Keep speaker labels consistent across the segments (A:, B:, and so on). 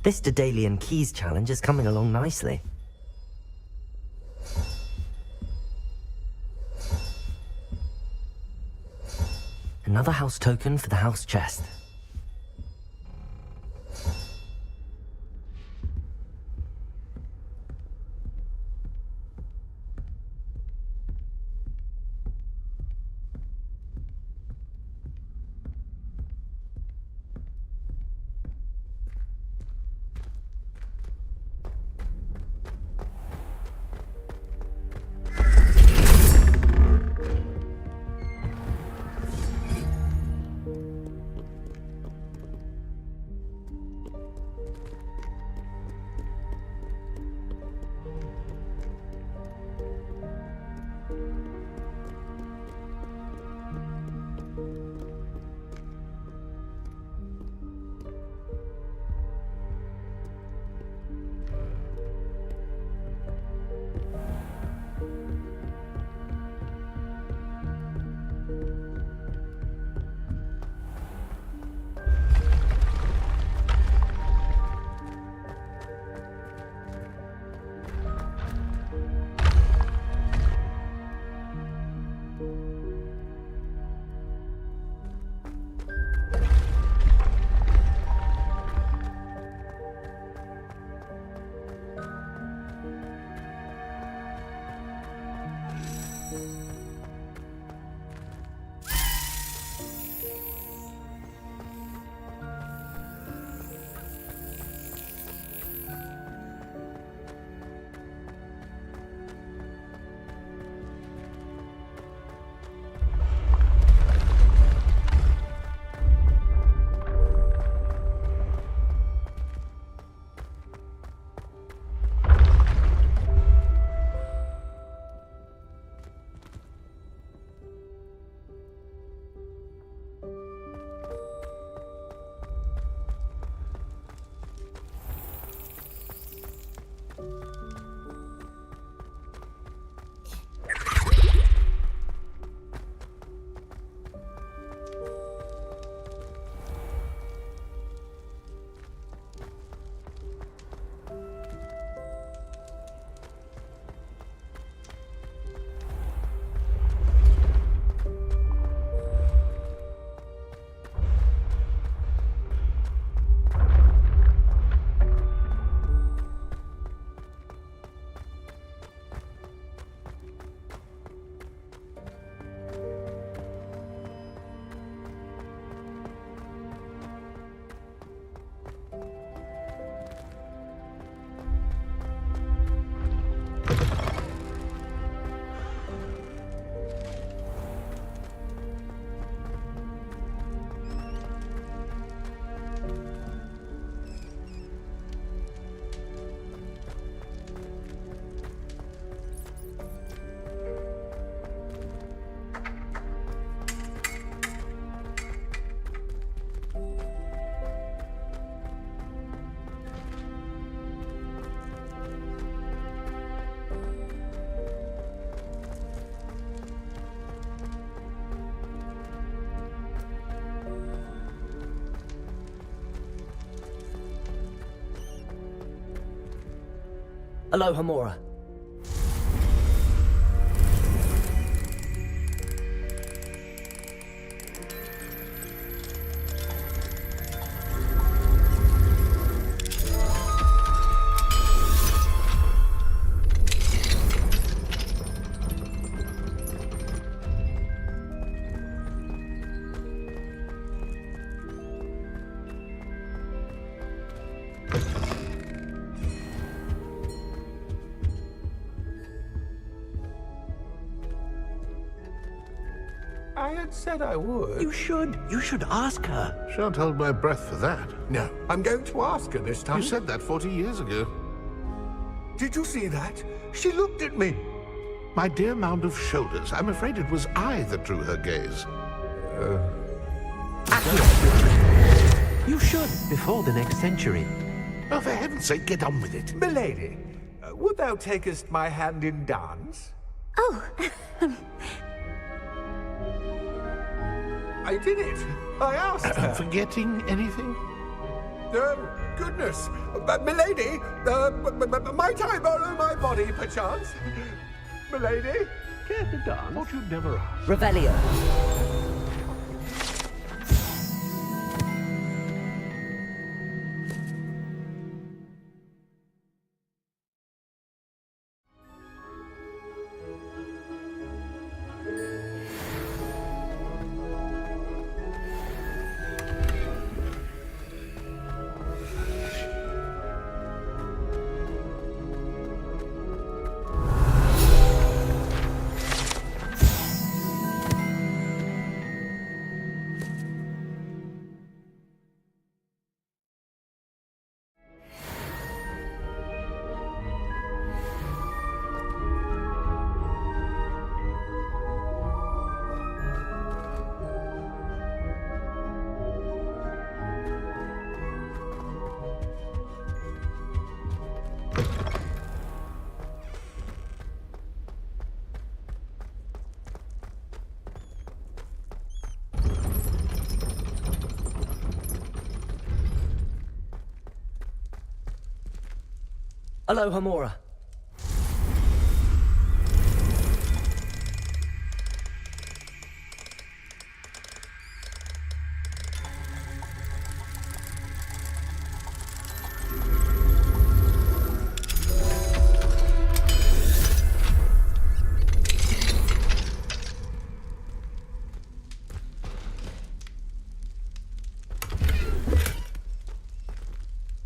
A: This Daedalian Keys challenge is coming along nicely. Another house token for the house chest. Aloha Mora.
B: I had said I would.
C: You should ask her.
D: Shan't hold my breath for that.
B: No, I'm going to ask her this time.
D: You said that 40 years ago.
B: Did you see that? She looked at me.
D: My dear mound of shoulders, I'm afraid it was I that drew her gaze.
C: You should, before the next century.
D: Oh, for heaven's sake, get on with it.
B: Milady, would thou takest my hand in dance?
E: Oh,
B: I did it. I asked her.
D: Forgetting anything?
B: goodness! Milady, might I borrow my body, perchance? Milady?
C: Care to dance?
D: Thought you'd never ask.
A: Revelio. Aloha Mora.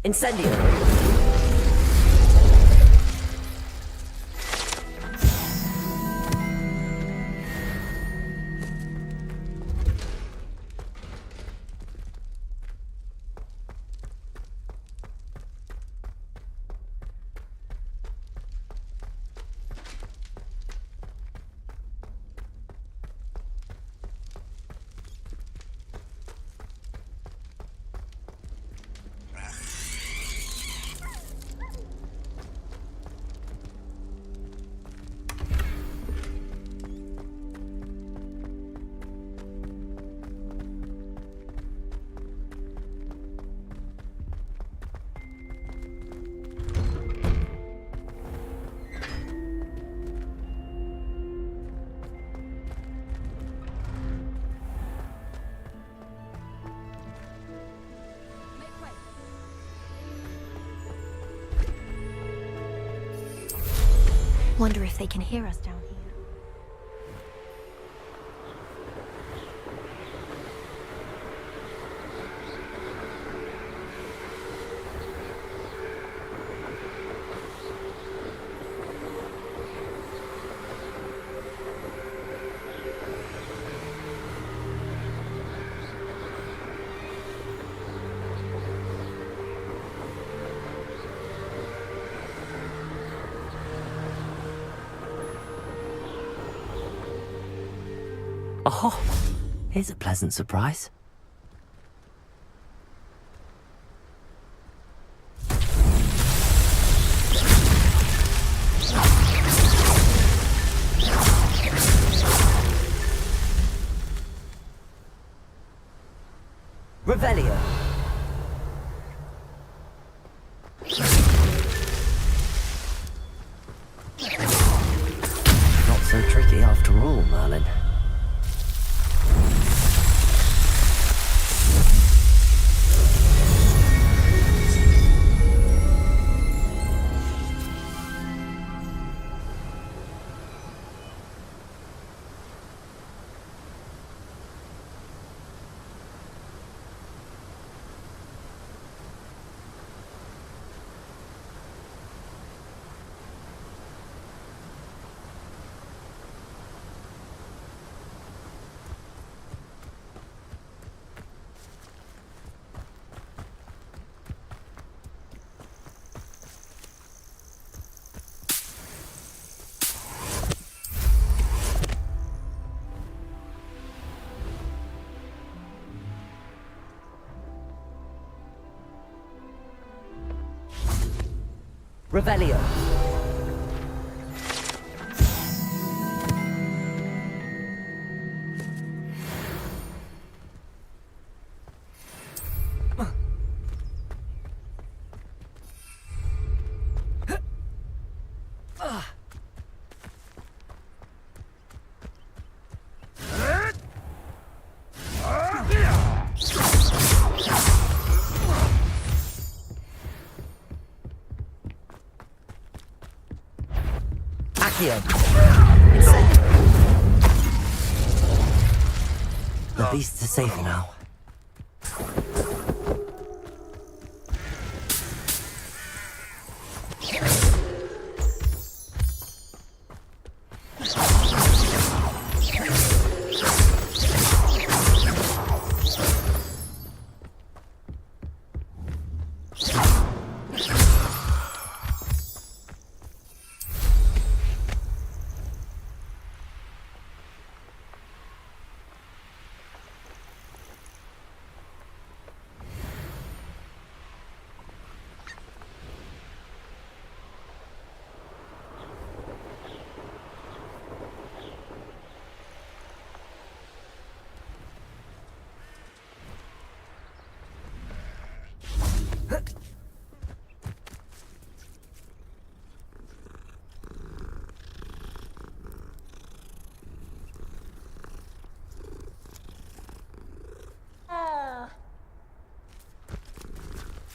A: Incendio.
E: Wonder if they can hear us down here.
A: Oh, here's a pleasant surprise. Revelio. Not so tricky after all, Merlin. Revelio. Accio. Incendio. The beasts are safer now.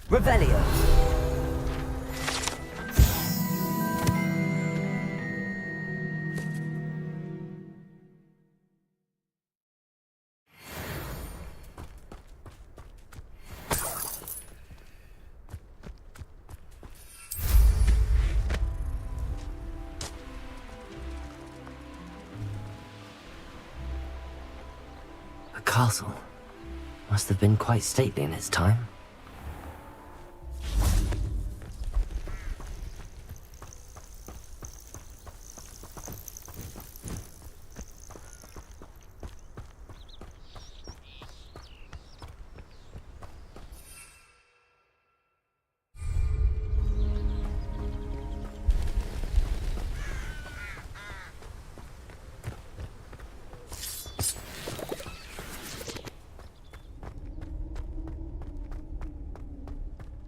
A: Revelio. A castle. Must have been quite stately in its time.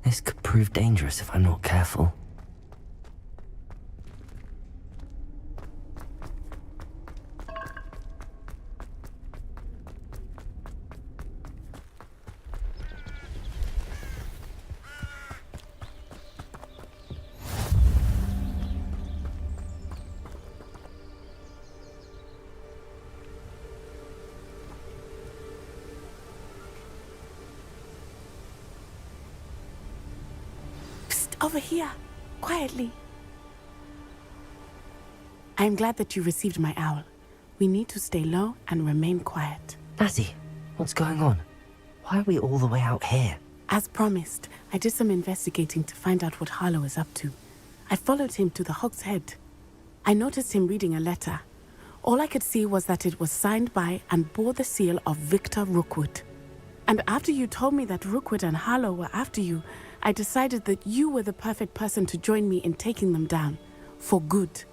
A: This could prove dangerous if I'm not careful.
F: Over here, quietly. I'm glad that you received my owl. We need to stay low and remain quiet.
A: Natty, what's going on? Why are we all the way out here?
F: As promised, I did some investigating to find out what Harlow is up to. I followed him to the Hog's Head. I noticed him reading a letter. All I could see was that it was signed by and bore the seal of Victor Rookwood. And after you told me that Rookwood and Harlow were after you, I decided that you were the perfect person to join me in taking them down, for good.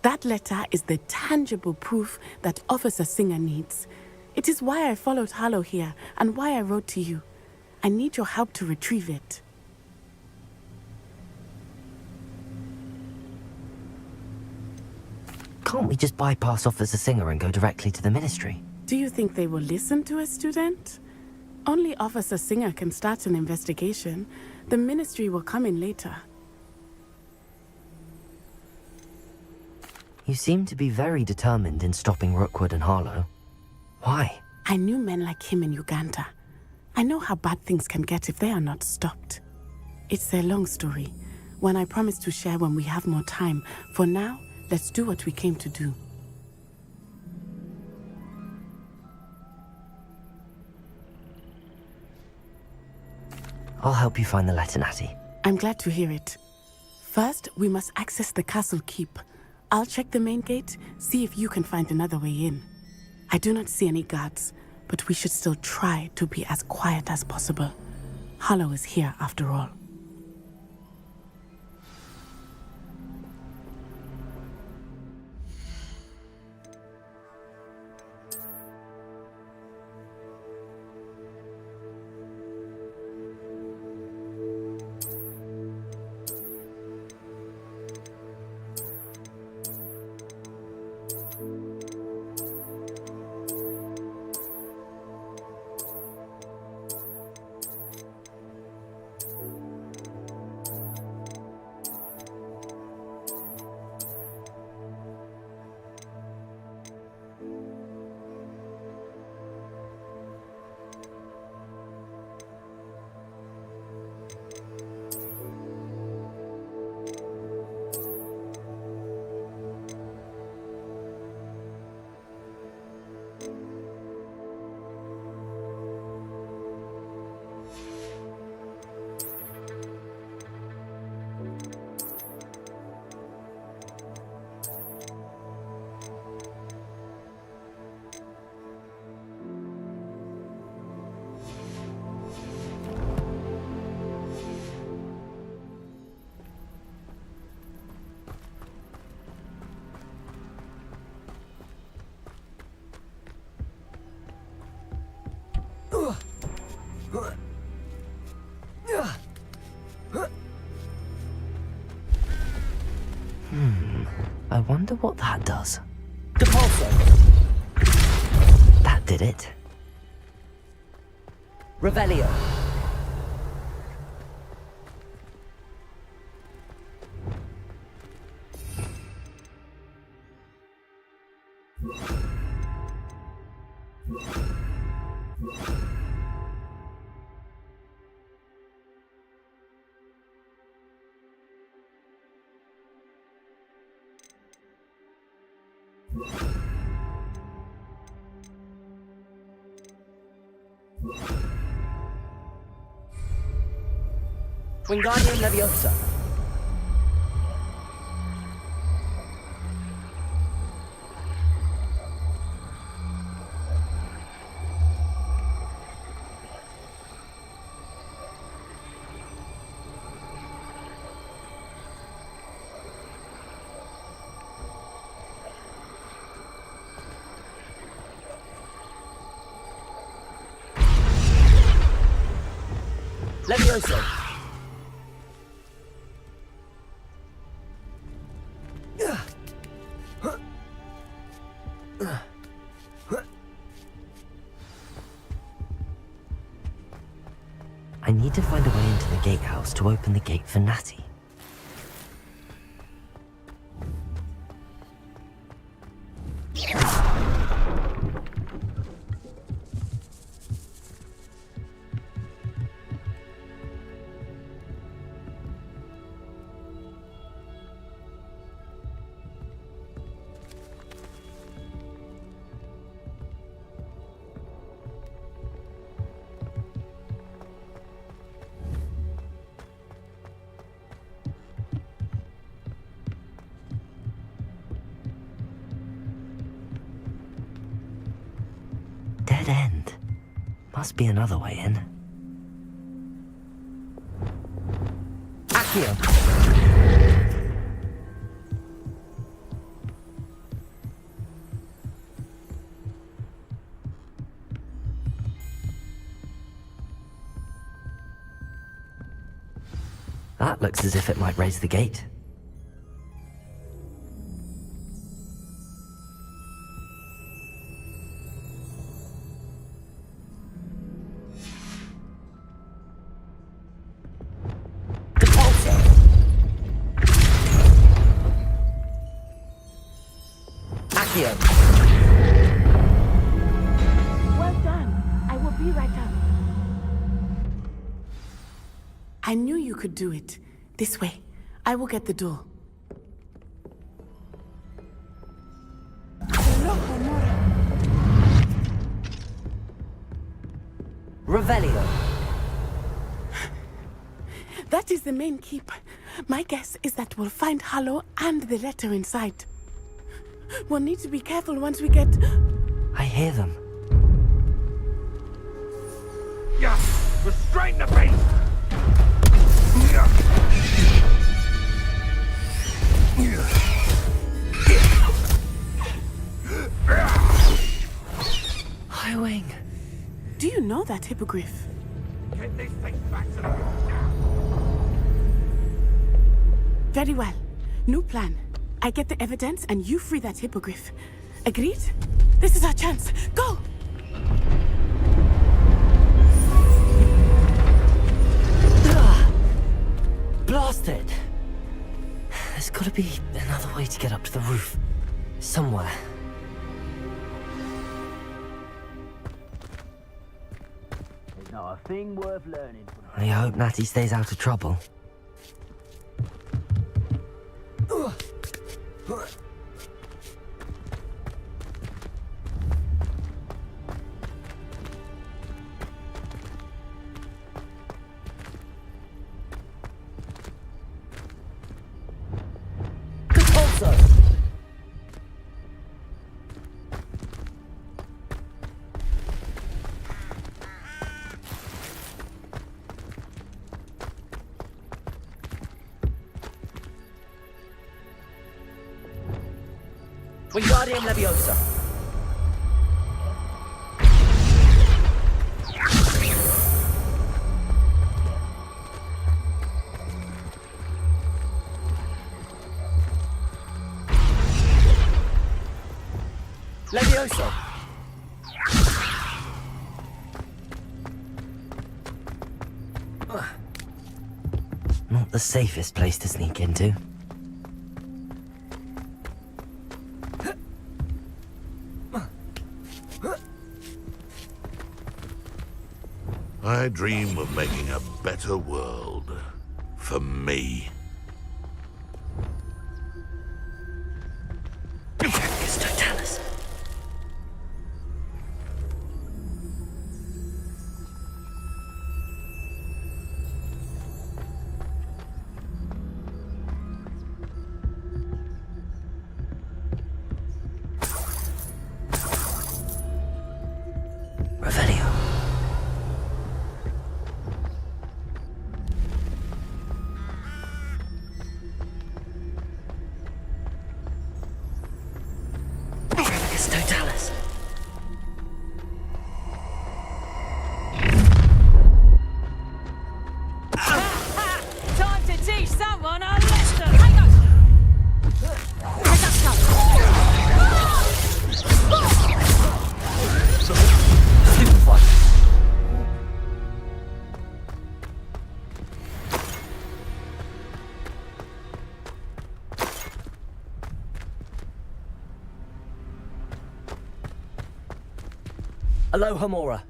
F: That letter is the tangible proof that Officer Singer needs. It is why I followed Harlow here and why I wrote to you. I need your help to retrieve it.
A: Can't we just bypass Officer Singer and go directly to the Ministry?
F: Do you think they will listen to a student? Only Officer Singer can start an investigation. The Ministry will come in later.
A: You seem to be very determined in stopping Rookwood and Harlow. Why?
F: I knew men like him in Uganda. I know how bad things can get if they are not stopped. It's a long story, one I promise to share when we have more time. For now, let's do what we came to do.
A: I'll help you find the letter, Natty.
F: I'm glad to hear it. First, we must access the castle keep. I'll check the main gate, see if you can find another way in. I do not see any guards, but we should still try to be as quiet as possible. Harlow is here after all.
A: wonder what that does.
G: Depulso.
A: That did it.
G: Revelio. Wingardium Leviosa. Leviosa.
A: I need to find a way into the gatehouse to open the gate for Natty. Dead end. Must be another way in.
G: Accio.
A: That looks as if it might raise the gate.
F: Well done. I will be right up. I knew you could do it. This way. I will get the door.
G: Revelio.
F: That is the main keep. My guess is that we'll find Harlow and the letter inside. We'll need to be careful once we get...
A: I hear them.
B: Yeah, restrain the beast!
A: Highwing.
F: Do you know that hippogriff?
B: Get this thing back to the room now.
F: Very well. New plan. I get the evidence and you free that hippogriff. Agreed? This is our chance. Go!
A: Blasted! There's gotta be another way to get up to the roof. Somewhere.
G: There's not a thing worth learning from
A: I hope Natty stays out of trouble.
G: Wingardium Leviosa.
A: Levioso! Not the safest place to sneak into.
D: I dream of making a better world. For me.
A: Totalis. Revelio. Totalis.
H: Time to teach someone a lesson. Hey, go.
A: Stupefy. Aloha Mora.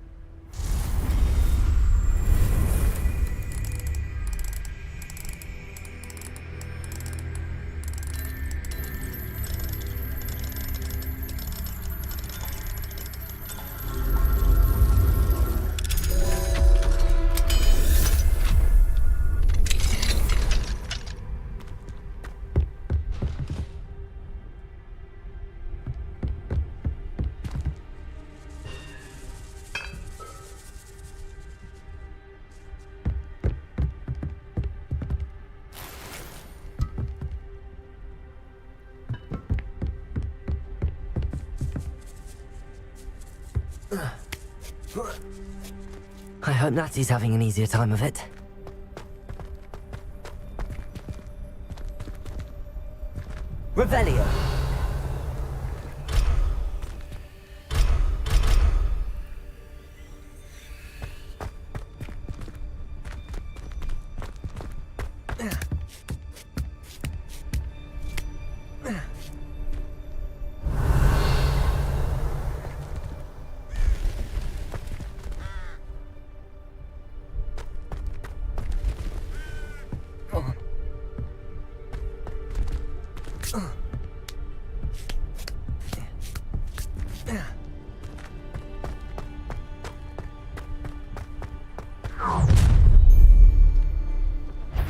A: I hope Natsy's having an easier time of it. Revelio.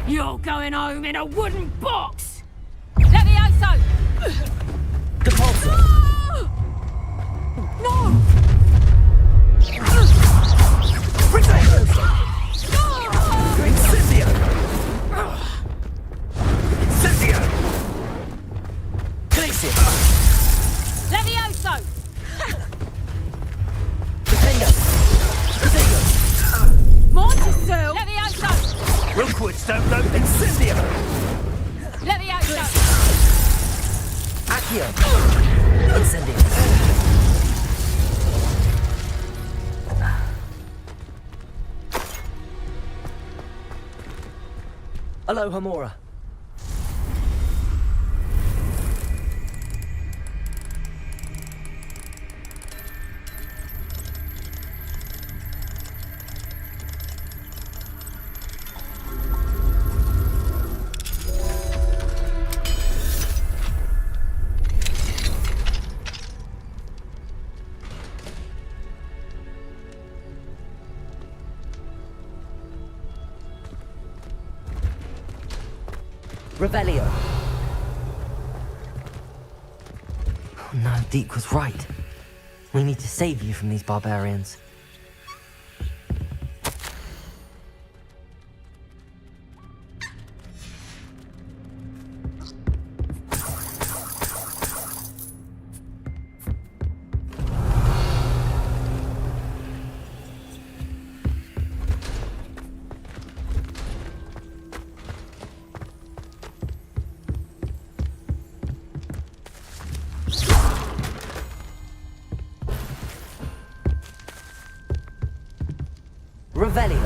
H: You're going home in a wooden box! Levioso!
A: Depulso.
H: No!
A: Incendio. Incendio. Glacier.
H: Levioso!
A: Defendo. Defendo.
H: Mortisu! Levioso!
A: Rookwood don't know. Incendio.
H: Levioso!
A: Accio. Incendio. Aloha Mora. Revelio. Oh no, Deke was right. We need to save you from these barbarians. Revelio.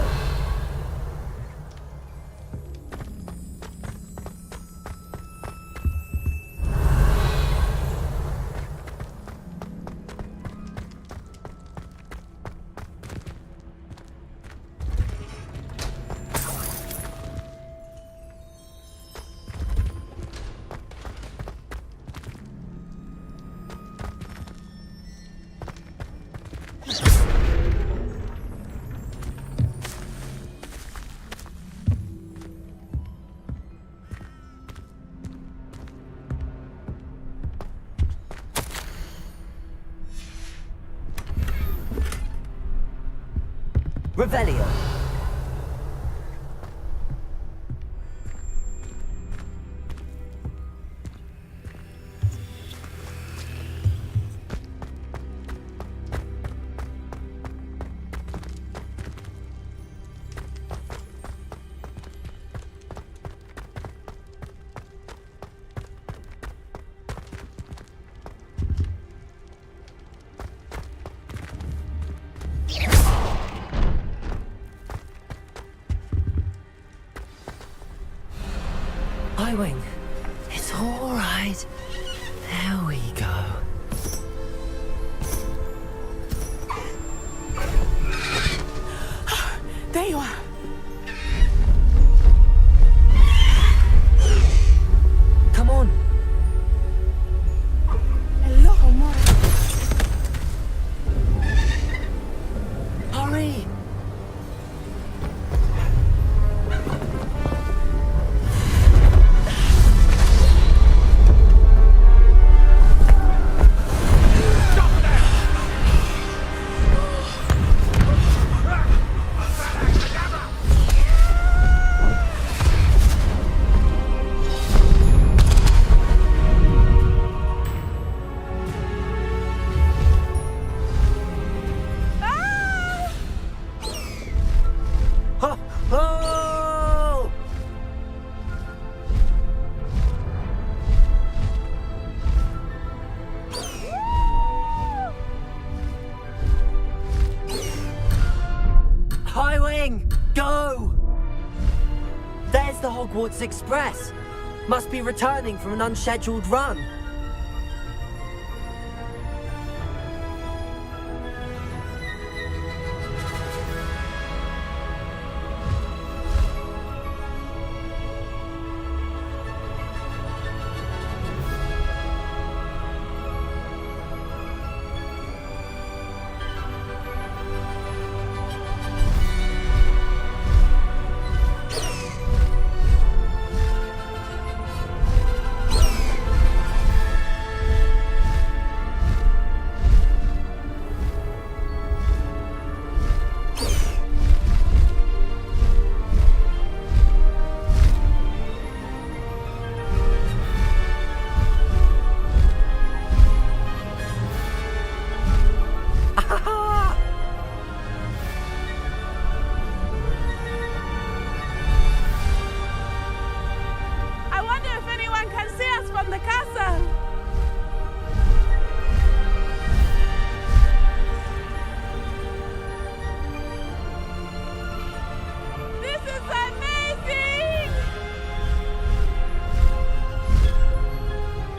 A: Revelio. Highwing. It's all right. There we go.
F: There you are.
A: Come on.
F: Hello, amore.
A: Hurry. Oh! Highwing, go! There's the Hogwarts Express. Must be returning from an unscheduled run.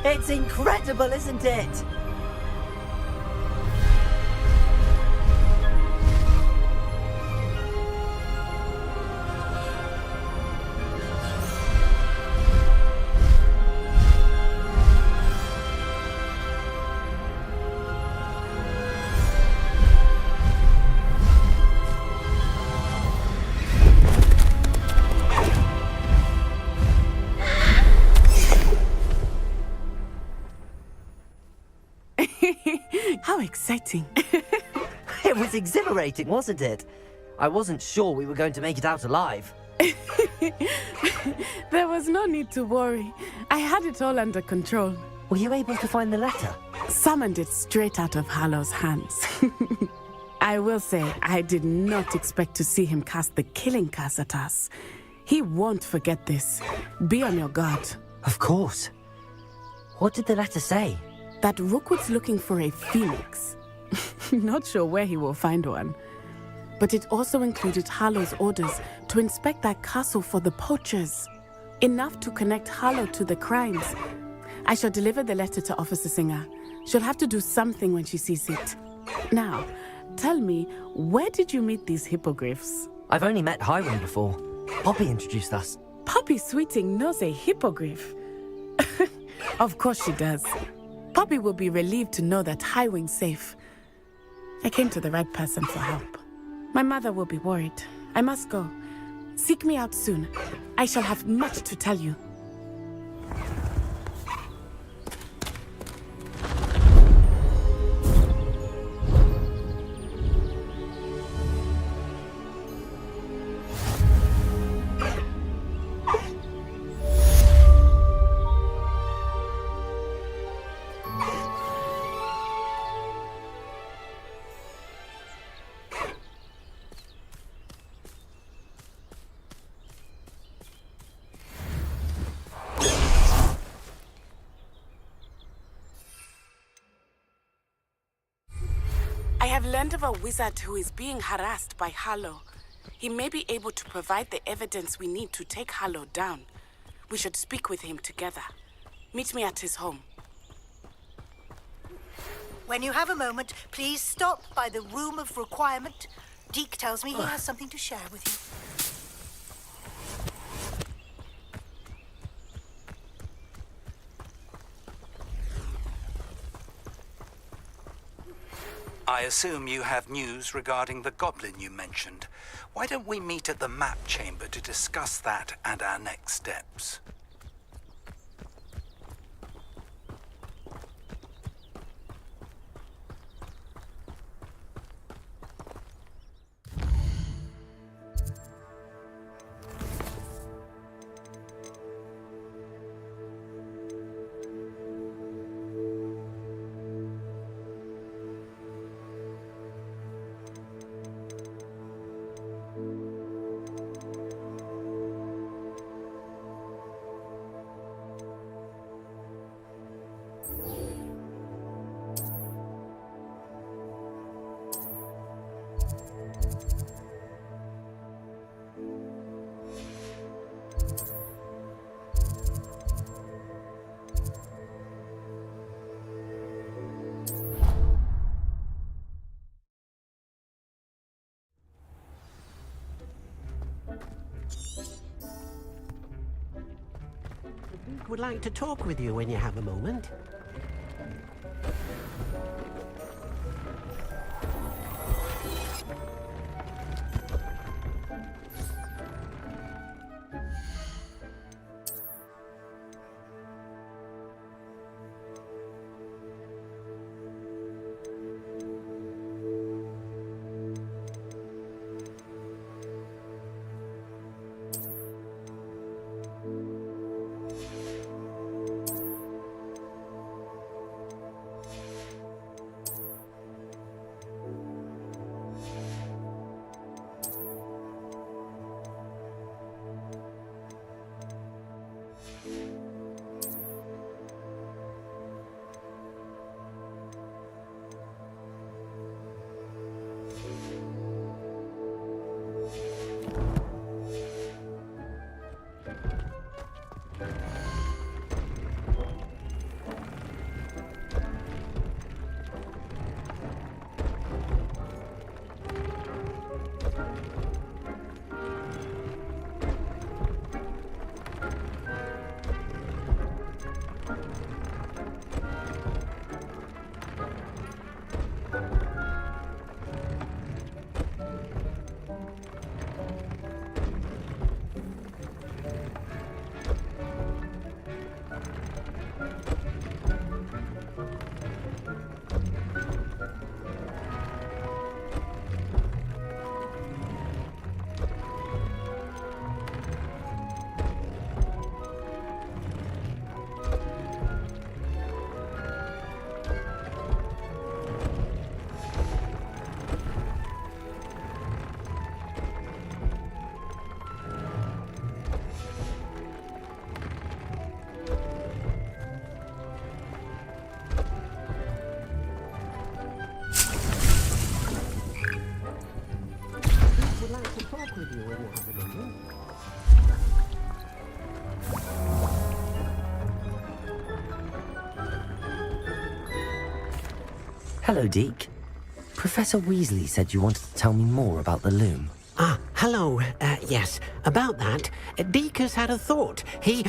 A: It's incredible, isn't it?
F: How exciting.
A: It was exhilarating, wasn't it? I wasn't sure we were going to make it out alive.
F: There was no need to worry. I had it all under control.
A: Were you able to find the letter?
F: Summoned it straight out of Harlow's hands. I will say, I did not expect to see him cast the killing curse at us. He won't forget this. Be on your guard.
A: Of course. What did the letter say?
F: That Rookwood's looking for a phoenix. Not sure where he will find one. but it also included Harlow's orders to inspect that castle for the poachers. Enough to connect Harlow to the crimes. I shall deliver the letter to Officer Singer. She'll have to do something when she sees it. Now, tell me, where did you meet these hippogriffs?
A: I've only met Highwing before. Poppy introduced us.
F: Poppy Sweeting knows a hippogriff. Of course she does. Poppy will be relieved to know that Highwing's safe. I came to the right person for help. My mother will be worried. I must go. Seek me out soon. I shall have much to tell you. I have learned of a wizard who is being harassed by Harlow. He may be able to provide the evidence we need to take Harlow down. We should speak with him together. Meet me at his home.
I: When you have a moment, please stop by the Room of Requirement. Deke tells me he has something to share with you.
J: I assume you have news regarding the goblin you mentioned. Why don't we meet at the map chamber to discuss that and our next steps?
C: Would like to talk with you when you have a moment.
K: Hello, Deke. Professor Weasley said you wanted to tell me more about the loom.
C: Ah, hello. Yes, about that. Deke has had a thought. He...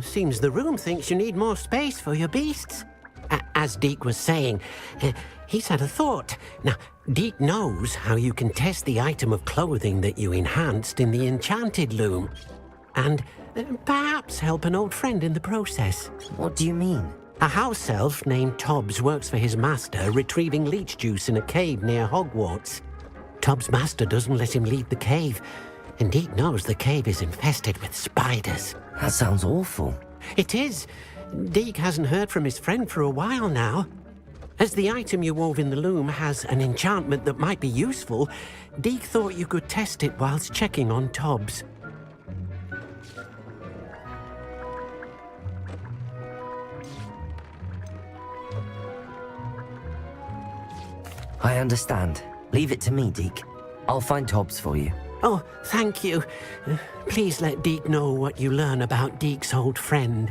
C: Seems the room thinks you need more space for your beasts. As Deke was saying, he's had a thought. Now, Deke knows how you can test the item of clothing that you enhanced in the enchanted loom. And perhaps help an old friend in the process.
K: What do you mean?
C: A house elf named Tobbs works for his master retrieving leech juice in a cave near Hogwarts. Tobbs' master doesn't let him leave the cave, and Deke knows the cave is infested with spiders.
K: That sounds awful.
C: It is. Deke hasn't heard from his friend for a while now. As the item you wove in the loom has an enchantment that might be useful, Deke thought you could test it whilst checking on Tobbs.
K: I understand. Leave it to me, Deke. I'll find Tobbs for you.
C: Oh, thank you. Please let Deke know what you learn about Deke's old friend.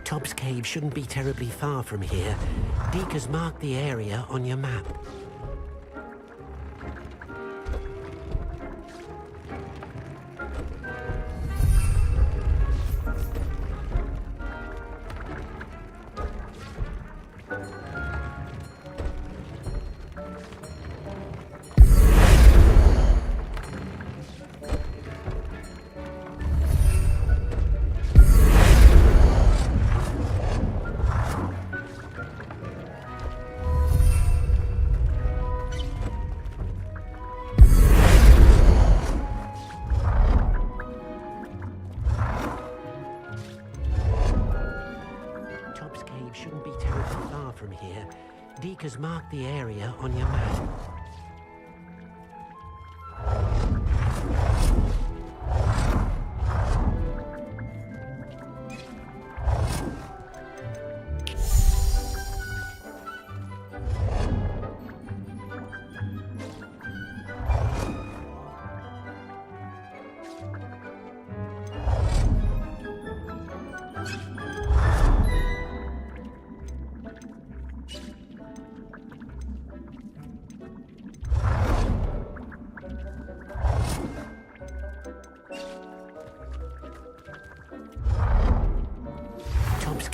C: Tobbs Cave shouldn't be terribly far from here. Deke has marked the area on your map. Shouldn't be terribly far from here. Deke has marked the area on your map.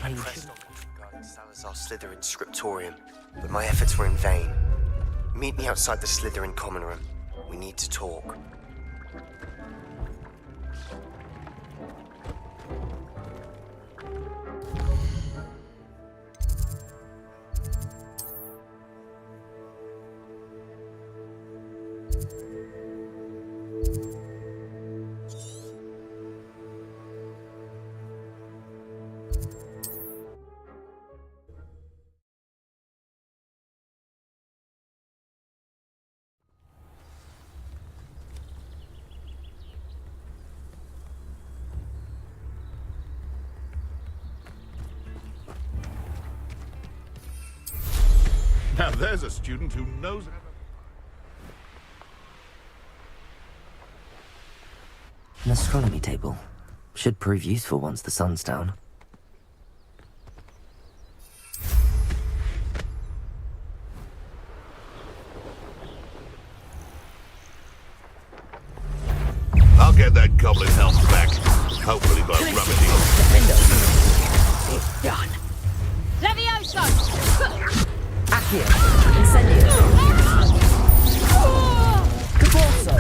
L: I pressed on regarding Salazar's Slytherin scriptorium, but my efforts were in vain. Meet me outside the Slytherin common room. We need to talk.
D: Now there's a student who knows how
K: An astronomy table. Should prove useful once the sun's down.
D: I'll get that goblin helmet back. Hopefully by rummaging.
H: It's done. Levioso!
K: Accio! Incendio! Caporzo!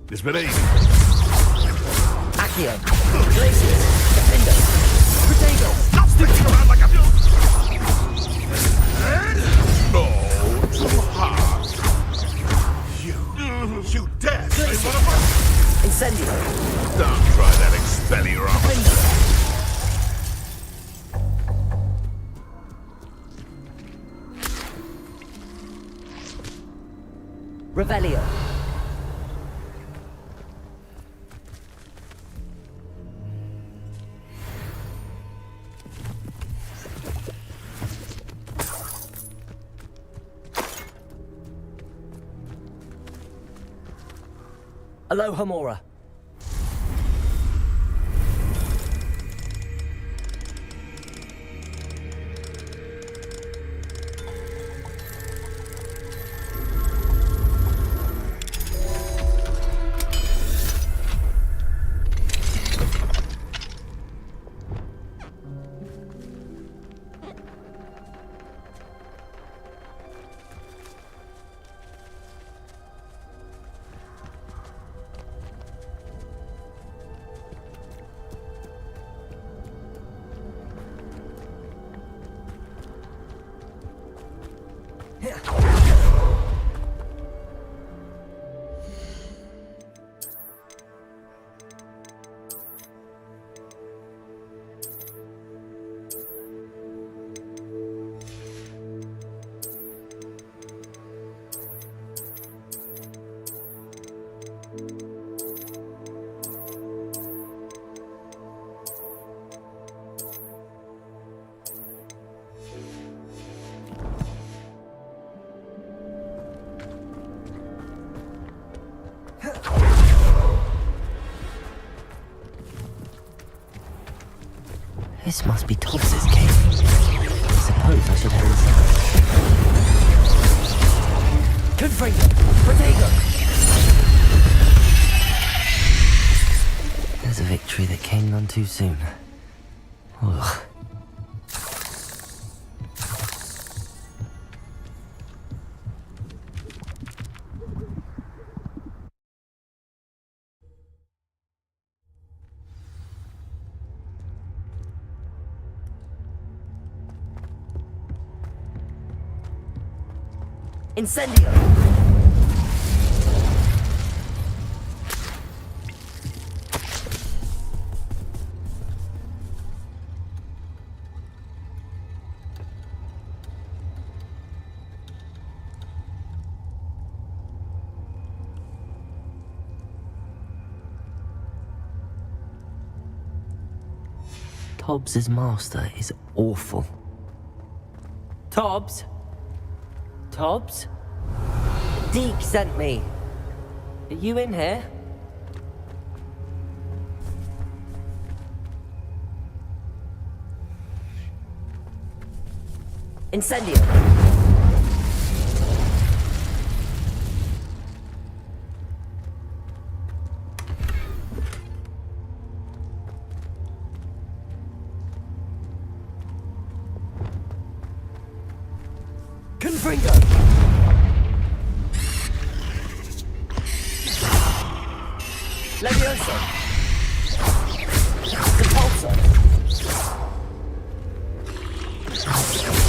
D: It's been easy.
K: Accio! Glacius! Defendo! Protego!
D: Stop sticking around like a... No, too hard. You dare say one of us?
K: Incendio!
D: Don't try that Expelliarmus.
K: Revelio! Alohomora. This must be Tobbs's cave. I suppose I should head inside. Confringo! Protego! There's a victory that came none too soon. Ugh.
A: Incendio!
K: Tobbs's master is awful.
A: Tobbs? Tobbs? Deke sent me. Are you in here? Incendio! Confringo! Levioso! Compulso!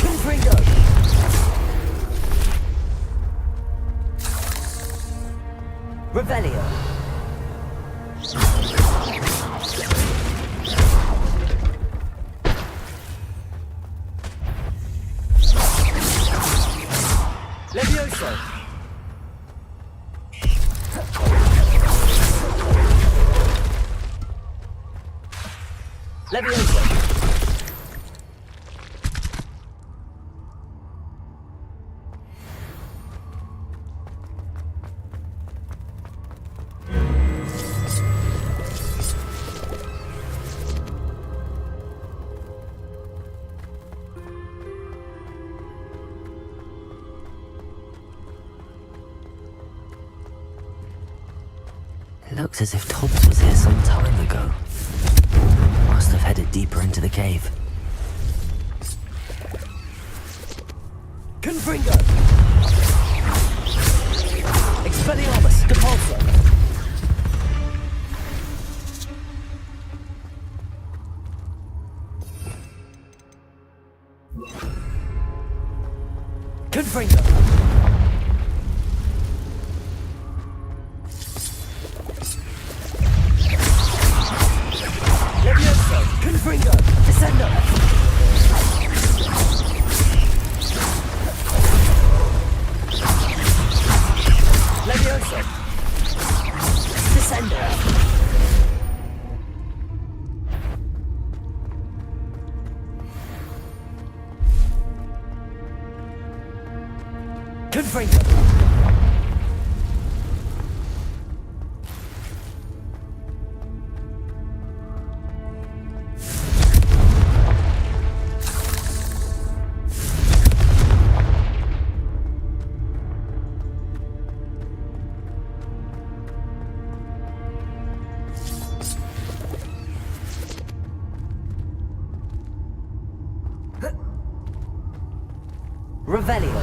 A: Confringo! Revelio! Levioso! Levioso!
K: It looks as if Tobbs was here some time ago. Must have headed deeper into the cave.
A: Confringo! Expelliarmus! Compulso! Confringo! Levioso! Confringo! Descendo! Levioso! Descendo! Confringo! Revelio!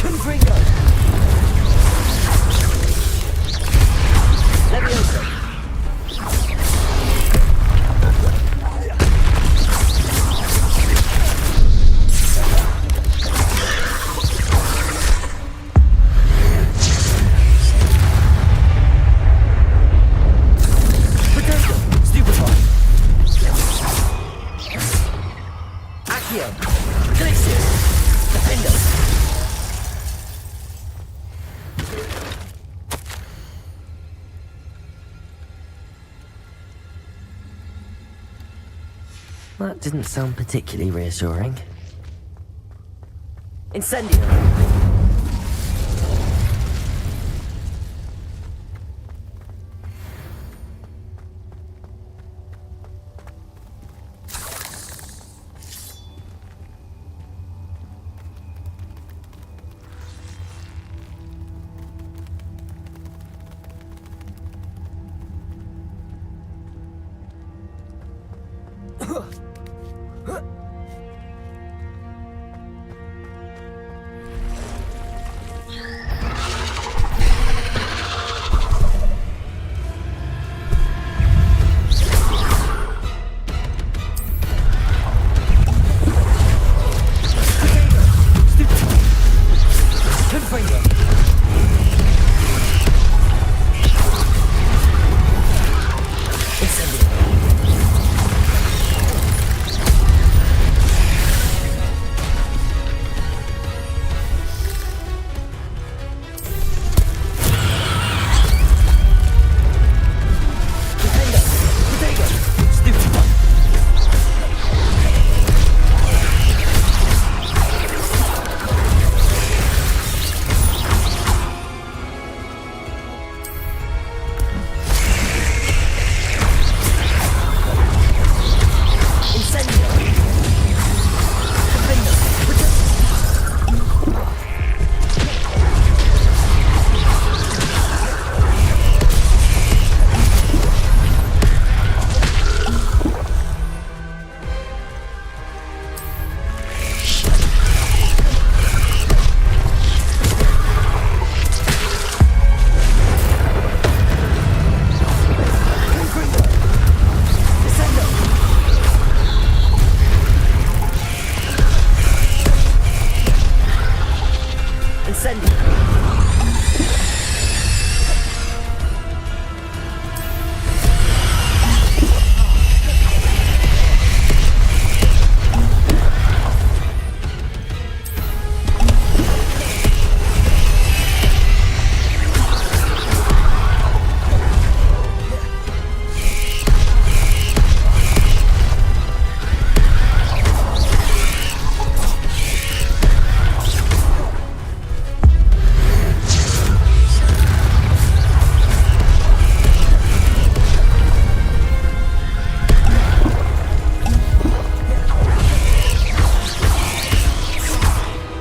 A: Confringo! Levioso! Potato! Stupefy! Accio! Glacius! Defendo!
K: That didn't sound particularly reassuring.
A: Incendio!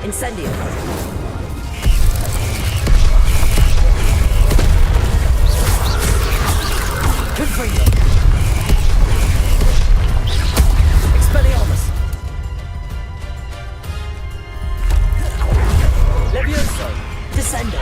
A: Incendio. Confringo. Expelliarmus. Levioso. Descendo.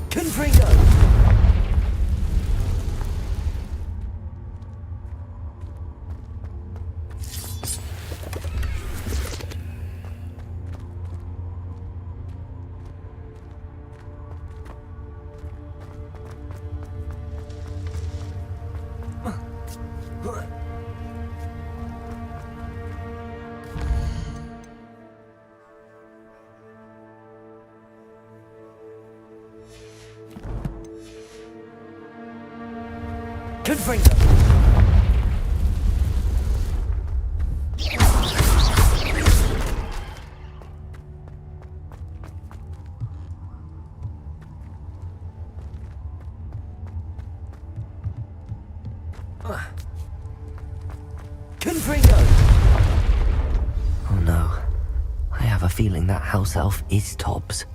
A: Confringo. Confringo. Confringo.
K: Oh no. I have a feeling that house elf is Tobbs.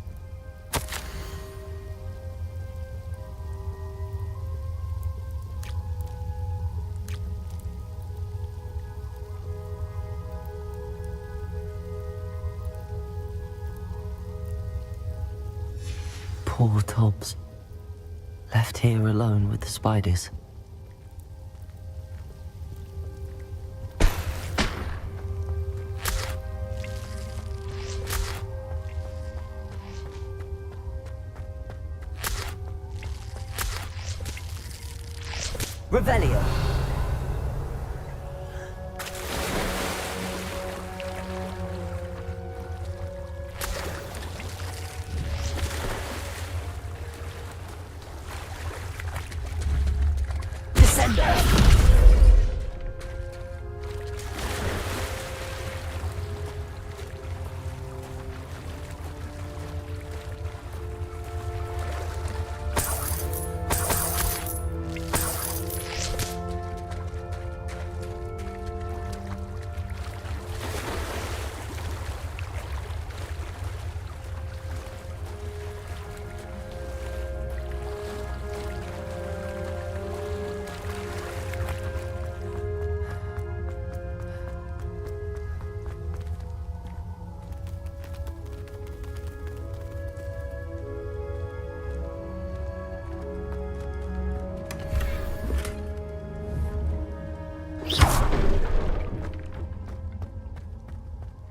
K: Poor Tobbs. Left here alone with the spiders.
A: Revelio.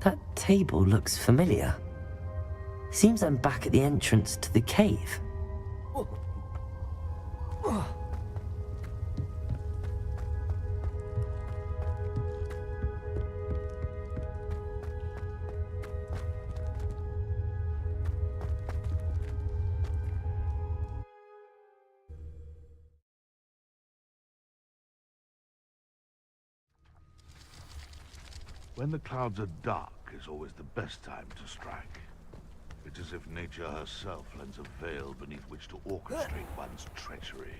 K: That table looks familiar. Seems I'm back at the entrance to the cave.
D: When the clouds are dark is always the best time to strike. It's as if nature herself lends a veil beneath which to orchestrate one's treachery.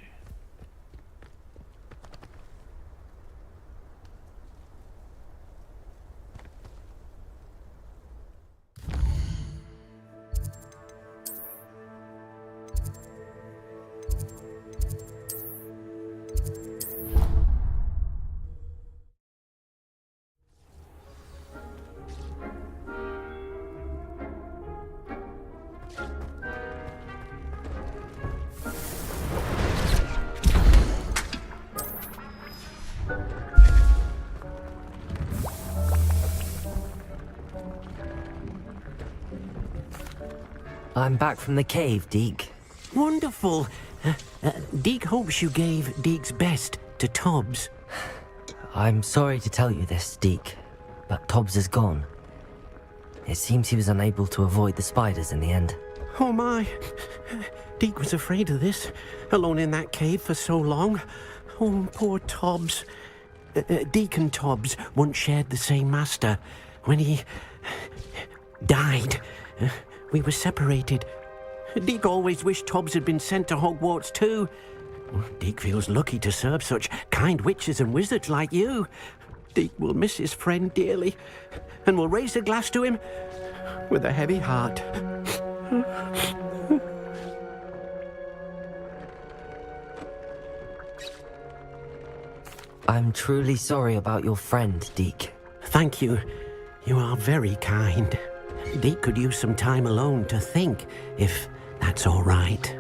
K: I'm back from the cave, Deke.
C: Wonderful. Deke hopes you gave Deke's best to Tobbs.
K: I'm sorry to tell you this, Deke, but Tobbs is gone. It seems he was unable to avoid the spiders in the end.
C: Oh my. Deke was afraid of this, alone in that cave for so long. Oh, poor Tobbs. Deke and Tobbs once shared the same master. When he died, we were separated. Deke always wished Tobbs had been sent to Hogwarts too. Deke feels lucky to serve such kind witches and wizards like you. Deke will miss his friend dearly, and will raise a glass to him with a heavy heart.
K: I'm truly sorry about your friend, Deke.
C: Thank you. You are very kind. Deke could use some time alone to think, if that's all right.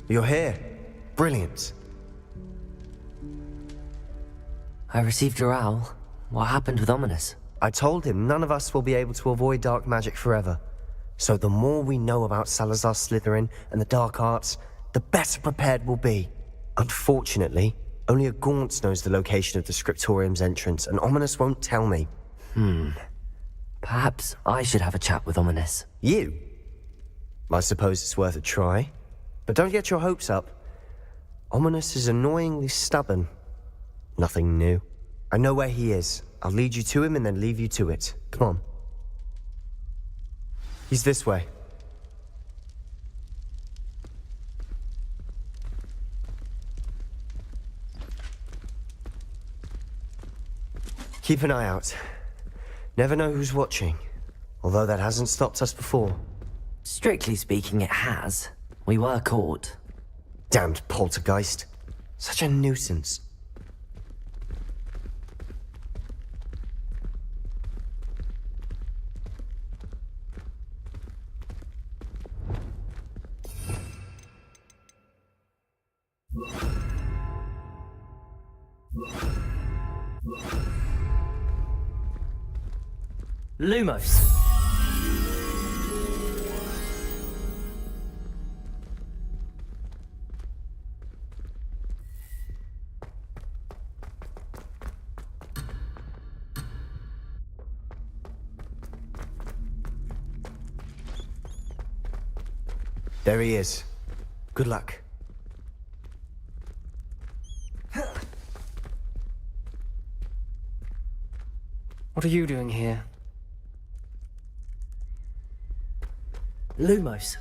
M: You're here. Brilliant.
K: I received your owl. What happened with Ominous?
M: I told him none of us will be able to avoid dark magic forever. So the more we know about Salazar Slytherin and the dark arts, the better prepared we'll be. Unfortunately, only a Gaunt knows the location of the Scriptorium's entrance, and Ominous won't tell me.
K: Perhaps I should have a chat with Ominous.
M: You? I suppose it's worth a try. But don't get your hopes up. Ominous is annoyingly stubborn. Nothing new. I know where he is. I'll lead you to him and then leave you to it. Come on. He's this way. Keep an eye out. Never know who's watching. Although that hasn't stopped us before.
K: Strictly speaking, it has. We were caught.
M: Damned poltergeist. Such a nuisance.
A: Lumos.
M: There he is. Good luck.
A: What are you doing here? Lumos.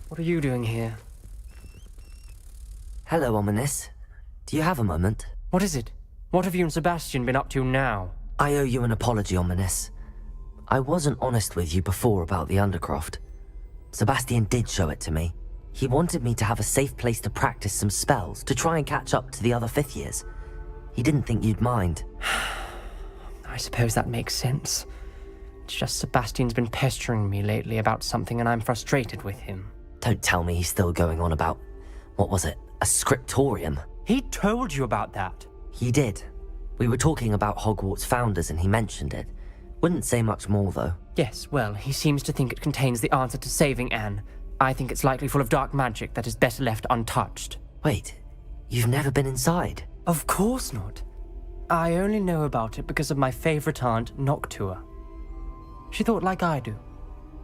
A: What are you doing here?
K: Hello, Ominous. Do you have a moment?
A: What is it? What have you and Sebastian been up to now?
K: I owe you an apology, Ominous. I wasn't honest with you before about the Undercroft. Sebastian did show it to me. He wanted me to have a safe place to practice some spells, to try and catch up to the other fifth years. He didn't think you'd mind.
A: I suppose that makes sense. It's just Sebastian's been pestering me lately about something and I'm frustrated with him.
K: Don't tell me he's still going on about, what was it, a scriptorium?
A: He told you about that.
K: He did. We were talking about Hogwarts founders and he mentioned it. Wouldn't say much more, though.
A: Yes, well, he seems to think it contains the answer to saving Anne. I think it's likely full of dark magic that is better left untouched.
K: Wait, you've never been inside?
A: Of course not. I only know about it because of my favorite aunt, Noctua. She thought like I do.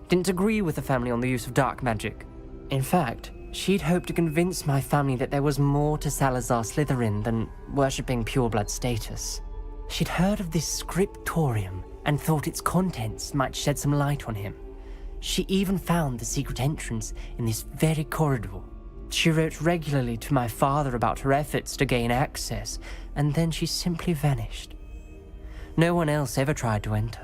A: Didn't agree with the family on the use of dark magic. In fact, she'd hoped to convince my family that there was more to Salazar Slytherin than worshipping pureblood status. She'd heard of this scriptorium and thought its contents might shed some light on him. She even found the secret entrance in this very corridor. She wrote regularly to my father about her efforts to gain access, and then she simply vanished. No one else ever tried to enter.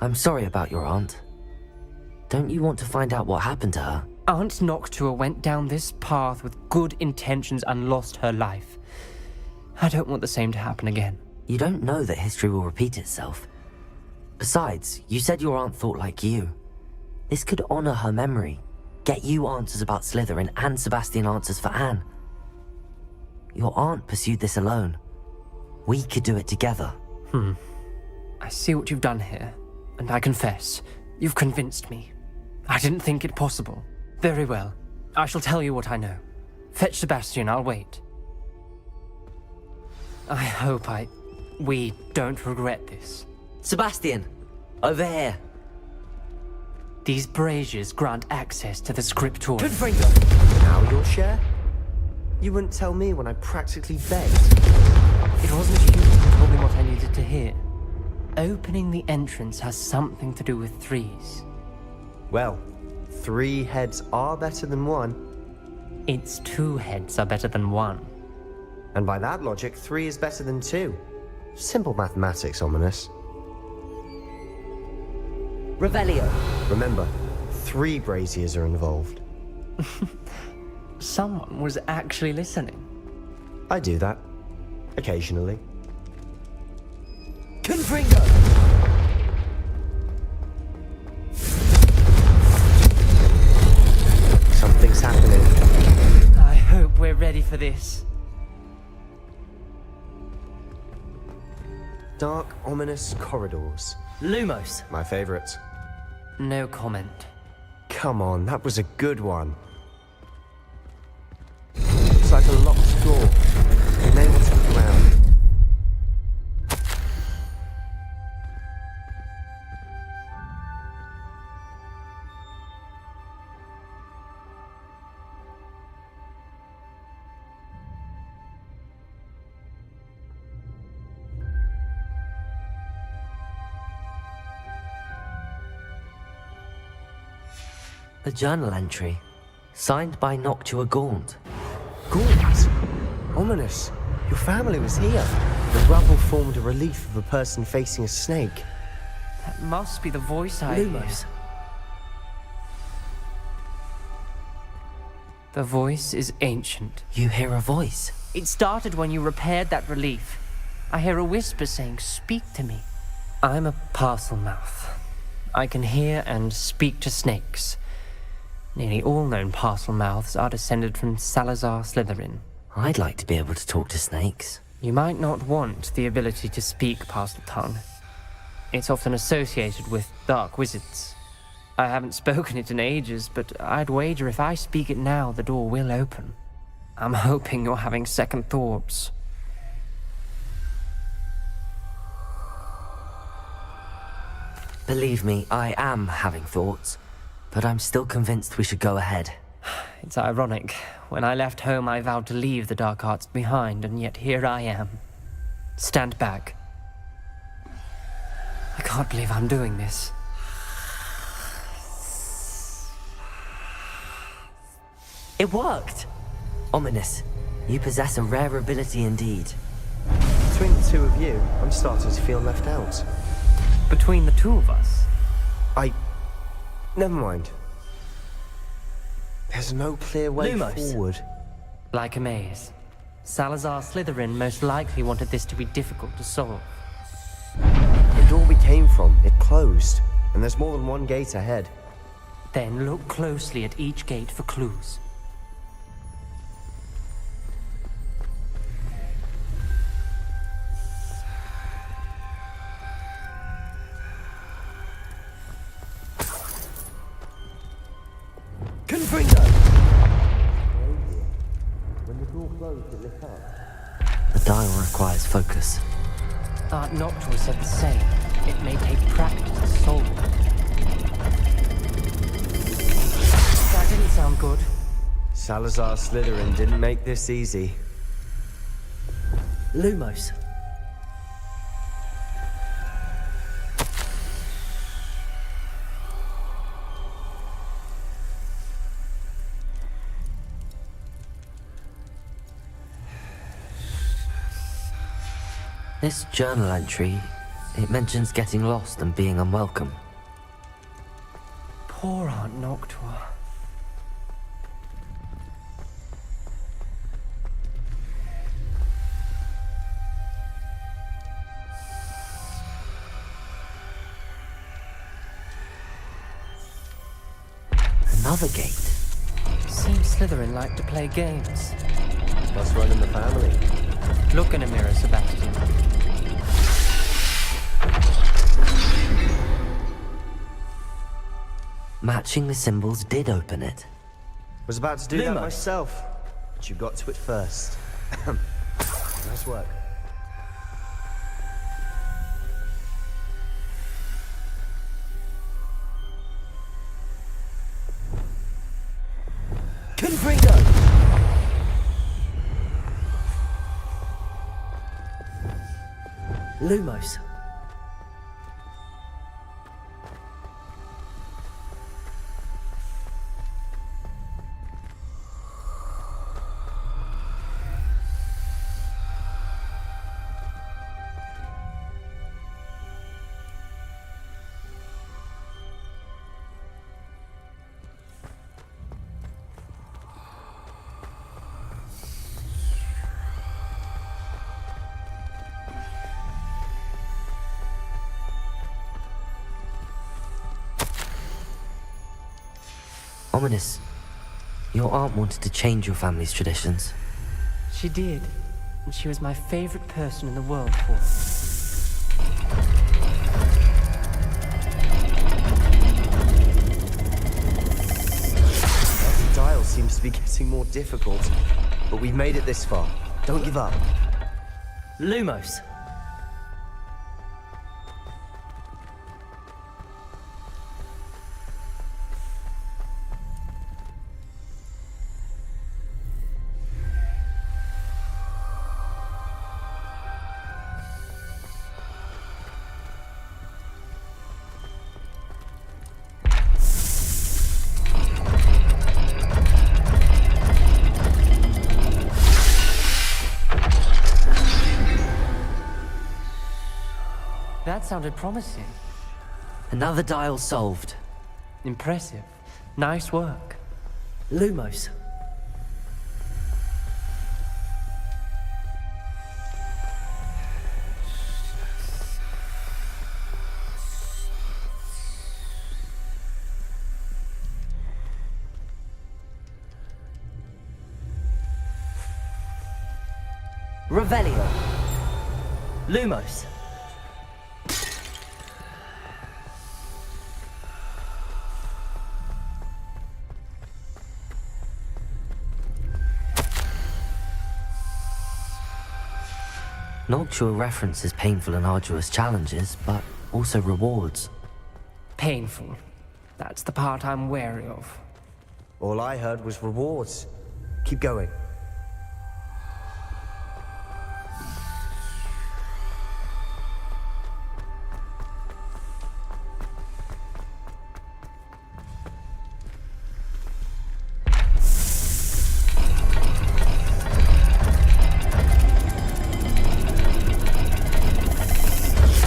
K: I'm sorry about your aunt. Don't you want to find out what happened to her?
A: Aunt Noctua went down this path with good intentions and lost her life. I don't want the same to happen again.
K: You don't know that history will repeat itself. Besides, you said your aunt thought like you. This could honor her memory, get you answers about Slytherin and Sebastian answers for Anne. Your aunt pursued this alone. We could do it together.
A: I see what you've done here, and I confess, you've convinced me. I didn't think it possible. Very well. I shall tell you what I know. Fetch Sebastian, I'll wait. I hope we don't regret this.
K: Sebastian, over here.
A: These braziers grant access to the scriptorium.
K: Confringo!
M: Now you'll share? You wouldn't tell me when I practically begged.
A: It wasn't you who told me what I needed to hear. Opening the entrance has something to do with threes.
M: Well, 3 heads are better than 1.
A: It's 2 heads are better than 1.
M: And by that logic, 3 is better than 2. Simple mathematics, Ominous.
K: Revelio.
M: Remember, 3 braziers are involved.
A: Someone was actually listening.
M: I do that. Occasionally.
K: Confringo!
M: Something's happening.
A: I hope we're ready for this.
M: Dark, ominous corridors.
K: Lumos.
M: My favorite.
A: No comment.
M: Come on, that was a good one. It's like a locked door. We may want to look around.
K: The journal entry, signed by Noctua Gaunt.
M: Gaunt? Ominous. Your family was here. The rubble formed a relief of a person facing a snake.
A: That must be the voice I hear.
K: Lumos.
A: The voice is ancient.
K: You hear a voice.
A: It started when you repaired that relief. I hear a whisper saying, "Speak to me." I'm a parcel mouth. I can hear and speak to snakes. Nearly all known parcel mouths are descended from Salazar Slytherin.
K: I'd like to be able to talk to snakes.
A: You might not want the ability to speak parcel tongue. It's often associated with dark wizards. I haven't spoken it in ages, but I'd wager if I speak it now, the door will open. I'm hoping you're having second thoughts.
K: Believe me, I am having thoughts, but I'm still convinced we should go ahead.
A: It's ironic. When I left home, I vowed to leave the dark arts behind, and yet here I am. Stand back. I can't believe I'm doing this.
K: It worked! Ominous, you possess a rare ability indeed.
M: Between the 2 of you, I'm starting to feel left out.
A: Between the 2 of us?
M: Never mind. There's no clear way
K: Lumos.
M: forward.
A: Like a maze. Salazar Slytherin most likely wanted this to be difficult to solve.
M: The door we came from, it closed. And there's more than 1 gate ahead.
A: Then look closely at each gate for clues.
K: Confringo!
M: When the door closed, it lit up.
K: The dial requires focus.
A: Art Noctua said the same. It may take practice to solve it. That didn't sound good.
M: Salazar Slytherin didn't make this easy.
K: Lumos. This journal entry, it mentions getting lost and being unwelcome.
A: Poor Aunt Noctua.
K: Another gate.
A: Seems Slytherin like to play games.
M: Must run in the family.
A: Look in a mirror, Sebastian.
K: Matching the symbols did open it.
M: Was about to do that
K: Lumos.
M: myself, but you got to it first. Nice work.
K: Lumos. Ominous. Your aunt wanted to change your family's traditions.
A: She did, and she was my favorite person in the world for it.
M: The dial seems to be getting more difficult, but we've made it this far. Don't give up.
K: Lumos.
A: That sounded promising.
K: Another dial solved.
A: Impressive. Nice work.
K: Lumos. Revelio. Lumos. Noctua references painful and arduous challenges, but also rewards.
A: Painful. That's the part I'm wary of.
M: All I heard was rewards. Keep going.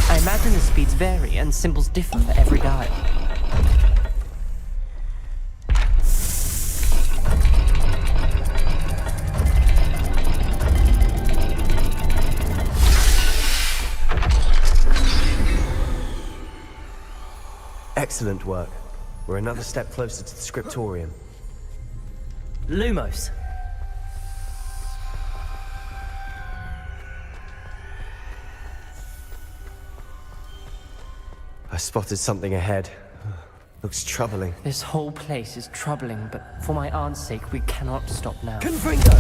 A: I imagine the speeds vary and symbols differ for every dial.
M: Excellent work. We're another step closer to the scriptorium.
K: Lumos.
M: I spotted something ahead. Looks troubling.
A: This whole place is troubling, but for my aunt's sake, we cannot stop now.
K: Confringo!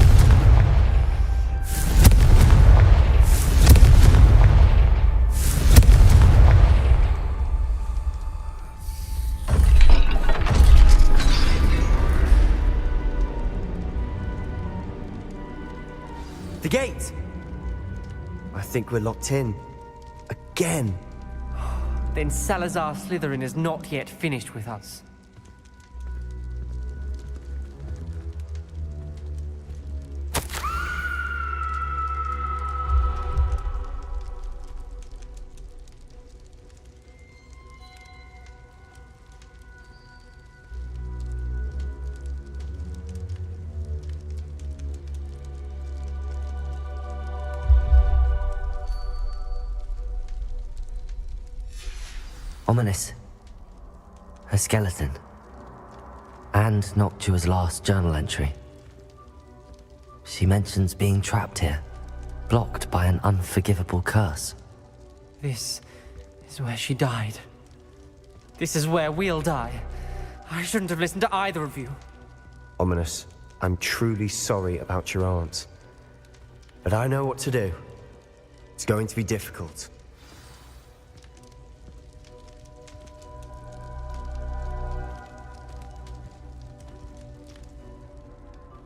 M: The gate! I think we're locked in. Again.
A: Then Salazar Slytherin is not yet finished with us.
K: Ominous. Her skeleton. And Noctua's last journal entry. She mentions being trapped here, blocked by an unforgivable curse.
A: This is where she died. This is where we'll die. I shouldn't have listened to either of you.
M: Ominous, I'm truly sorry about your aunt. But I know what to do. It's going to be difficult.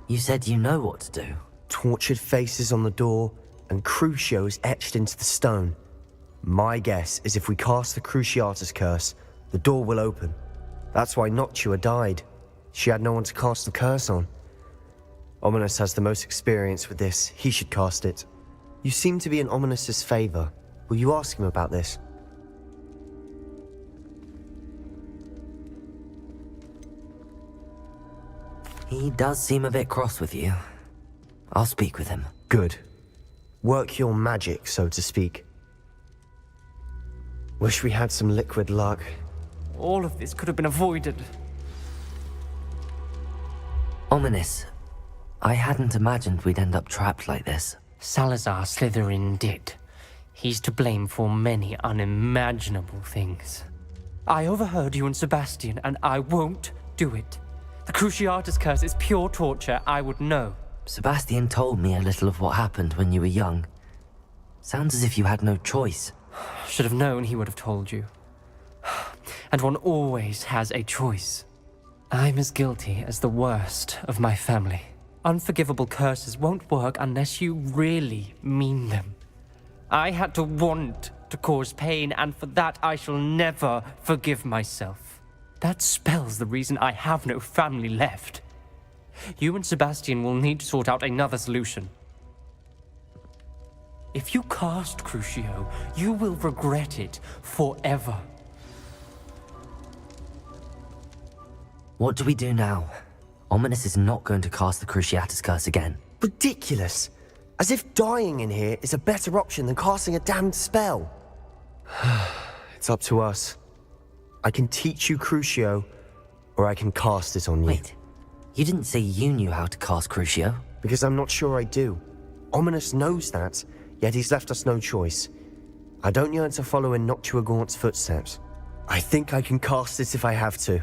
K: You said you know what to do.
M: Tortured faces on the door and crucios etched into the stone. My guess is if we cast the Cruciatus curse, the door will open. That's why Noctua died. She had no one to cast the curse on. Ominous has the most experience with this. He should cast it. You seem to be in Ominous's favor. Will you ask him about this?
K: He does seem a bit cross with you. I'll speak with him.
M: Good. Work your magic, so to speak. Wish we had some liquid luck.
A: All of this could have been avoided.
K: Ominous. I hadn't imagined we'd end up trapped like this.
A: Salazar Slytherin did. He's to blame for many unimaginable things. I overheard you and Sebastian, and I won't do it. The Cruciatus curse is pure torture, I would know.
K: Sebastian told me a little of what happened when you were young. Sounds as if you had no choice.
A: Should have known he would have told you. And one always has a choice. I'm as guilty as the worst of my family. Unforgivable curses won't work unless you really mean them. I had to want to cause pain, and for that I shall never forgive myself. That spells the reason I have no family left. You and Sebastian will need to sort out another solution. If you cast Crucio, you will regret it forever.
K: What do we do now? Ominous is not going to cast the Cruciatus curse again.
M: Ridiculous. As if dying in here is a better option than casting a damned spell. It's up to us. I can teach you Crucio, or I can cast it on you.
K: Wait, you didn't say you knew how to cast Crucio?
M: Because I'm not sure I do. Ominous knows that, yet he's left us no choice. I don't yearn to follow in Noctua Gaunt's footsteps. I think I can cast it if I have to.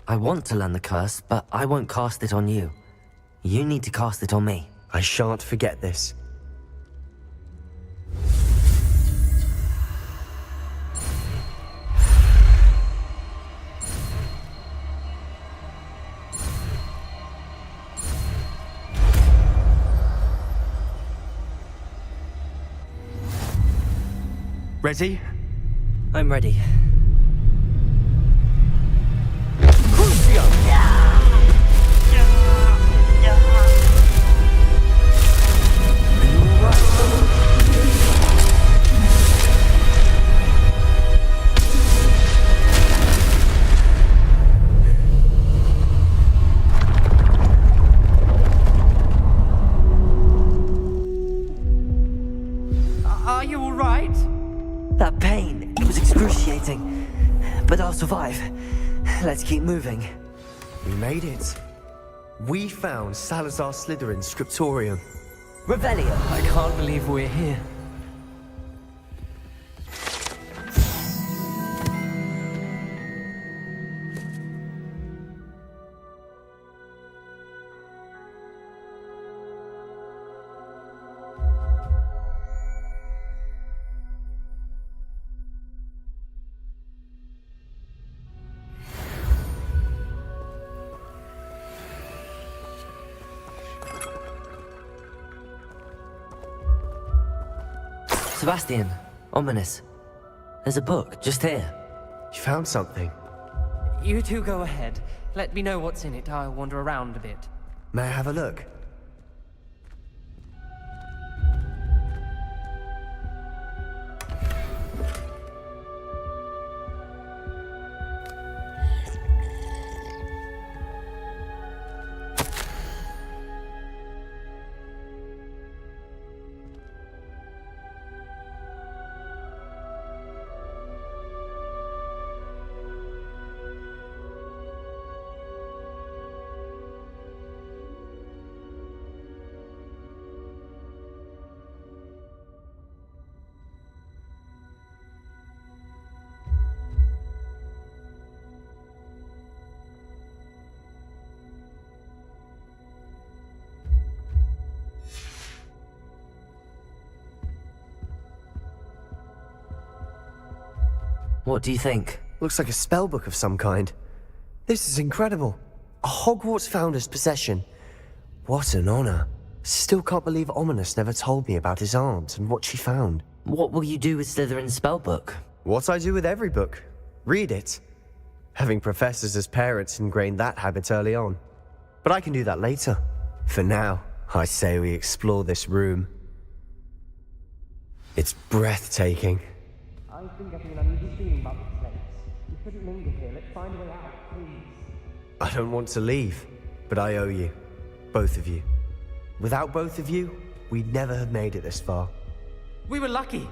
K: I want to learn the curse, but I won't cast it on you. You need to cast it on me.
M: I shan't forget this. Ready?
K: I'm ready.
A: Are you all right?
K: That pain, it was excruciating. But I'll survive. Let's keep moving.
M: We made it. We found Salazar Slytherin's scriptorium.
K: Revelio!
A: I can't believe we're here.
K: Sebastian, Ominous. There's a book, just here.
M: You found something?
A: You two go ahead. Let me know what's in it. I'll wander around a bit.
M: May I have a look?
K: What do you think?
M: Looks like a spellbook of some kind. This is incredible. A Hogwarts founder's possession. What an honor. Still can't believe Ominous never told me about his aunt and what she found.
K: What will you do with Slytherin's spellbook?
M: What I do with every book. Read it. Having professors as parents ingrained that habit early on. But I can do that later. For now, I say we explore this room. It's breathtaking.
A: I've been getting an uneasy feeling about this place. We shouldn't linger here. Let's find a way out, please.
M: I don't want to leave, but I owe you. Both of you. Without both of you, we'd never have made it this far.
A: We were lucky.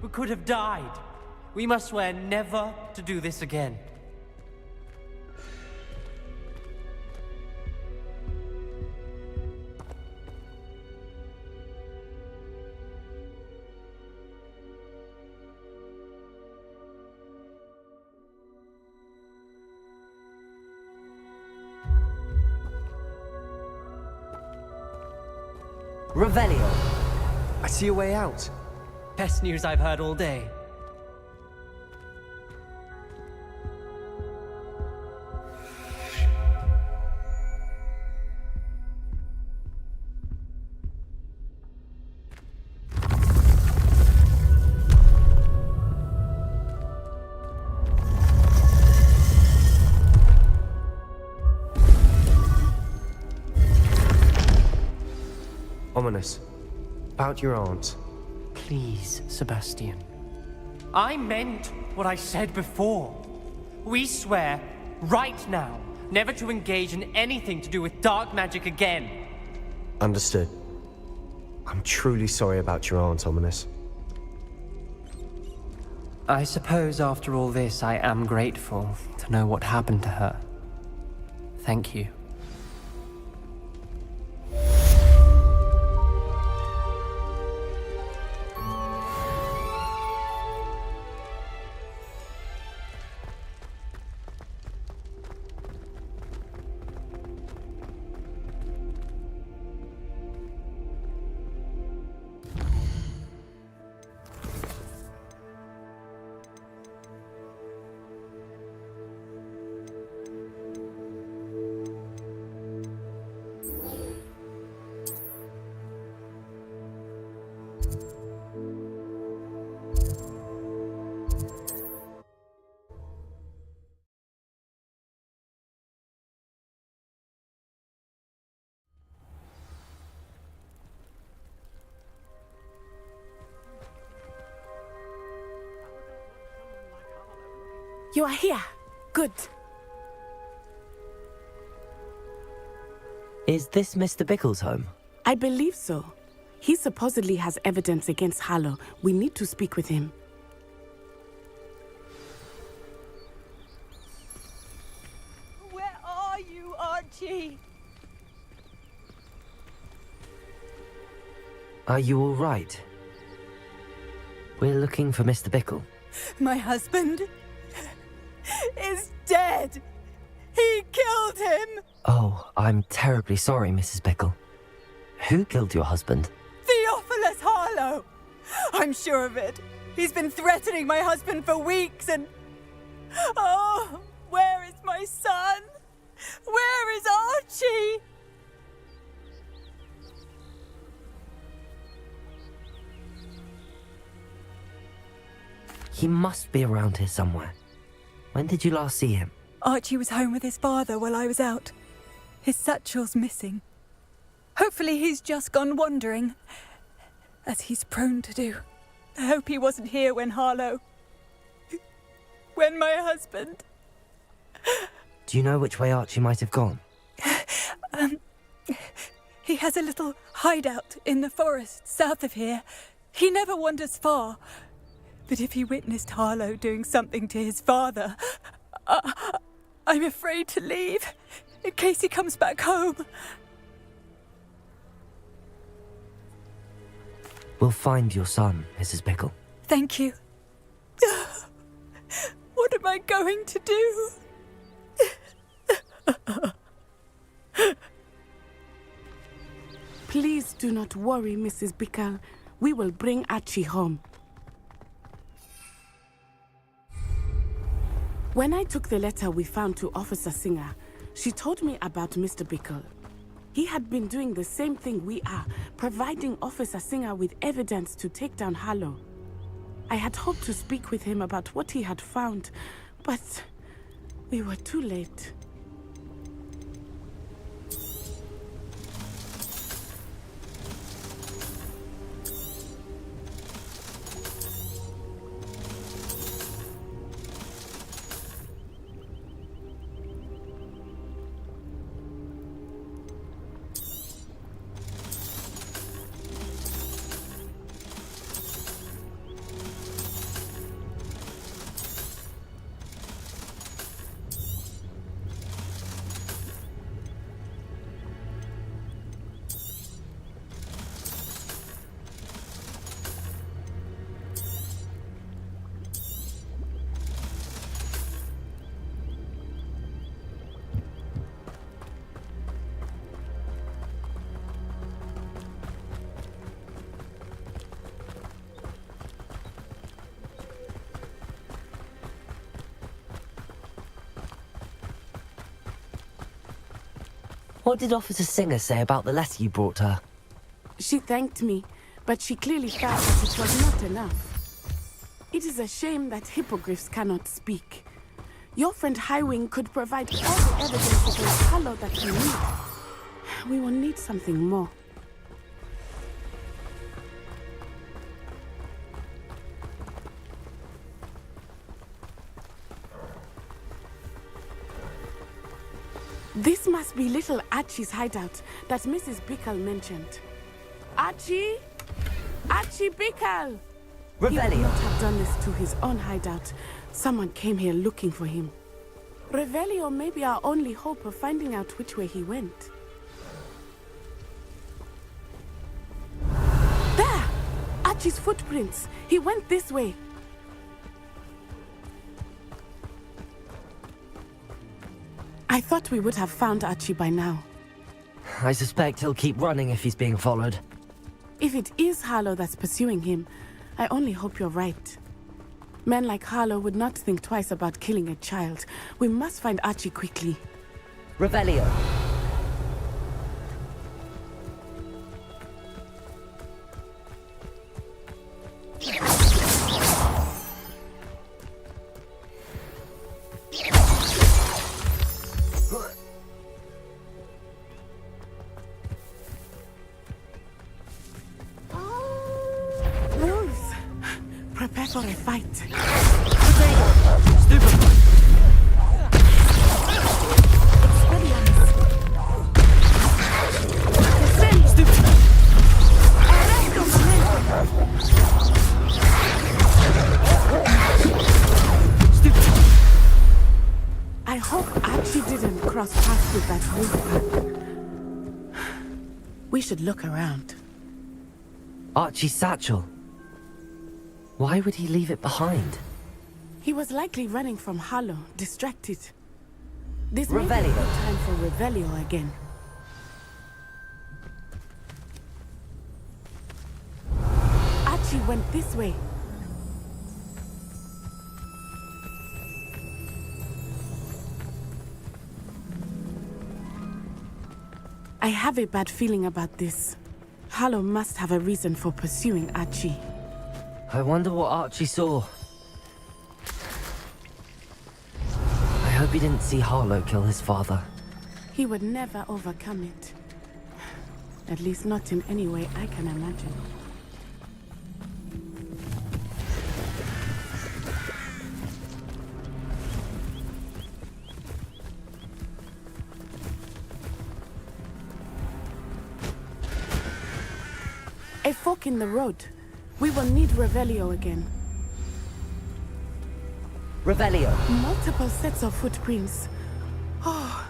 A: We could have died. We must swear never to do this again.
K: Revelio.
M: I see a way out.
A: Best news I've heard all day.
M: Ominous. About your aunt.
A: Please, Sebastian. I meant what I said before. We swear, right now, never to engage in anything to do with dark magic again.
M: Understood. I'm truly sorry about your aunt, Ominous.
A: I suppose after all this, I am grateful to know what happened to her. Thank you.
F: You are here. Good.
K: Is this Mr. Bickle's home?
F: I believe so. He supposedly has evidence against Harlow. We need to speak with him.
H: Where are you, Archie?
K: Are you all right? We're looking for Mr. Bickle.
H: My husband is dead. He killed him.
K: Oh, I'm terribly sorry, Mrs. Bickle. Who killed your husband?
H: Theophilus Harlow. I'm sure of it. He's been threatening my husband for weeks and... Oh, where is my son? Where is Archie?
K: He must be around here somewhere. When did you last see him?
H: Archie was home with his father while I was out. His satchel's missing. Hopefully he's just gone wandering, as he's prone to do. I hope he wasn't here when Harlow... when my husband...
K: Do you know which way Archie might have gone?
H: He has a little hideout in the forest south of here. He never wanders far. But if he witnessed Harlow doing something to his father, I'm afraid to leave, in case he comes back home.
K: We'll find your son, Mrs. Bickle.
H: Thank you. What am I going to do?
F: Please do not worry, Mrs. Bickle. We will bring Archie home. When I took the letter we found to Officer Singer, she told me about Mr. Bickle. He had been doing the same thing we are, providing Officer Singer with evidence to take down Harlow. I had hoped to speak with him about what he had found, but we were too late.
K: What did Officer Singer say about the letter you brought her?
F: She thanked me, but she clearly felt that it was not enough. It is a shame that hippogriffs cannot speak. Your friend Highwing could provide all the evidence against Harlow that we need. We will need something more. This must be little Archie's hideout that Mrs. Bickle mentioned. Archie? Archie Bickle! He would not have done this to his own hideout. Someone came here looking for him. Revelio may be our only hope of finding out which way he went. There! Archie's footprints. He went this way. I thought we would have found Archie by now.
K: I suspect he'll keep running if he's being followed.
F: If it is Harlow that's pursuing him, I only hope you're right. Men like Harlow would not think twice about killing a child. We must find Archie quickly.
K: Revelio.
F: Prepare for a fight.
K: Stupid.
F: I hope Archie didn't cross paths with that wolf. We should look around.
K: Archie's satchel. Why would he leave it behind?
F: He was likely running from Harlow, distracted. This may be
K: Revelio.
F: the time for Revelio again. Archie went this way. I have a bad feeling about this. Harlow must have a reason for pursuing Archie.
K: I wonder what Archie saw. I hope he didn't see Harlow kill his father.
F: He would never overcome it. At least not in any way I can imagine. A fork in the road. We will need Revelio again.
K: Revelio.
F: Multiple sets of footprints. Oh,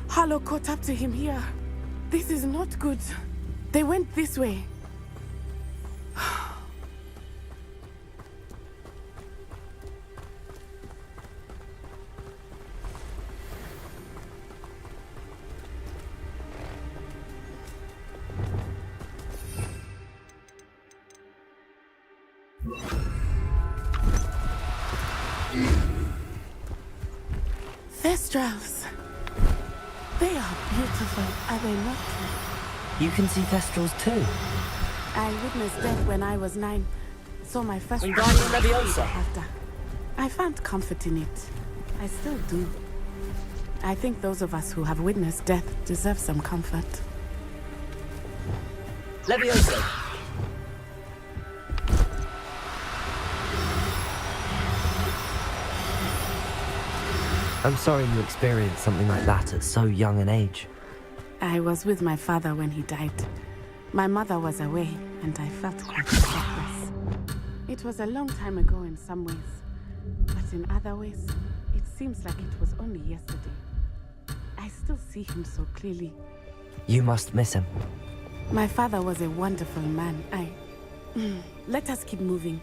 F: Harlow caught up to him here. This is not good. They went this way. Kestrels. They are beautiful, are they not?
K: You can see Kestrels too.
F: I witnessed death when I was 9. Saw my first
K: Wingardium Leviosa.
F: after. I found comfort in it. I still do. I think those of us who have witnessed death deserve some comfort.
K: Leviosa. I'm sorry you experienced something like that at so young an age.
F: I was with my father when he died. My mother was away, and I felt quite helpless. It was a long time ago in some ways, but in other ways, it seems like it was only yesterday. I still see him so clearly.
K: You must miss him.
F: My father was a wonderful man. Let us keep moving.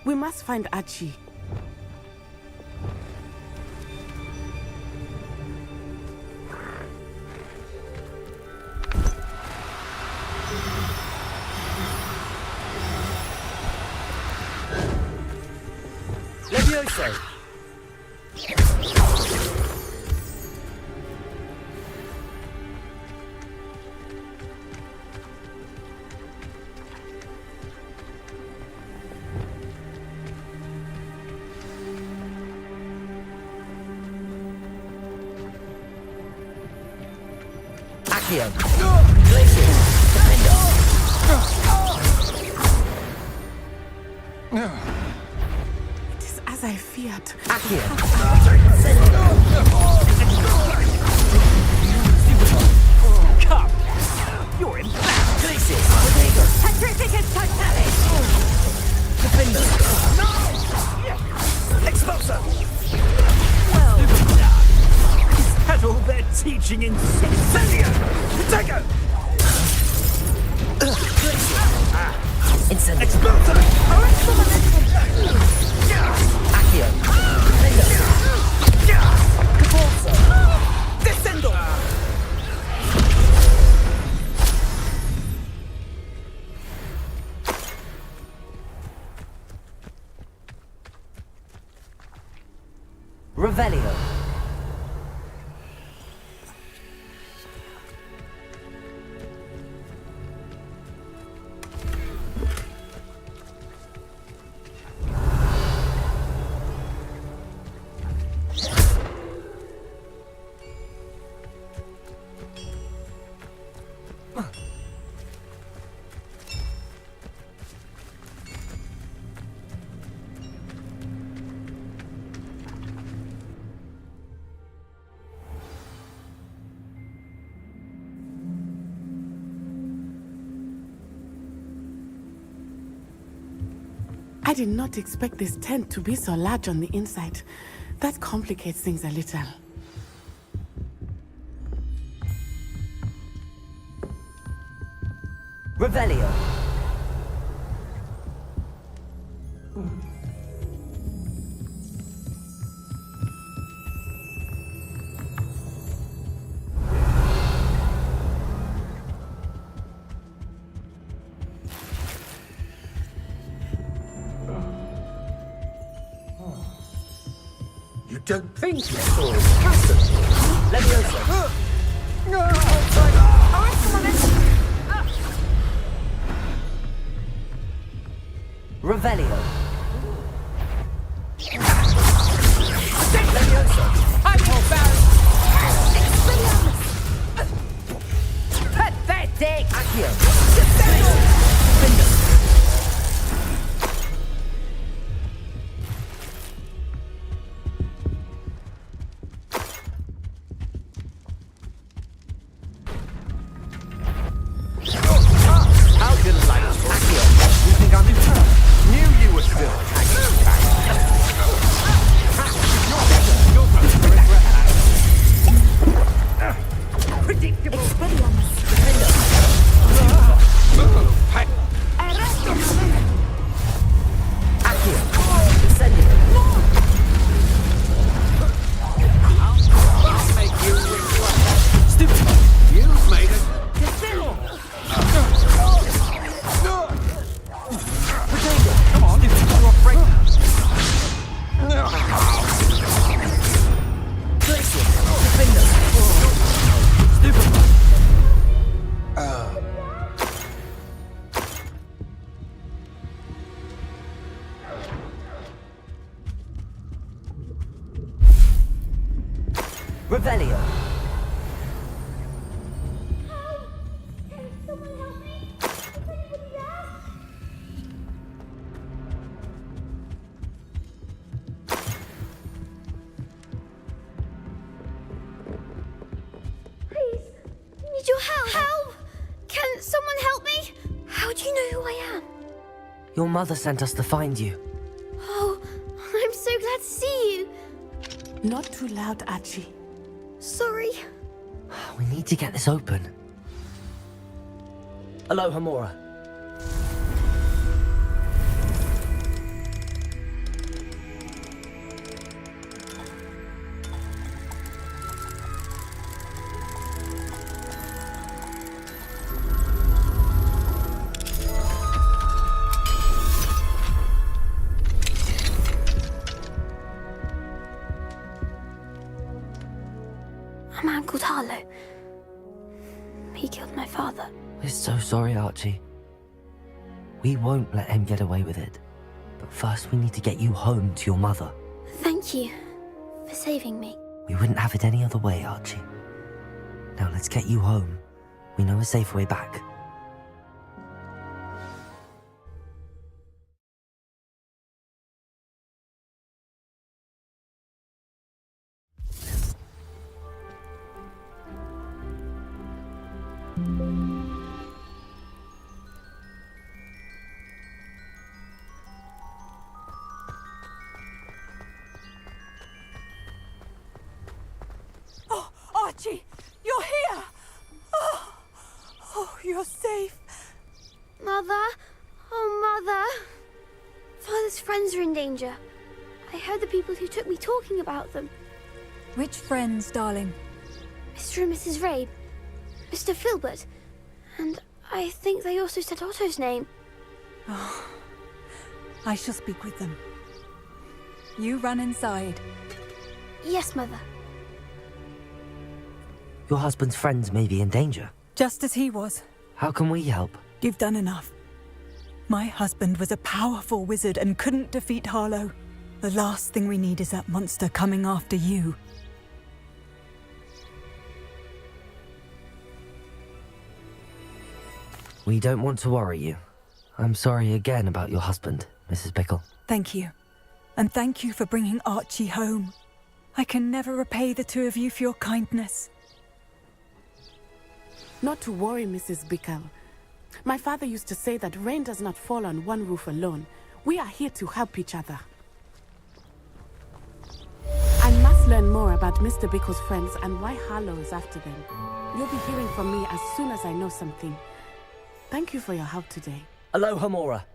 F: We must find Archie.
K: Leviosa. Accio. Glacier.
F: It is as I feared.
K: Accio.
G: Come! You're in back!
K: Glacier.
G: Petrificus Totalis! Defender! No! Expulsor! Well done! Is that all they're teaching in Incendio? Protego!
K: Incendio.
G: Expulsor!
K: Accio.
G: Descendo!
K: Revelio.
F: I did not expect this tent to be so large on the inside. That complicates things a little.
K: Revelio.
B: You don't think you saw his captain?
K: Leviosa. Revelio. Leviosa.
G: Pathetic!
K: Accio.
B: How delightful. You think I'm in town? Knew you were still hanging back.
G: Predictable!
K: Revelio.
E: Please, I need your help. Help! Can someone help me? How do you know who I am?
K: Your mother sent us to find you.
E: Oh, I'm so glad to see you.
F: Not too loud, Archie.
E: Sorry.
K: We need to get this open. Aloha, Mora.
E: A man called Harlow. He killed my father.
K: We're so sorry, Archie. We won't let him get away with it. But first we need to get you home to your mother.
E: Thank you for saving me.
K: We wouldn't have it any other way, Archie. Now let's get you home. We know a safe way back.
H: Oh, Archie, you're here! Oh, you're safe.
E: Mother? Oh, Mother. Father's friends are in danger. I heard the people who took me talking about them.
H: Which friends, darling?
E: Mr. and Mrs. Rabe, Mr. Filbert, and I think they also said Otto's name.
H: Oh, I shall speak with them. You run inside.
E: Yes, Mother.
K: Your husband's friends may be in danger.
H: Just as he was.
K: How can we help?
H: You've done enough. My husband was a powerful wizard and couldn't defeat Harlow. The last thing we need is that monster coming after you.
K: We don't want to worry you. I'm sorry again about your husband, Mrs. Pickle.
H: Thank you. And thank you for bringing Archie home. I can never repay the two of you for your kindness.
F: Not to worry, Mrs. Bickle. My father used to say that rain does not fall on one roof alone. We are here to help each other. I must learn more about Mr. Bickle's friends and why Harlow is after them. You'll be hearing from me as soon as I know something. Thank you for your help today.
K: Aloha, Mora.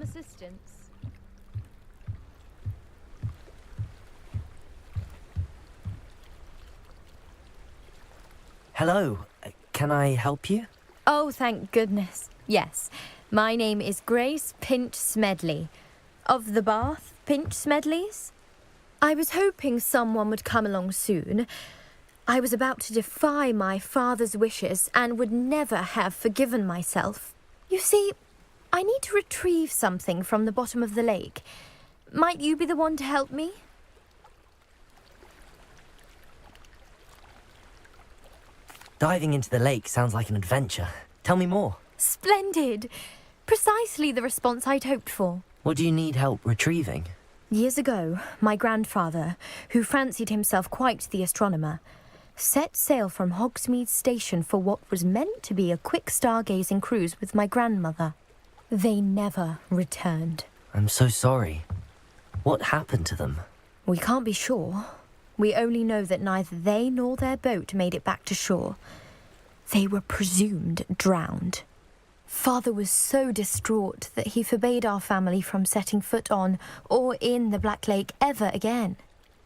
N: Assistance.
K: Hello. Can I help you?
N: Oh, thank goodness. Yes. My name is Grace Pinch Smedley. Of the Bath Pinch Smedleys. I was hoping someone would come along soon. I was about to defy my father's wishes and would never have forgiven myself. You see, I need to retrieve something from the bottom of the lake. Might you be the one to help me?
K: Diving into the lake sounds like an adventure. Tell me more.
N: Splendid! Precisely the response I'd hoped for.
K: What do you need help retrieving?
N: Years ago, my grandfather, who fancied himself quite the astronomer, set sail from Hogsmeade Station for what was meant to be a quick stargazing cruise with my grandmother. They never returned.
K: I'm so sorry. What happened to them?
N: We can't be sure. We only know that neither they nor their boat made it back to shore. They were presumed drowned. Father was so distraught that he forbade our family from setting foot on or in the Black Lake ever again.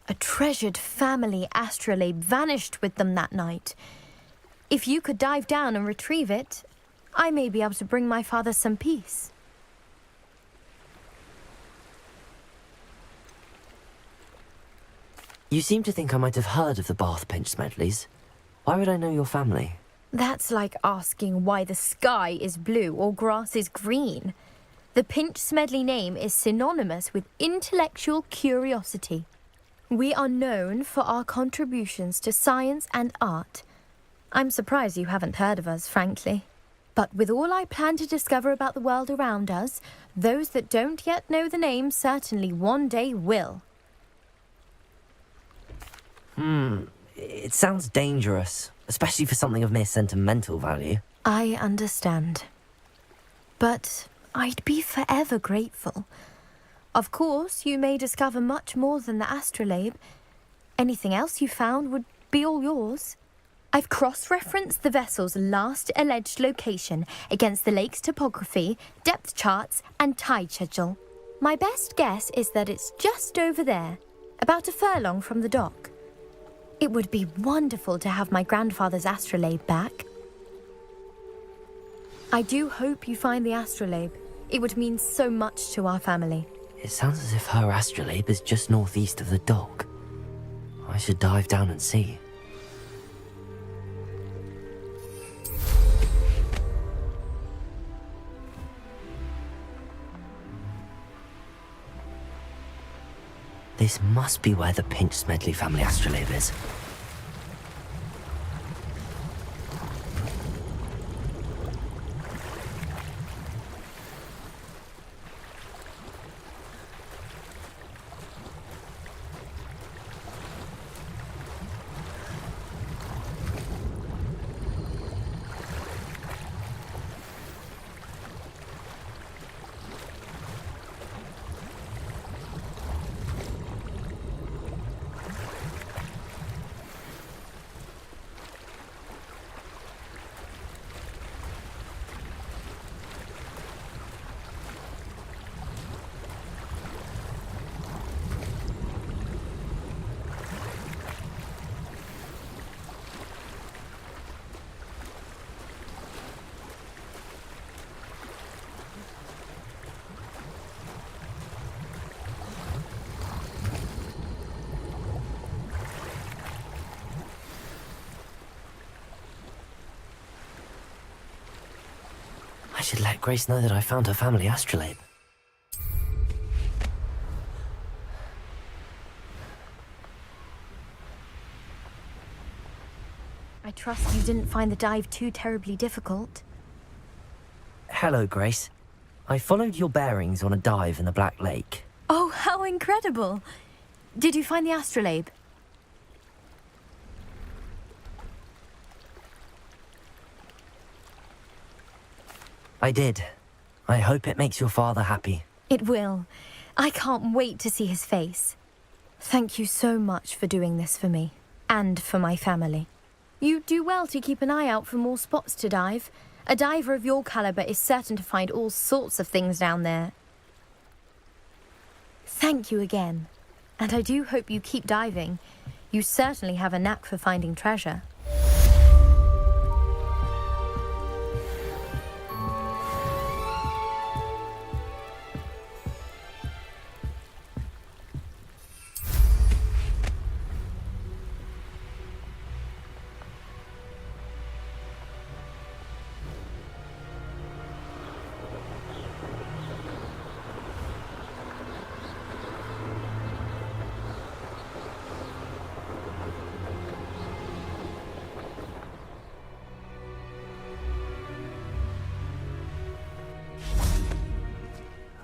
N: A treasured family astrolabe vanished with them that night. If you could dive down and retrieve it, I may be able to bring my father some peace.
K: You seem to think I might have heard of the Bath Pinch Smedleys. Why would I know your family?
N: That's like asking why the sky is blue or grass is green. The Pinch Smedley name is synonymous with intellectual curiosity. We are known for our contributions to science and art. I'm surprised you haven't heard of us, frankly. But with all I plan to discover about the world around us, those that don't yet know the name certainly one day will.
K: It sounds dangerous, especially for something of mere sentimental value.
N: I understand. But I'd be forever grateful. Of course, you may discover much more than the astrolabe. Anything else you found would be all yours. I've cross-referenced the vessel's last alleged location against the lake's topography, depth charts, and tide schedule. My best guess is that it's just over there, about a furlong from the dock. It would be wonderful to have my grandfather's astrolabe back. I do hope you find the astrolabe. It would mean so much to our family.
K: It sounds as if her astrolabe is just northeast of the dock. I should dive down and see. This must be where the Pinch Smedley family astrolabe is. I should let Grace know that I found her family astrolabe.
N: I trust you didn't find the dive too terribly difficult.
K: Hello, Grace. I followed your bearings on a dive in the Black Lake.
N: Oh, how incredible! Did you find the astrolabe?
K: I did. I hope it makes your father happy.
N: It will. I can't wait to see his face. Thank you so much for doing this for me, and for my family. You do well to keep an eye out for more spots to dive. A diver of your caliber is certain to find all sorts of things down there. Thank you again, and I do hope you keep diving. You certainly have a knack for finding treasure.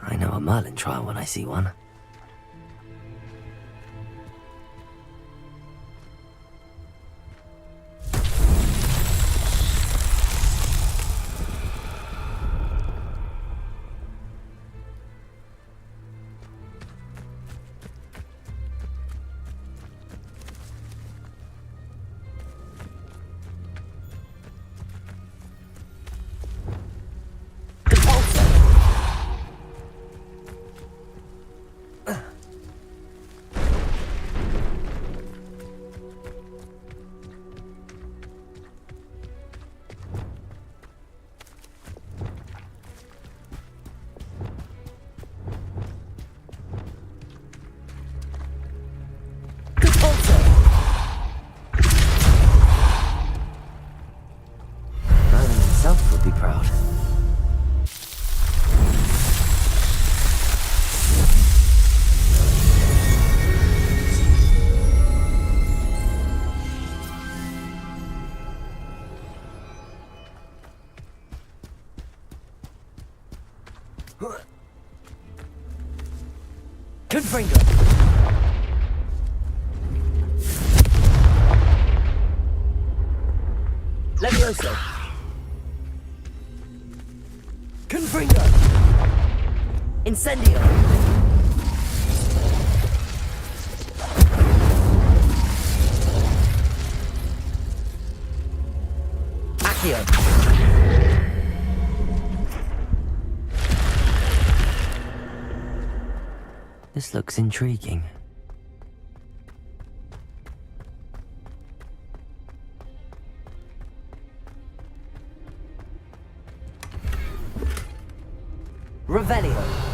K: I know a Merlin trial when I see one.
A: Confringo. Levioso. Confringo. Incendio. Accio.
K: This looks intriguing.
A: Revelio.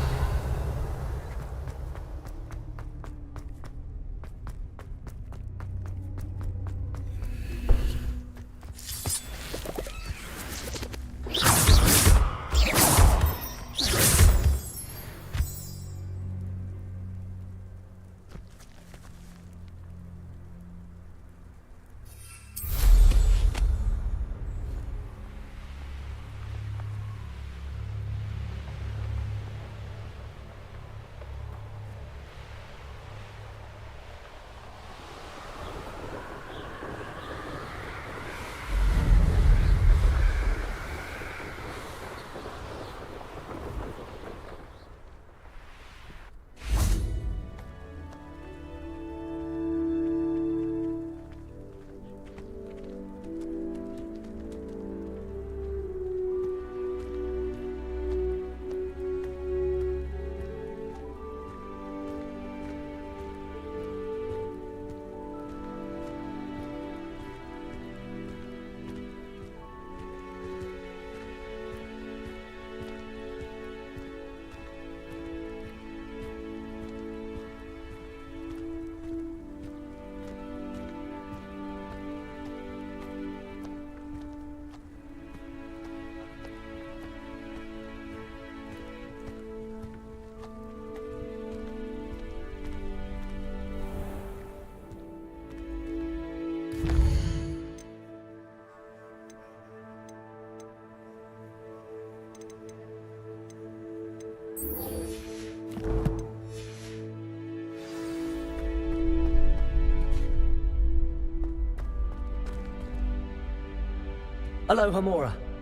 A: Aloha Mora.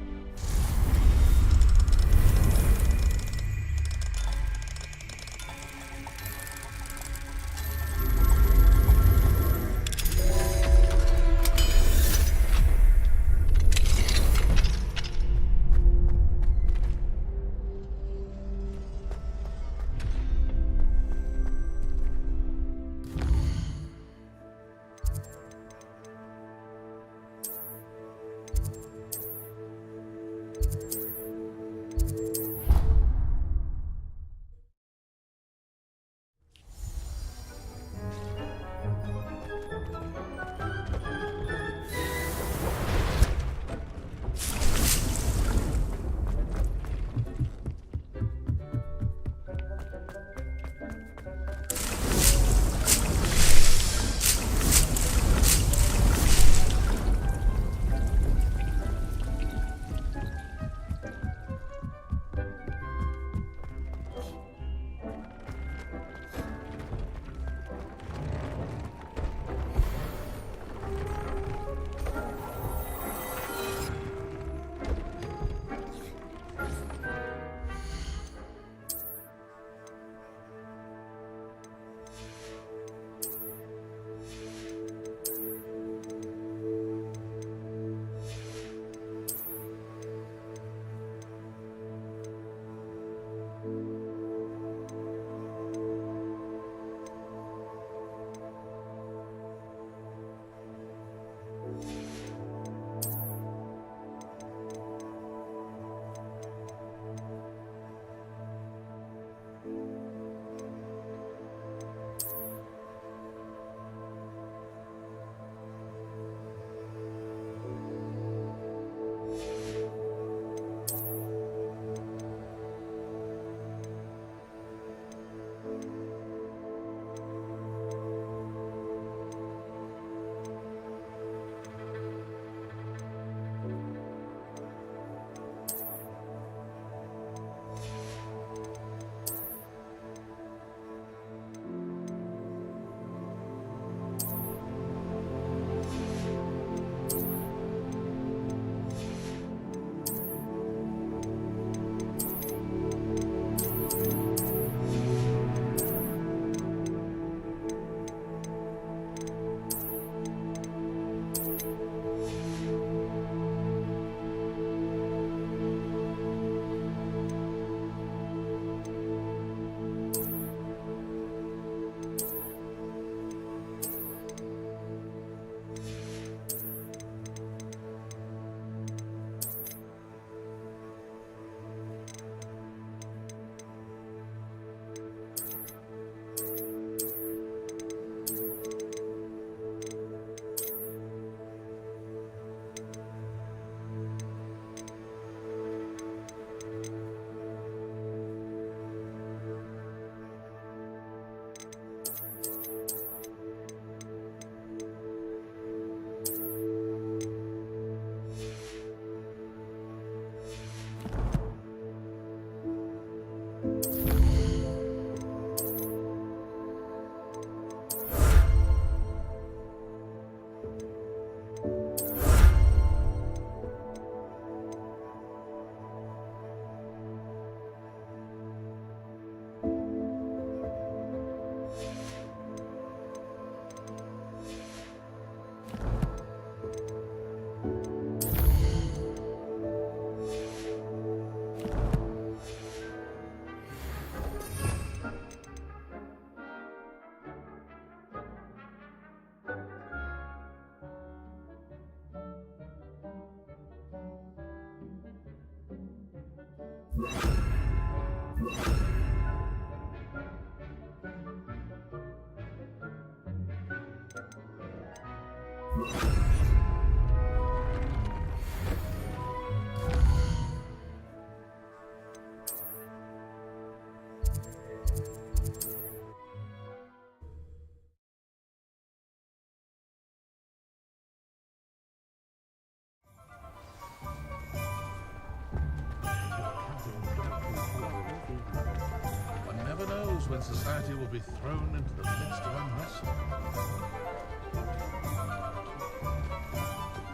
D: One never knows when society will be thrown into the midst of unrest.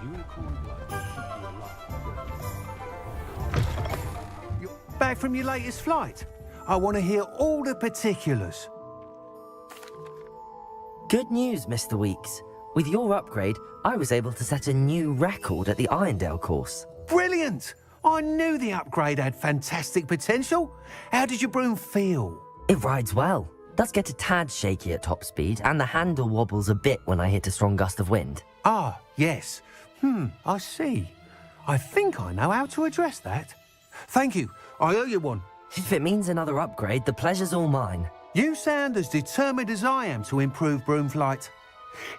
D: Unicorn blood will keep you alive.
B: You're back from your latest flight. I want to hear all the particulars.
K: Good news, Mr. Weeks. With your upgrade, I was able to set a new record at the Irondale course.
B: Brilliant! I knew the upgrade had fantastic potential. How did your broom feel?
K: It rides well. Does get a tad shaky at top speed, and the handle wobbles a bit when I hit a strong gust of wind.
B: Ah, yes. I see. I think I know how to address that. Thank you. I owe you one.
K: If it means another upgrade, the pleasure's all mine.
B: You sound as determined as I am to improve broom flight.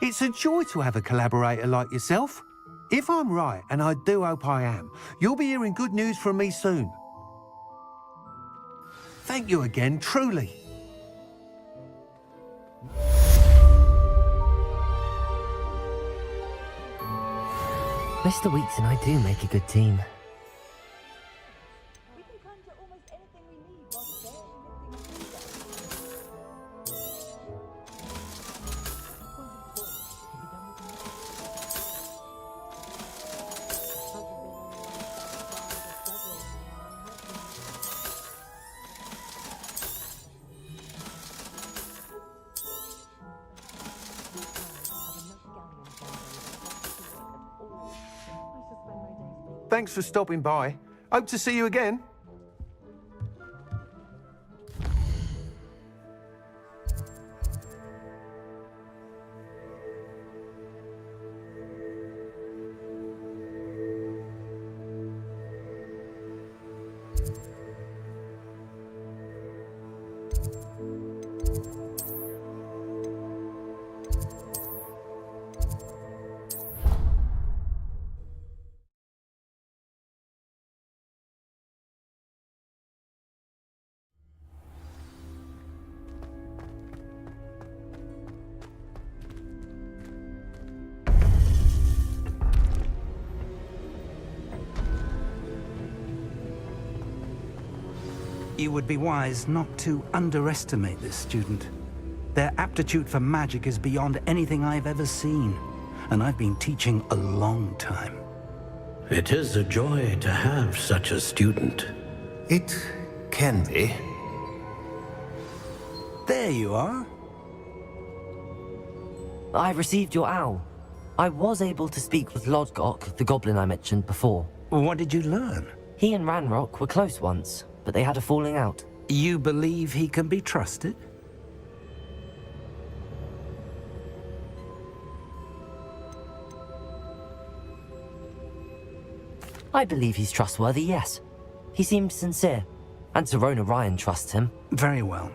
B: It's a joy to have a collaborator like yourself. If I'm right, and I do hope I am, you'll be hearing good news from me soon. Thank you again, truly.
K: Mr. Weeks and I do make a good team.
B: Thanks for stopping by. Hope to see you again.
J: You would be wise not to underestimate this student. Their aptitude for magic is beyond anything I've ever seen, and I've been teaching a long time.
C: It is a joy to have such a student.
B: It can be.
J: There you are.
K: I received your owl. I was able to speak with Lodgok, the goblin I mentioned before.
J: What did you learn?
K: He and Ranrock were close once, but they had a falling out.
J: You believe he can be trusted?
K: I believe he's trustworthy, yes. He seemed sincere, and Serona Ryan trusts him.
J: Very well.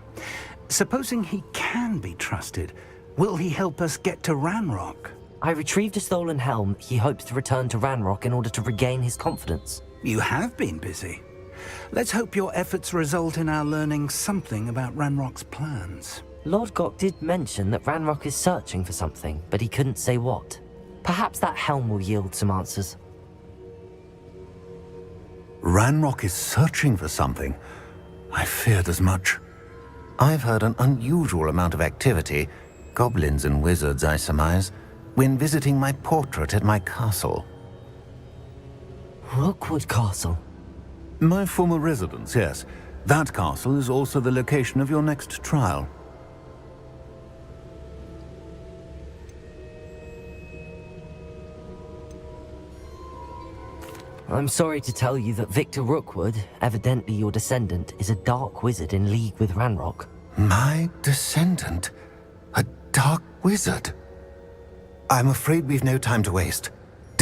J: Supposing he can be trusted, will he help us get to Ranrock?
K: I retrieved a stolen helm he hopes to return to Ranrock in order to regain his confidence.
J: You have been busy. Let's hope your efforts result in our learning something about Ranrock's plans.
K: Lodgok did mention that Ranrock is searching for something, but he couldn't say what. Perhaps that helm will yield some answers.
O: Ranrock is searching for something. I feared as much. I've heard an unusual amount of activity, goblins and wizards, I surmise, when visiting my portrait at my castle.
K: Rookwood Castle?
O: My former residence, yes. That castle is also the location of your next trial.
K: I'm sorry to tell you that Victor Rookwood, evidently your descendant, is a dark wizard in league with Ranrock.
O: My descendant? A dark wizard? I'm afraid we've no time to waste.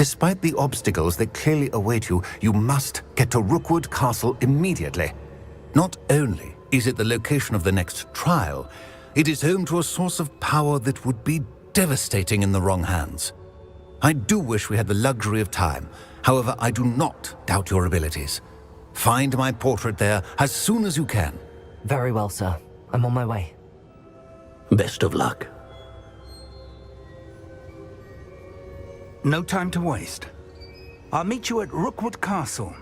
O: Despite the obstacles that clearly await you, you must get to Rookwood Castle immediately. Not only is it the location of the next trial, it is home to a source of power that would be devastating in the wrong hands. I do wish we had the luxury of time. However, I do not doubt your abilities. Find my portrait there as soon as you can.
K: Very well, sir. I'm on my way.
C: Best of luck.
J: No time to waste. I'll meet you at Rookwood Castle.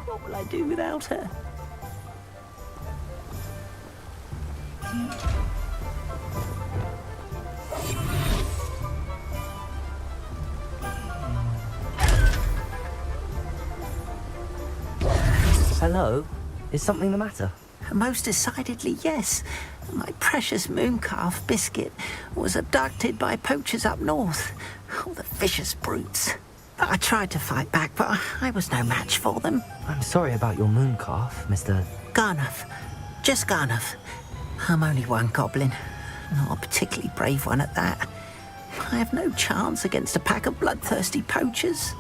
C: What will I do without her?
K: Hello? Is something the matter?
P: Most decidedly, yes. My precious mooncalf, Biscuit, was abducted by poachers up north. All the vicious brutes. I tried to fight back, but I was no match for them.
K: I'm sorry about your mooncalf, Mr.
P: Garnuff. Just Garnuff. I'm only one goblin. Not a particularly brave one at that. I have no chance against a pack of bloodthirsty poachers.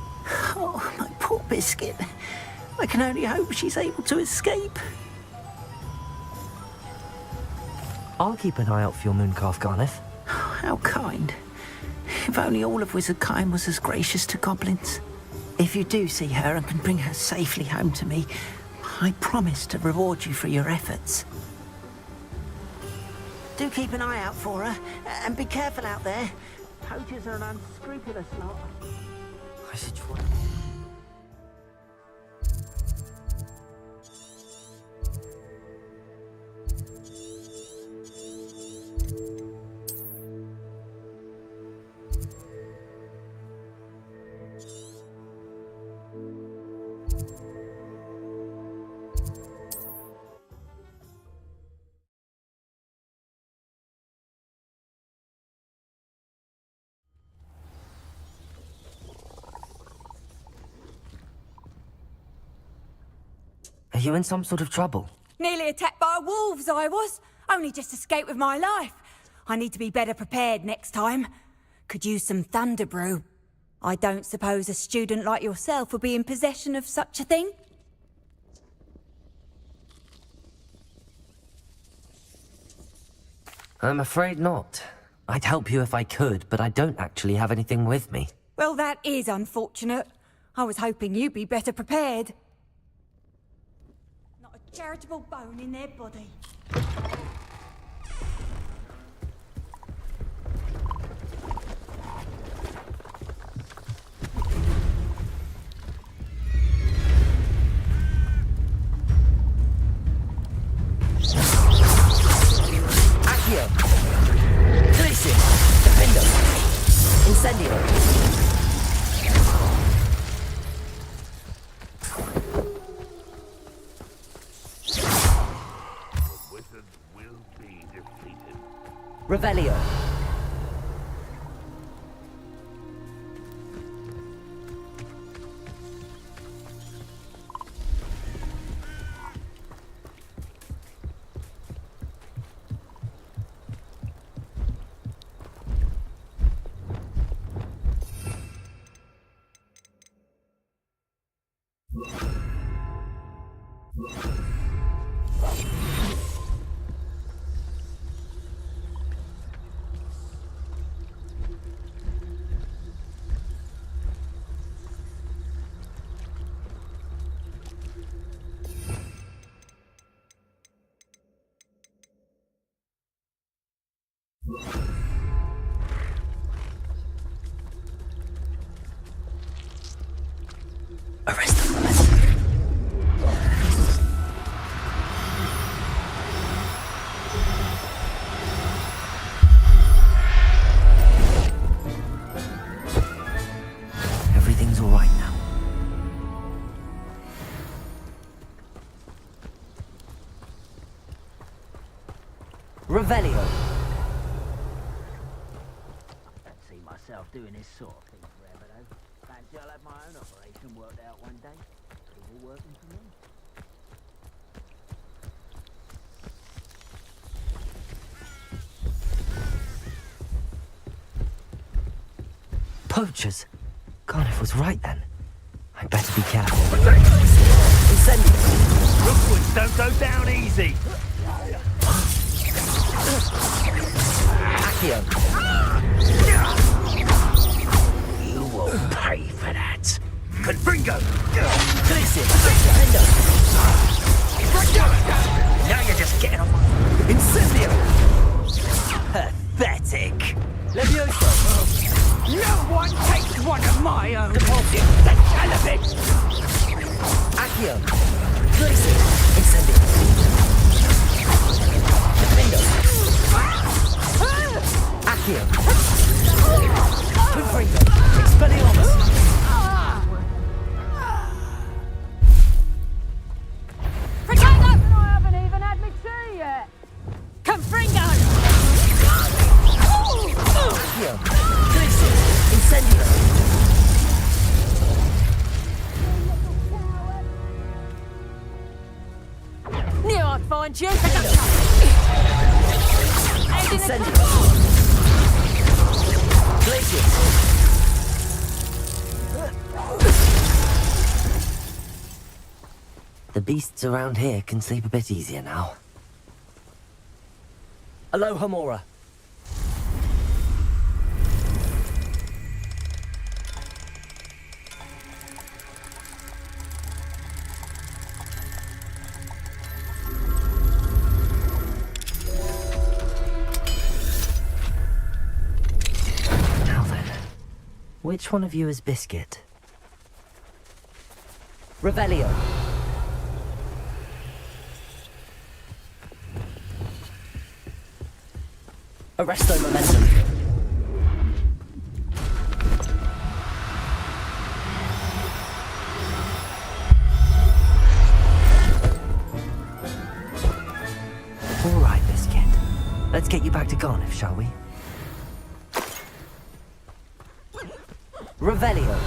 P: Oh, my poor Biscuit. I can only hope she's able to escape.
K: I'll keep an eye out for your mooncalf, Garnuff.
P: How kind. If only all of Wizardkind was as gracious to goblins. If you do see her and can bring her safely home to me, I promise to reward you for your efforts. Do keep an eye out for her, and be careful out there. Poachers are an unscrupulous lot.
K: I should try. Are you in some sort of trouble?
H: Nearly attacked by wolves, I was. Only just escaped with my life. I need to be better prepared next time. Could use some thunder brew. I don't suppose a student like yourself would be in possession of such a thing?
K: I'm afraid not. I'd help you if I could, but I don't actually have anything with me.
H: Well, that is unfortunate. I was hoping you'd be better prepared. Not a charitable bone in their body.
K: Accio! Glacier! Defendo! Incendio! Revelio. Arrest them. Everything's all right now.
Q: myself doing this sort of thing forever, though. Fancy I'll have my own operation worked out one day. It's all working for me.
K: Poachers? Garniff was right then. I better be careful.
G: Rookwoods don't go down easy.
K: Accio.
Q: You will pay for that.
G: Confringo!
K: Glisten.
Q: Now you're just getting on my...
K: Incendio.
Q: Pathetic.
K: Levioso.
Q: No one takes one of my own. Compulsive. The hell of it.
K: Accio. Glisten. Incendio. Accio. Confringo. Expelliarmus.
H: I haven't even had my tea yet. Confringo!
K: Accio. Glisten. Incendio.
H: Knew I'd find you.
K: Incendio. Glacius. The beasts around here can sleep a bit easier now. Aloha Mora. Now then, which one of you is Biscuit? Revelio. Arresto momentum. All right, Biscuit. Let's get you back to Garniff, shall we? Revelio.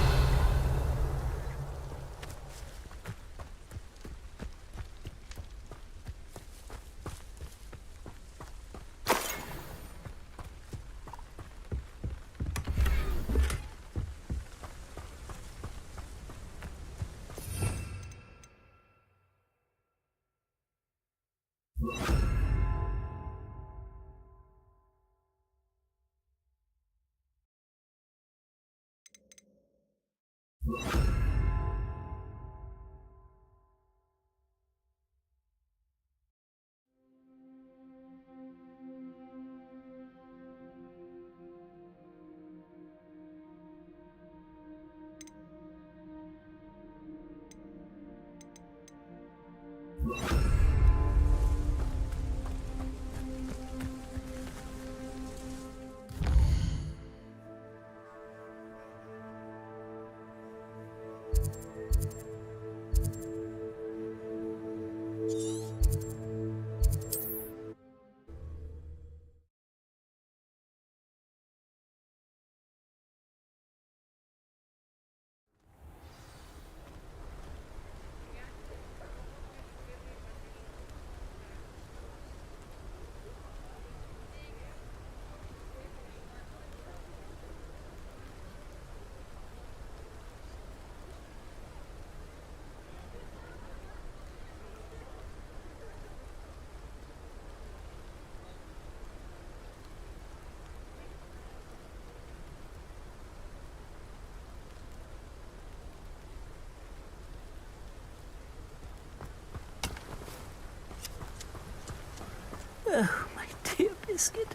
P: Oh, my dear Biscuit.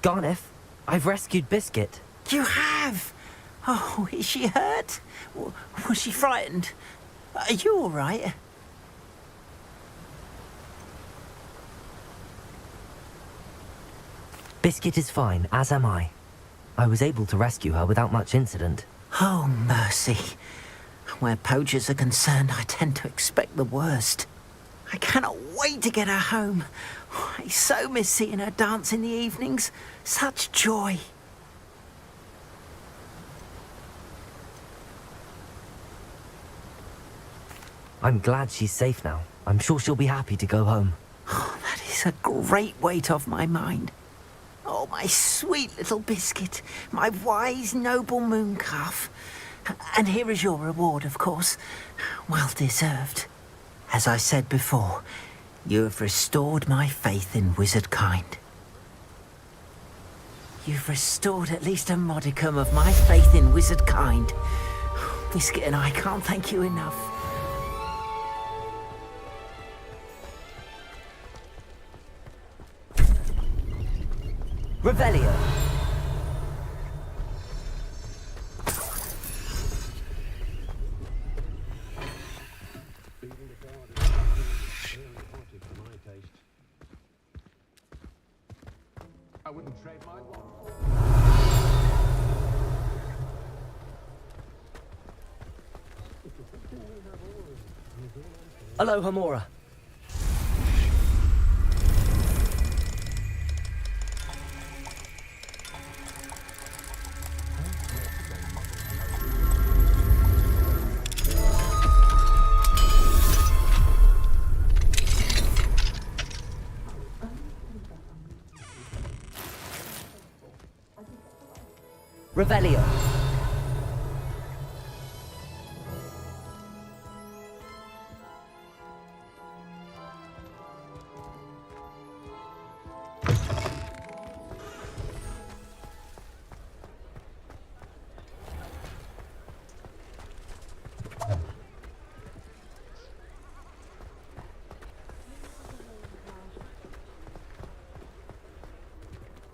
K: Garniff, I've rescued Biscuit.
P: You have? Oh, is she hurt? Was she frightened? Are you all right?
K: Biscuit is fine, as am I. I was able to rescue her without much incident.
P: Oh, mercy. Where poachers are concerned, I tend to expect the worst. I cannot wait to get her home. I so miss seeing her dance in the evenings. Such joy.
K: I'm glad she's safe now. I'm sure she'll be happy to go home.
P: That is a great weight off my mind. Oh, my sweet little biscuit, my wise, noble moon calf. And here is your reward, of course. Well deserved. As I said before, you have restored my faith in wizard kind. You've restored at least a modicum of my faith in wizard kind. Biscuit and I can't thank you enough.
K: Revelio.
B: I wouldn't trade my one.
K: Hello, Hamora. Revelio.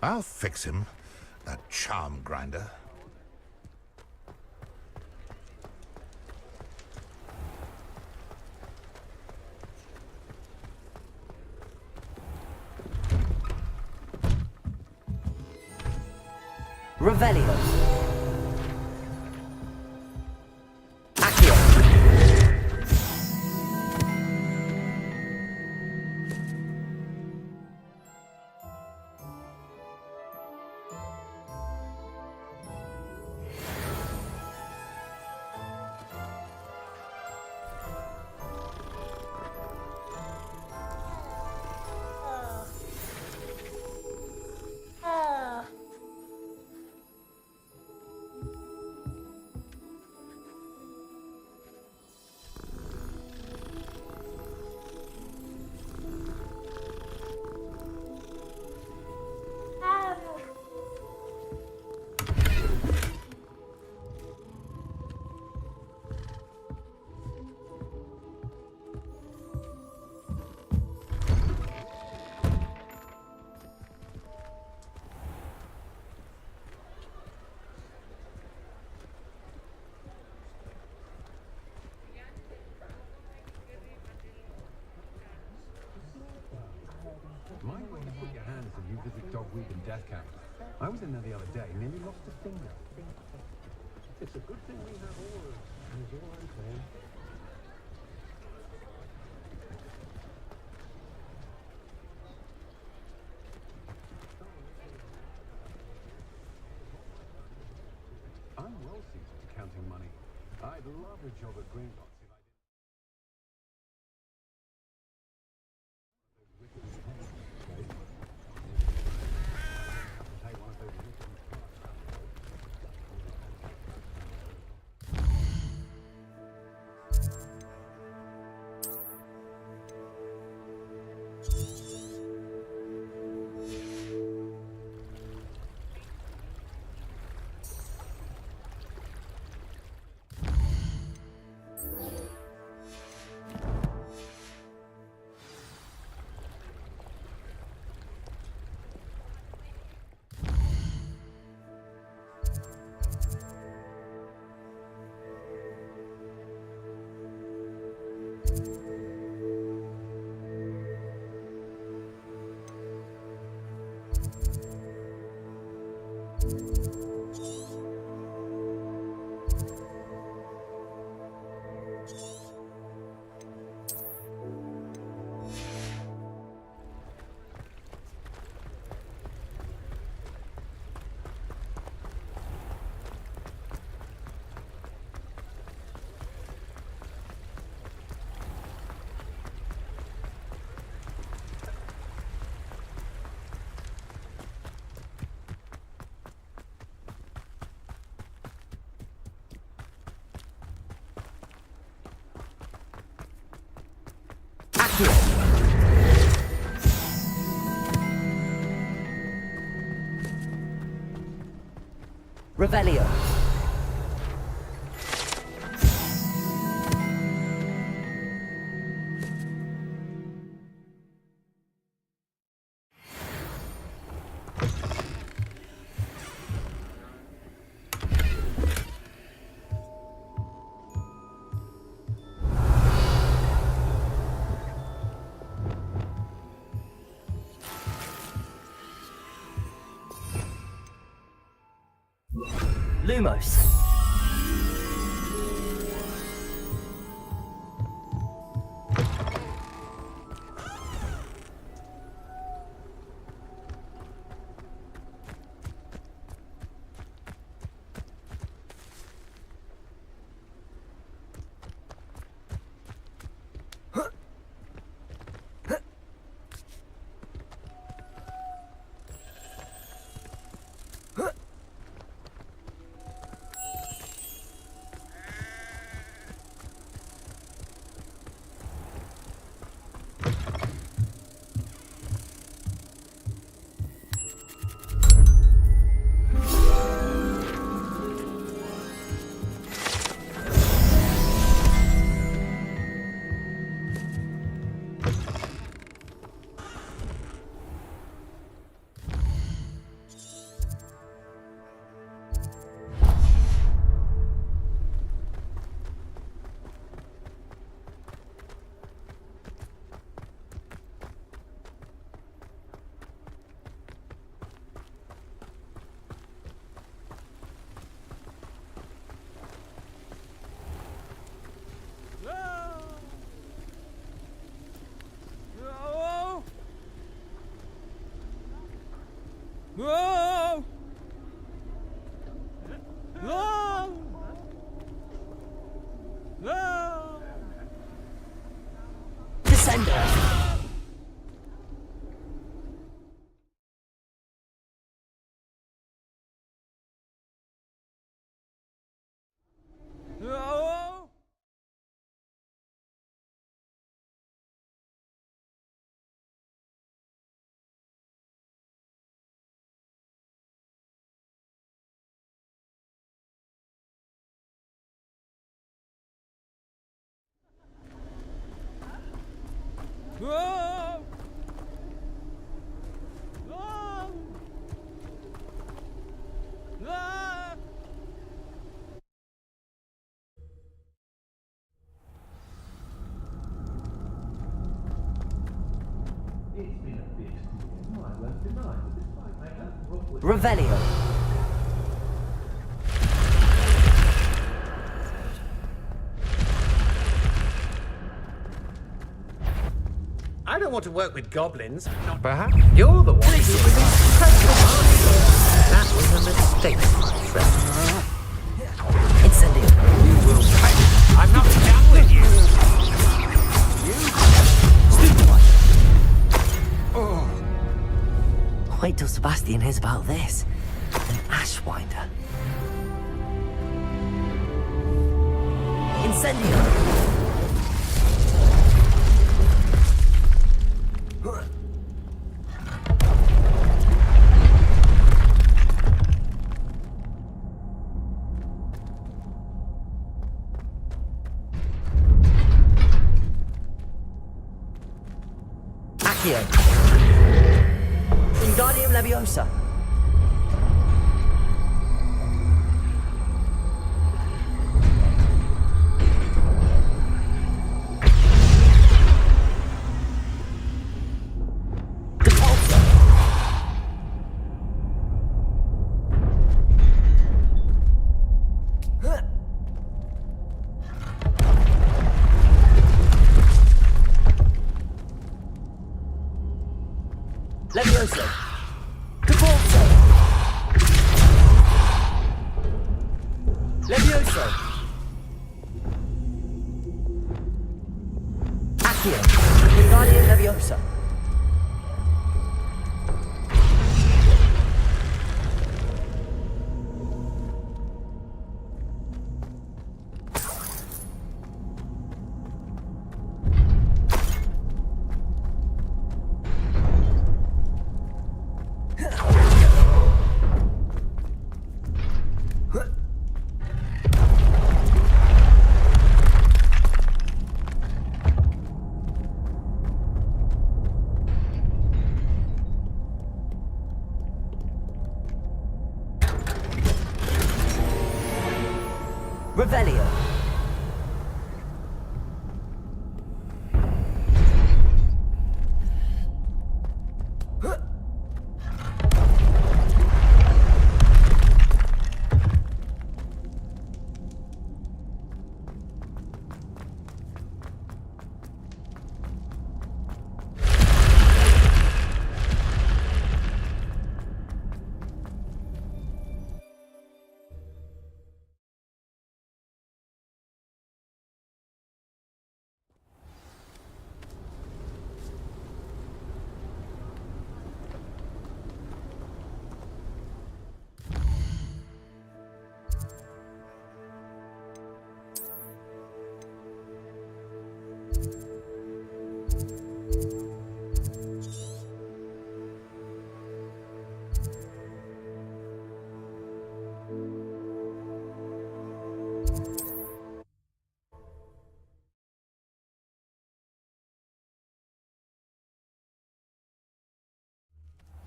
D: I'll fix him, that charm grinder.
K: Revelio.
B: Might want to put your hands if you visit Dogweed and Death Camp. I was in there the other day, nearly lost a finger. It's a good thing we have all is all I'm saying. I'm well suited to counting money. I'd love a job at Greenbox if I didn't.
K: Revelio. Lumos.
G: Whoa! Whoa! Whoa!
K: Descender.
G: Whoa! Whoa! Whoa! Whoa!
K: Revelio.
R: I don't want to work with goblins. Perhaps you're the one who was That was a mistake, my friend.
K: Incendio.
R: You will pay. I'm not done with you.
K: Stupid one. Wait till Sebastian hears about this. An Ashwinder. Incendio. Accio. Wingardium Leviosa. Leviosa. Caporta. Revelio.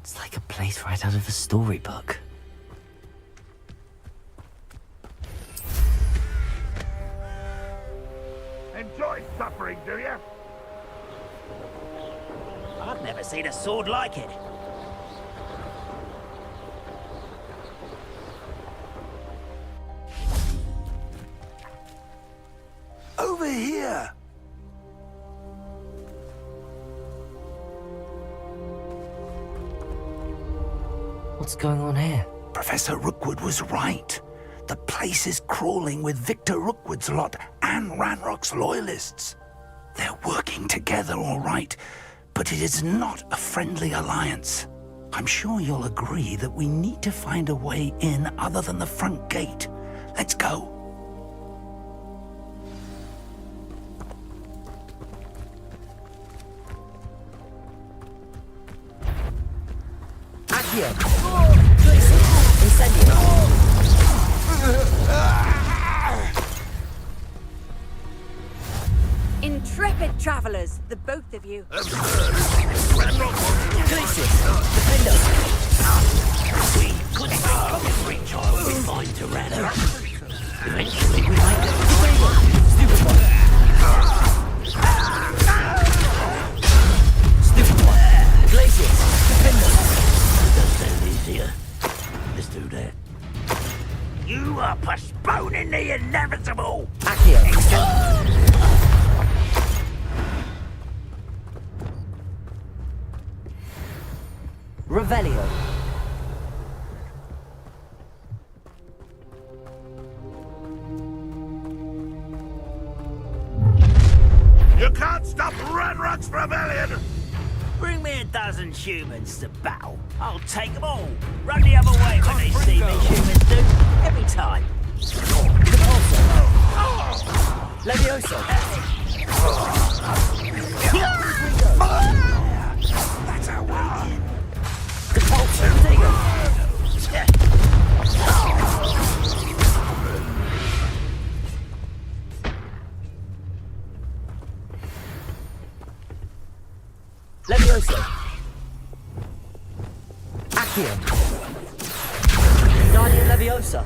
K: It's like a place right out of a storybook.
D: Enjoy suffering, do you?
G: I've never seen a sword like it.
J: Over here!
K: What's going on here?
J: Professor Rookwood was right. The place is crawling with Victor Rookwood's lot and Ranrock's loyalists. They're working together, all right, but it is not a friendly alliance. I'm sure you'll agree that we need to find a way in other than the front gate. Let's go.
K: Accio! Incendio!
H: Intrepid travelers, the both of you.
K: Glacius! Defender!
C: We could make a great child with mine Tyranno. Eventually we might go to
K: Stupid one! Stupid one! Glacius! Defender!
C: It does sound easier. Let's do that. You are postponing the inevitable!
K: Accio! Revelio.
D: You can't stop Ranrock's rebellion!
G: Bring me a dozen humans to battle. I'll take them all. Run the other way when they see me, humans do. Every time.
K: Levioso.
J: That's our way in.
K: Depulso. Digo. Levioso. Accio. Guardian Leviosa.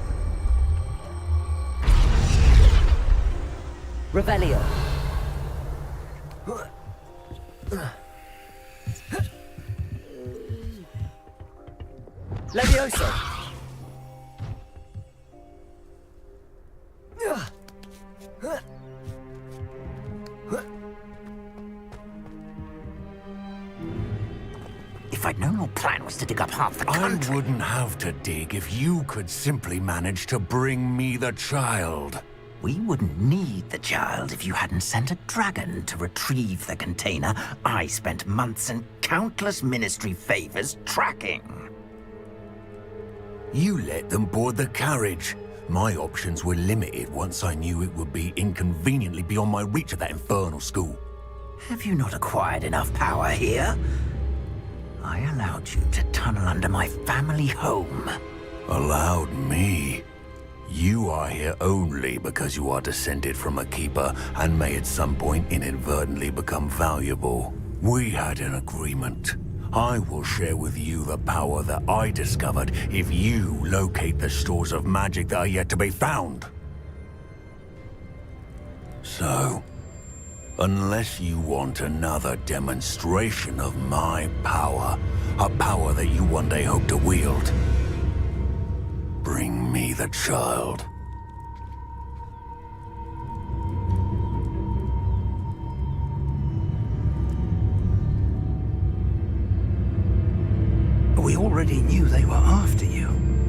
K: Revelio. Levioso.
C: If I'd known your plan was to dig up half the country...
O: I wouldn't have to dig if you could simply manage to bring me the child.
C: We wouldn't need the child if you hadn't sent a dragon to retrieve the container I spent months and countless ministry favors tracking.
O: You let them board the carriage. My options were limited once I knew it would be inconveniently beyond my reach at that infernal school.
C: Have you not acquired enough power here? I allowed you to tunnel under my family home.
O: Allowed me? You are here only because you are descended from a keeper and may at some point inadvertently become valuable. We had an agreement. I will share with you the power that I discovered if you locate the stores of magic that are yet to be found.
J: So, unless you want another demonstration of my power, a power that you one day hope to wield, bring me the child. We already knew they were after you,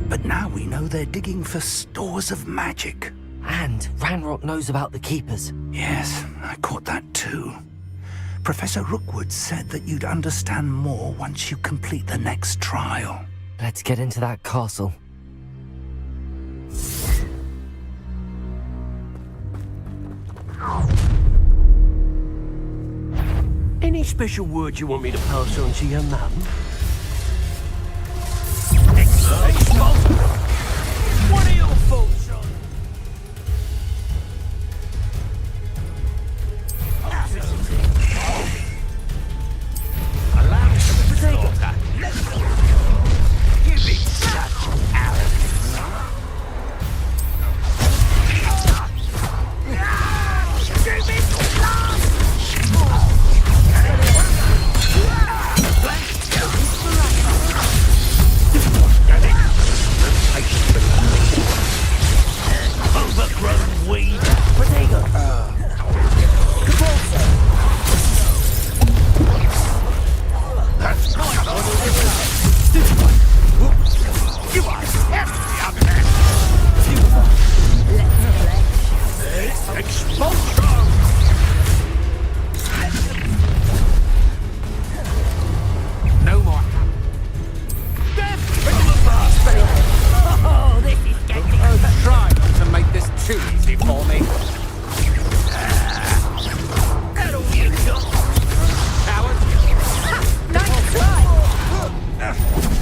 J: but now we know they're digging for stores of magic.
K: And Ranrock knows about the Keepers.
J: Yes, I caught that too. Professor Rookwood said that you'd understand more once you complete the next trial.
K: Let's get into that castle.
R: Any special words you want me to pass on to your mum? What are your thoughts on? Allow me to slaughter. Give me such arrogance. Give me overgrown weed.
G: Protego.
J: That's not you are hefty up there. Let's expulsion. No more. Death!
G: Oh, this is getting
R: Try not to make this too easy for me.
G: that all you got.
R: Coward.
G: Nice try.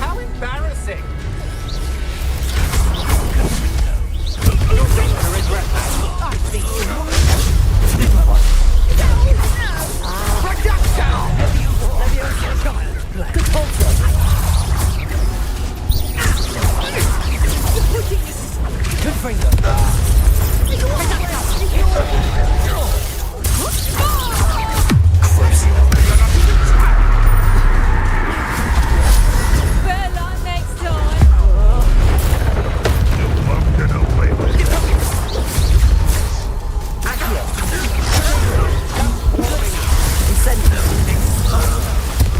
R: How embarrassing.
G: You're going to regret that. I think
A: Good finger.
H: Better next time.
J: You won't get away with it.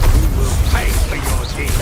J: You will pay for your deed.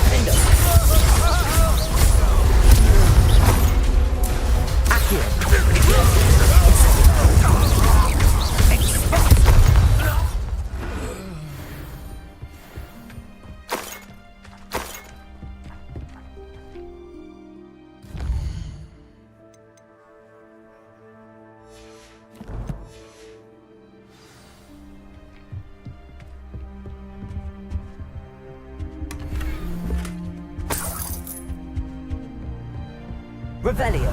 K: Revelio.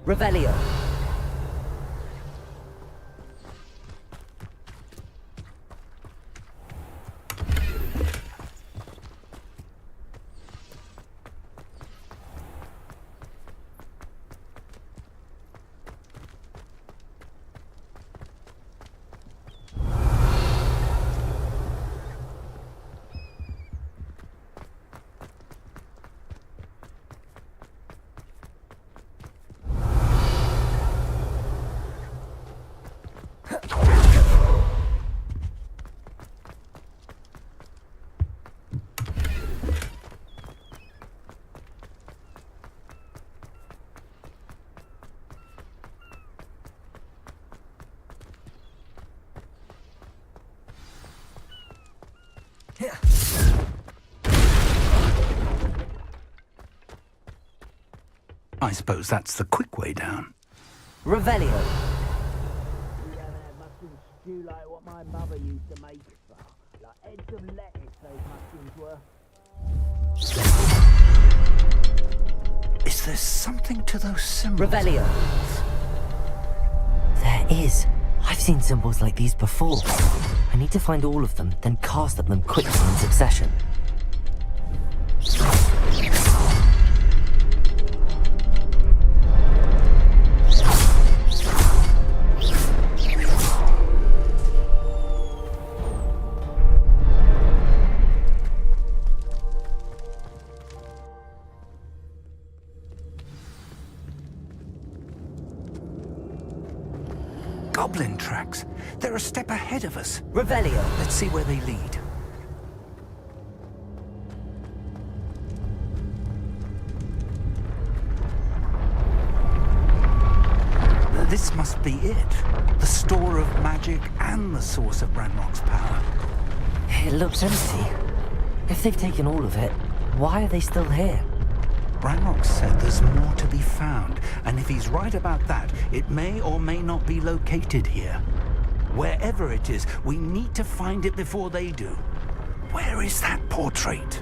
K: Revelio.
J: I suppose that's the quick way down.
K: Revelio.
G: my mother used to make. Like heads of lettuce, those mushrooms were.
J: Is there something to those symbols?
K: Revelio. There is. I've seen symbols like these before. I need to find all of them, then cast at them quickly in succession.
J: Goblin tracks. They're a step ahead of us.
K: Revelio.
J: Let's see where they lead. This must be it. The store of magic and the source of Ranrock's power.
K: It looks empty. If they've taken all of it, why are they still here?
J: Ranrock said there's more to be found, and if he's right about that, it may or may not be located here. Wherever it is, we need to find it before they do. Where is that portrait?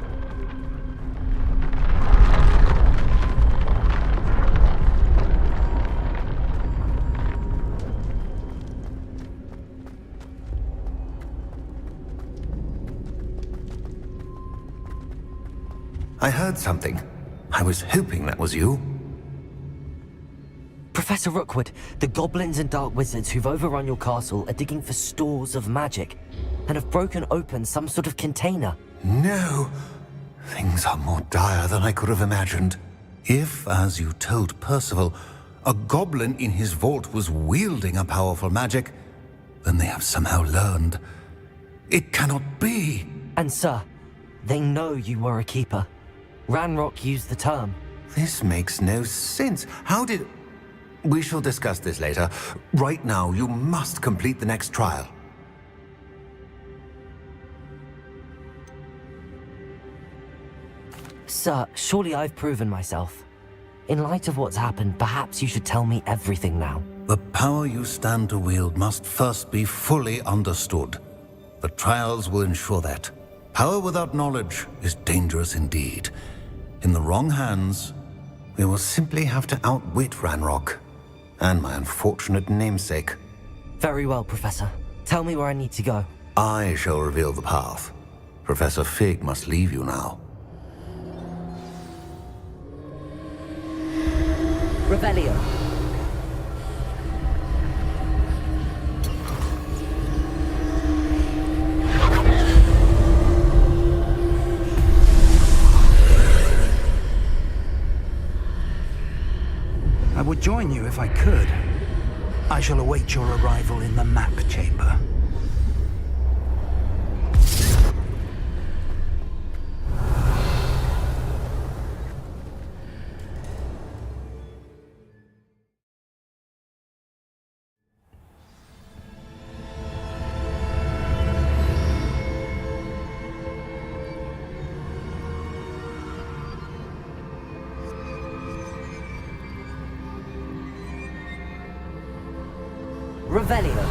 O: I heard something. I was hoping that was you.
K: Professor Rookwood, the goblins and dark wizards who've overrun your castle are digging for stores of magic and have broken open some sort of container.
O: No. Things are more dire than I could have imagined. If, as you told Percival, a goblin in his vault was wielding a powerful magic, then they have somehow learned. It cannot be.
K: And sir, they know you were a keeper. Ranrock used the term.
O: This makes no sense. How did... We shall discuss this later. Right now, you must complete the next trial.
K: Sir, surely I've proven myself. In light of what's happened, perhaps you should tell me everything now.
O: The power you stand to wield must first be fully understood. The trials will ensure that. Power without knowledge is dangerous indeed. In the wrong hands, we will simply have to outwit Ranrock and my unfortunate namesake.
K: Very well, Professor. Tell me where I need to go.
O: I shall reveal the path. Professor Fig must leave you now.
K: Revelio.
J: I would join you if I could. I shall await your arrival in the map chamber.
K: Revelio.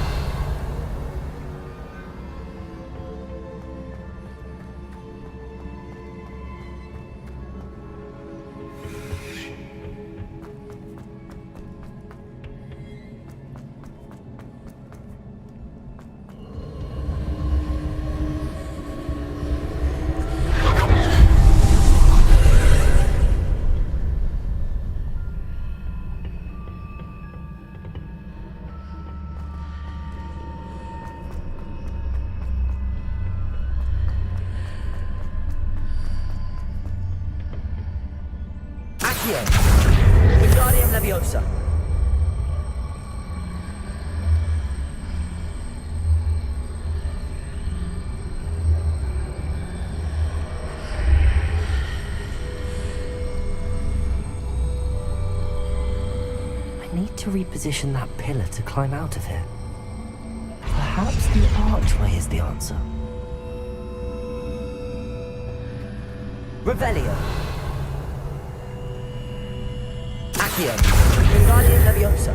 K: Wingardium Leviosa. I need to reposition that pillar to climb out of here. Perhaps the archway is the answer. Revelio. Accio. Wingardium Leviosa.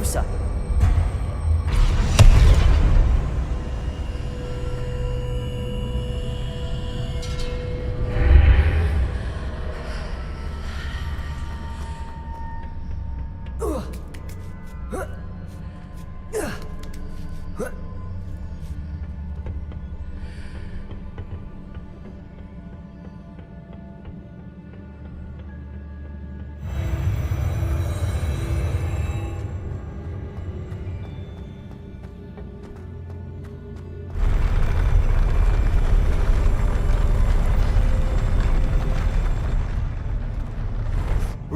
A: Leviosa!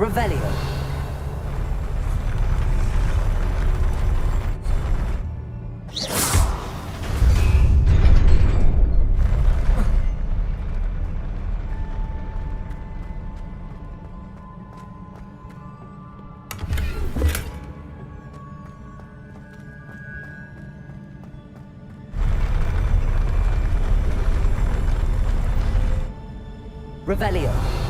A: Revelio. Revelio.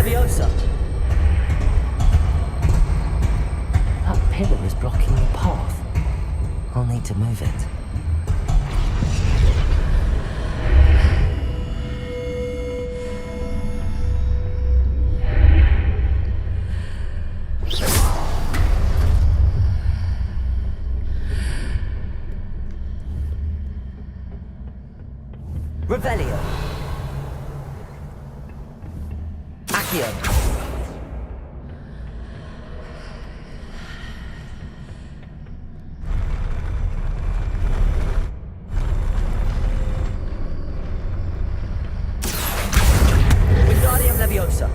A: Leviosa. That pillar is blocking the path. I'll need to move it. Revelio. Accio. Wingardium Leviosa.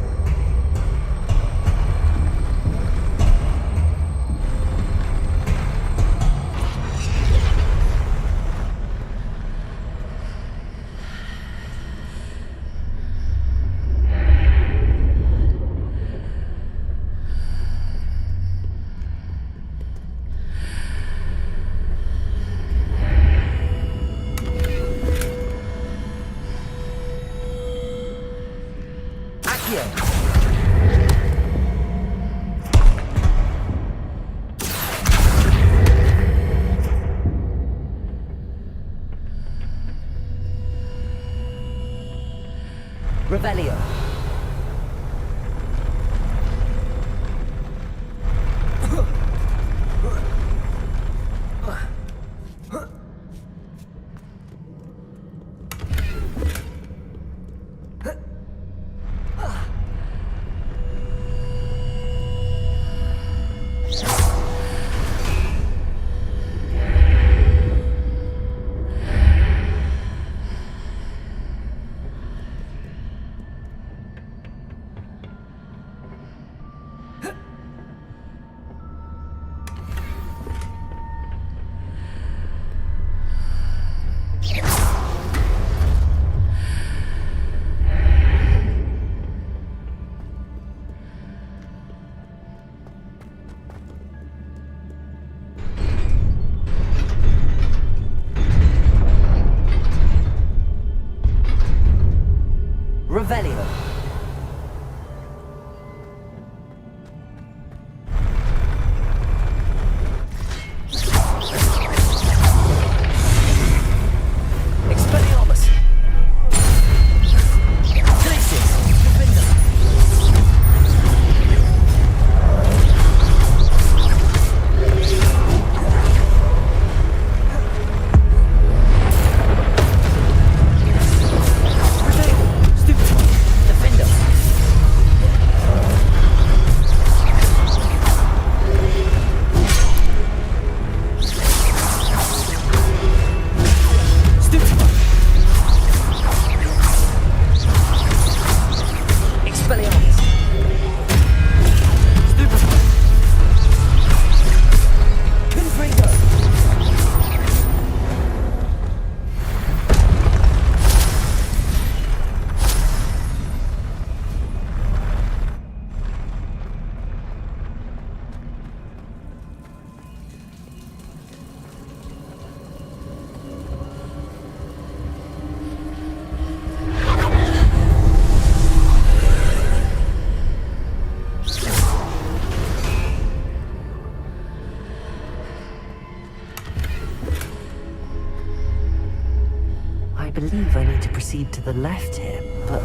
K: believe I need to proceed to the left here, but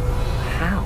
K: how?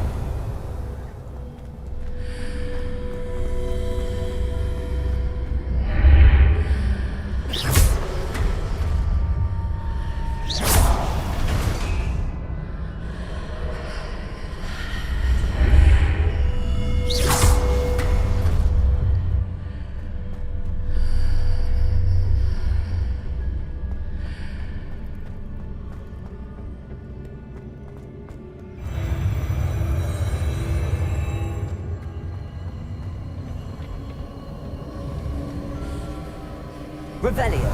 K: Revelio.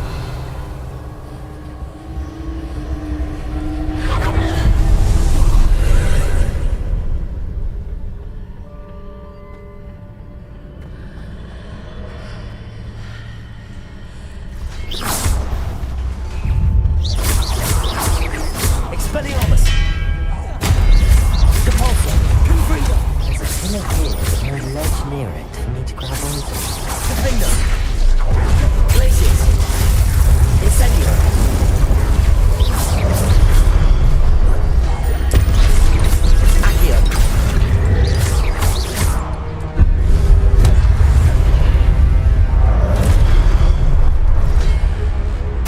K: Expelliarmus. Depulso. Confringo. There's a pillar here, but no ledge near it for me to grab onto. Confringo. Glaciers. Incendio. Accio.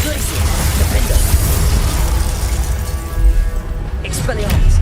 K: Glaciers. Defendo. Expelliarmus.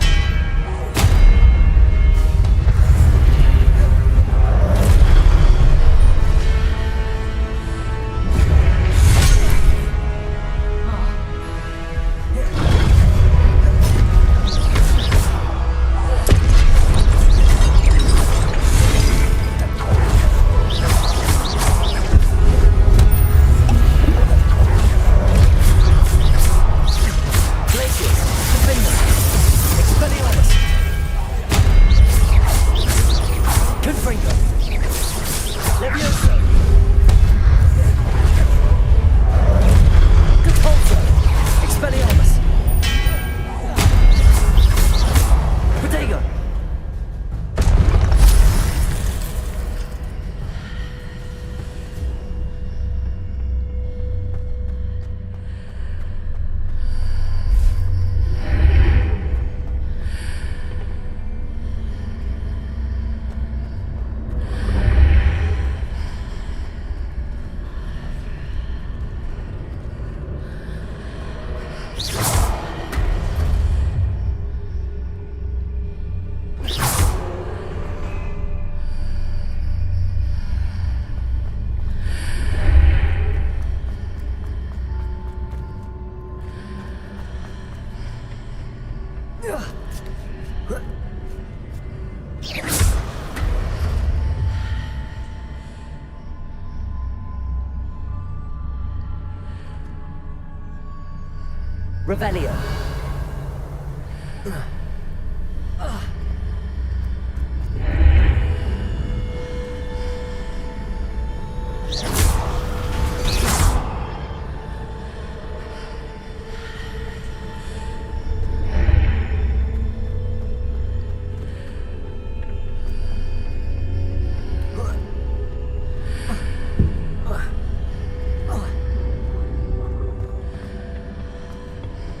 K: Revelio.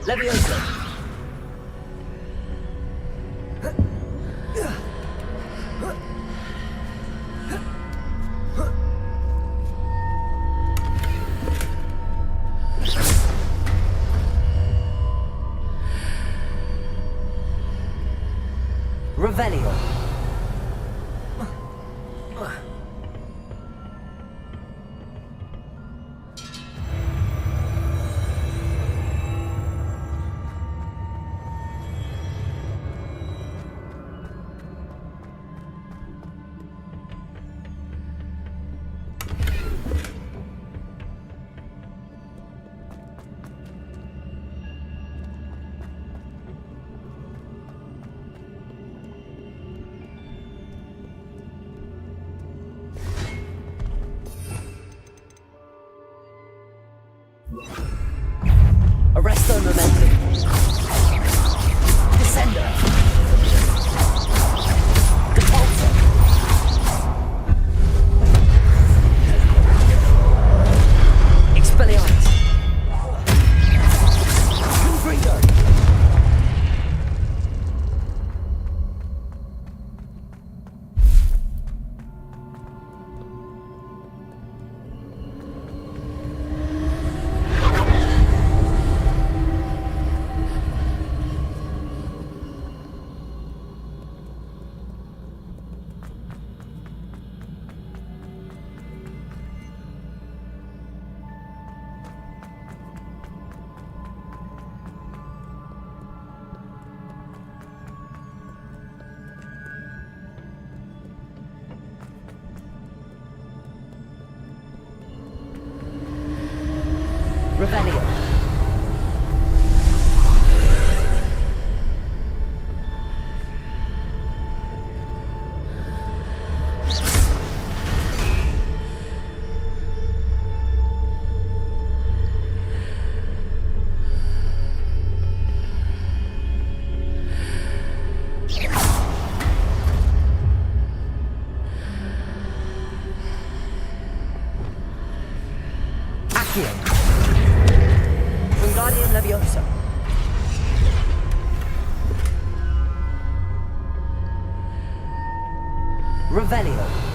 K: Leviosa. Revelio. Arresto momentum. Descender. Depulso. Expelliarmus. Confringo. Revelio. Accio. Wingardium Leviosa. Revelio.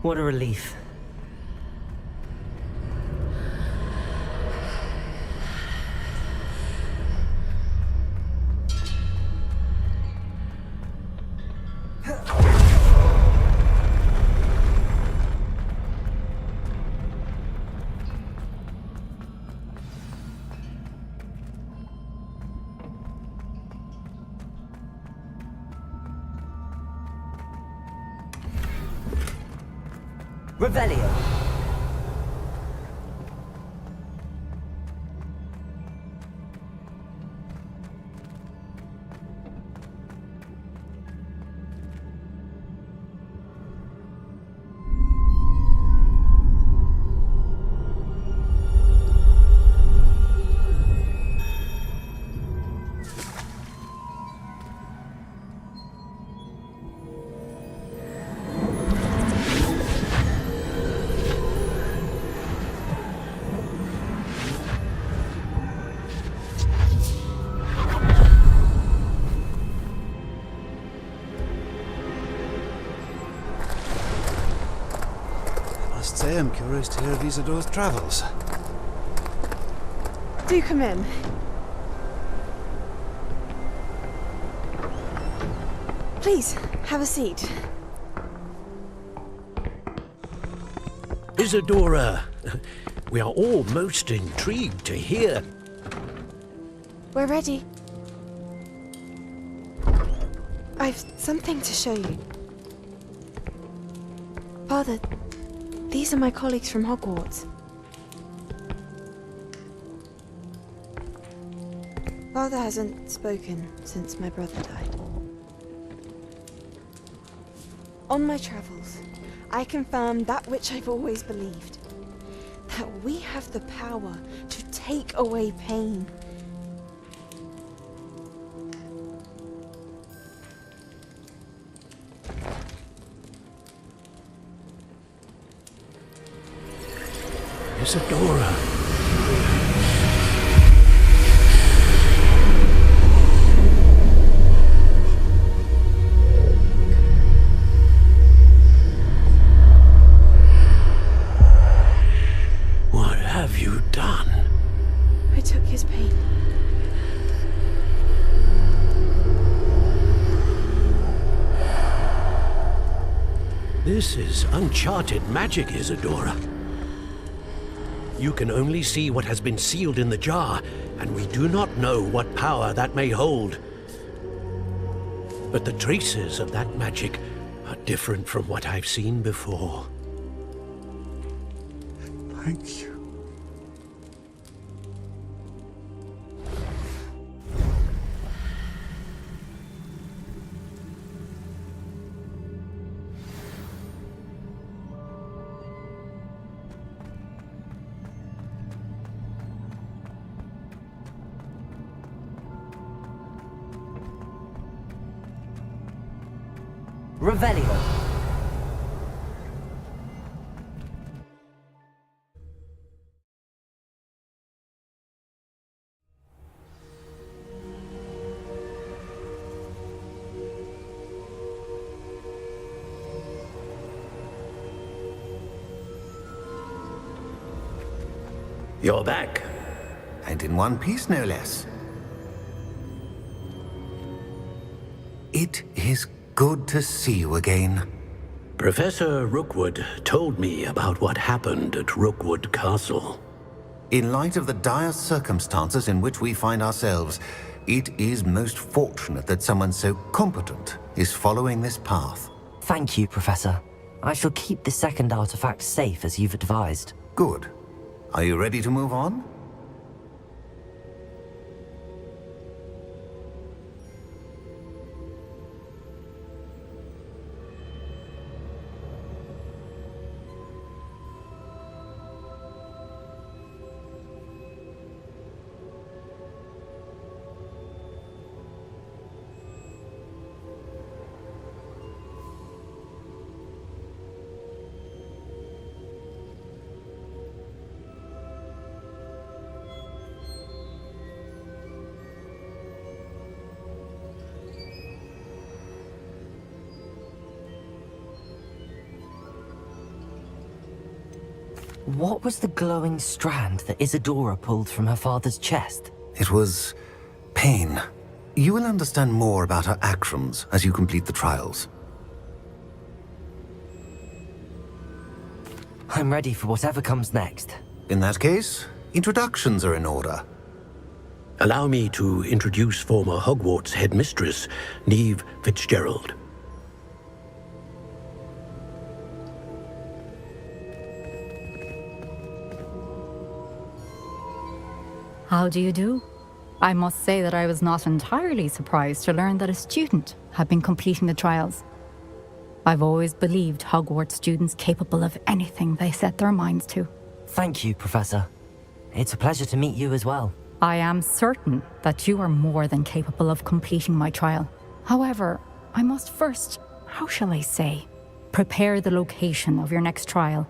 K: What a relief. Revelio.
S: I'm curious to hear of Isadore's travels.
F: Do come in. Please, have a seat.
T: Isadora, we are all most intrigued to hear.
F: We're ready. I've something to show you. Father, these are my colleagues from Hogwarts. Father hasn't spoken since my brother died. On my travels, I confirmed that which I've always believed. That we have the power to take away pain.
T: Isadora. What have you done?
F: I took his pain.
T: This is uncharted magic, Isadora. You can only see what has been sealed in the jar, and we do not know what power that may hold. But the traces of that magic are different from what I've seen before.
S: Thank you.
K: Revelio.
T: You're back.
O: And in one piece, no less. It is good to see you again.
T: Professor Rookwood told me about what happened at Rookwood Castle.
O: In light of the dire circumstances in which we find ourselves, it is most fortunate that someone so competent is following this path.
K: Thank you, Professor. I shall keep the second artifact safe as you've advised.
O: Good. Are you ready to move on?
K: What was the glowing strand that Isadora pulled from her father's chest?
O: It was pain. You will understand more about her actions as you complete the trials.
K: I'm ready for whatever comes next.
O: In that case, introductions are in order.
T: Allow me to introduce former Hogwarts headmistress, Neve Fitzgerald.
U: How do you do? I must say that I was not entirely surprised to learn that a student had been completing the trials. I've always believed Hogwarts students capable of anything they set their minds to.
K: Thank you, Professor. It's a pleasure to meet you as well.
U: I am certain that you are more than capable of completing my trial. However, I must first, how shall I say, prepare the location of your next trial.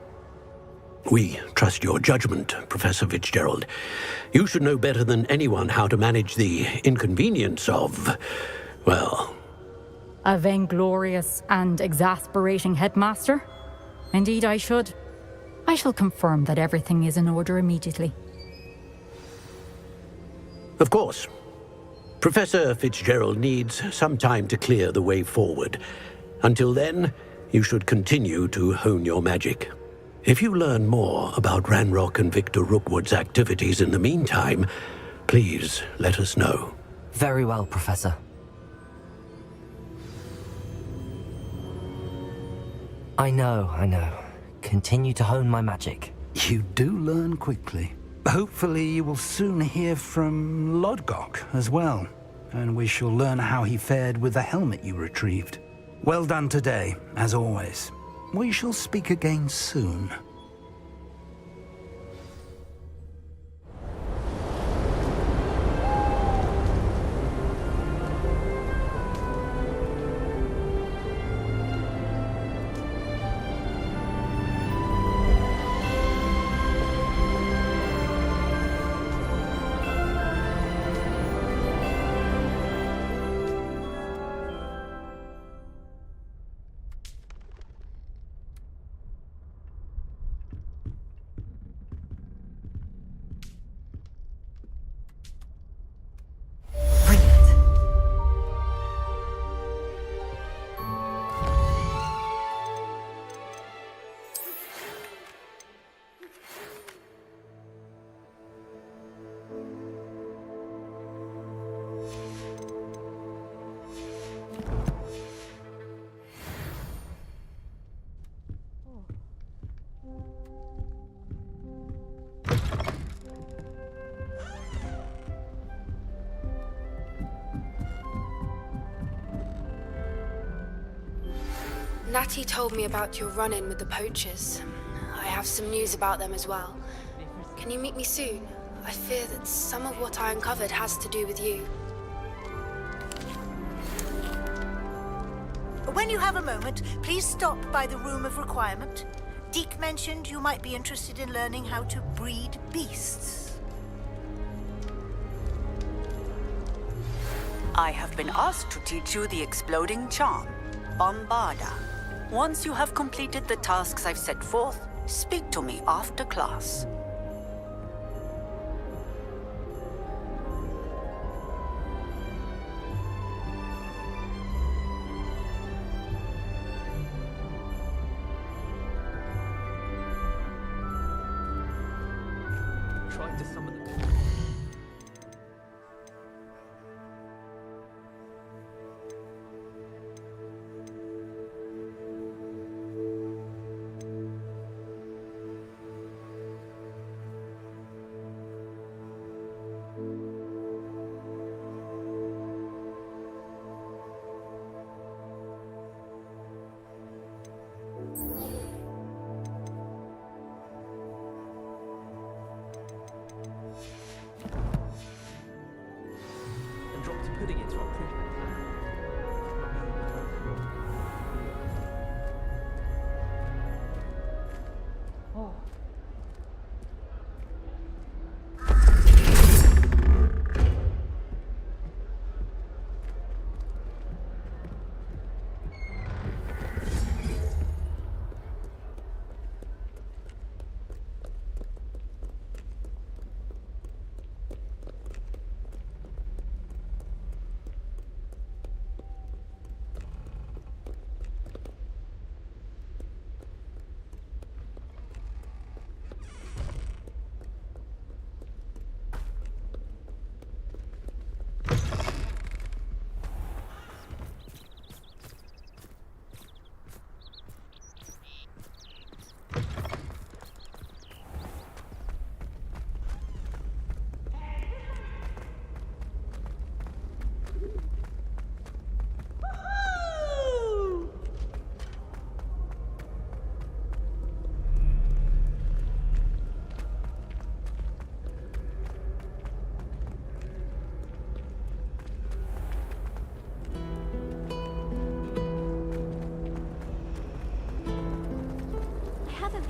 T: We trust your judgment, Professor Fitzgerald. You should know better than anyone how to manage the inconvenience of, well...
U: A vainglorious and exasperating headmaster? Indeed I should. I shall confirm that everything is in order immediately.
T: Of course. Professor Fitzgerald needs some time to clear the way forward. Until then, you should continue to hone your magic. If you learn more about Ranrock and Victor Rookwood's activities in the meantime, please let us know.
K: Very well, Professor. I know. Continue to hone my magic.
J: You do learn quickly. Hopefully you will soon hear from Lodgok as well, and we shall learn how he fared with the helmet you retrieved. Well done today, as always. We shall speak again soon.
V: Natty told me about your run-in with the poachers. I have some news about them as well. Can you meet me soon? I fear that some of what I uncovered has to do with you.
I: When you have a moment, please stop by the Room of Requirement. Deke mentioned you might be interested in learning how to breed beasts.
W: I have been asked to teach you the exploding charm, Bombarda. Once you have completed the tasks I've set forth, speak to me after class.
A: Trying to summon them. And drop some pudding into our prison. Oh.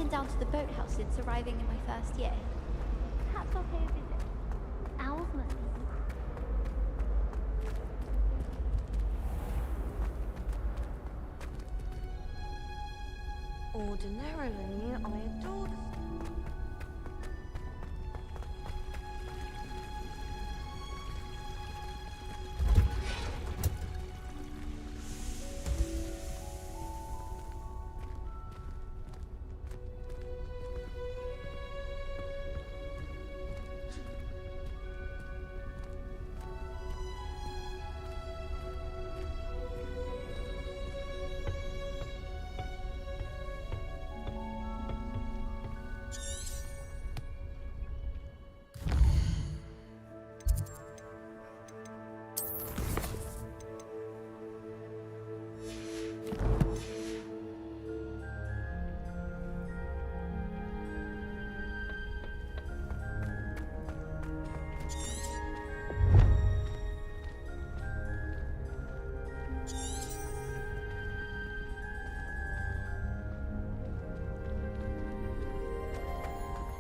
E: been down to the boathouse since arriving in my first year. Perhaps I'll pay a visit. Owls must be
L: Ordinarily, I adore the...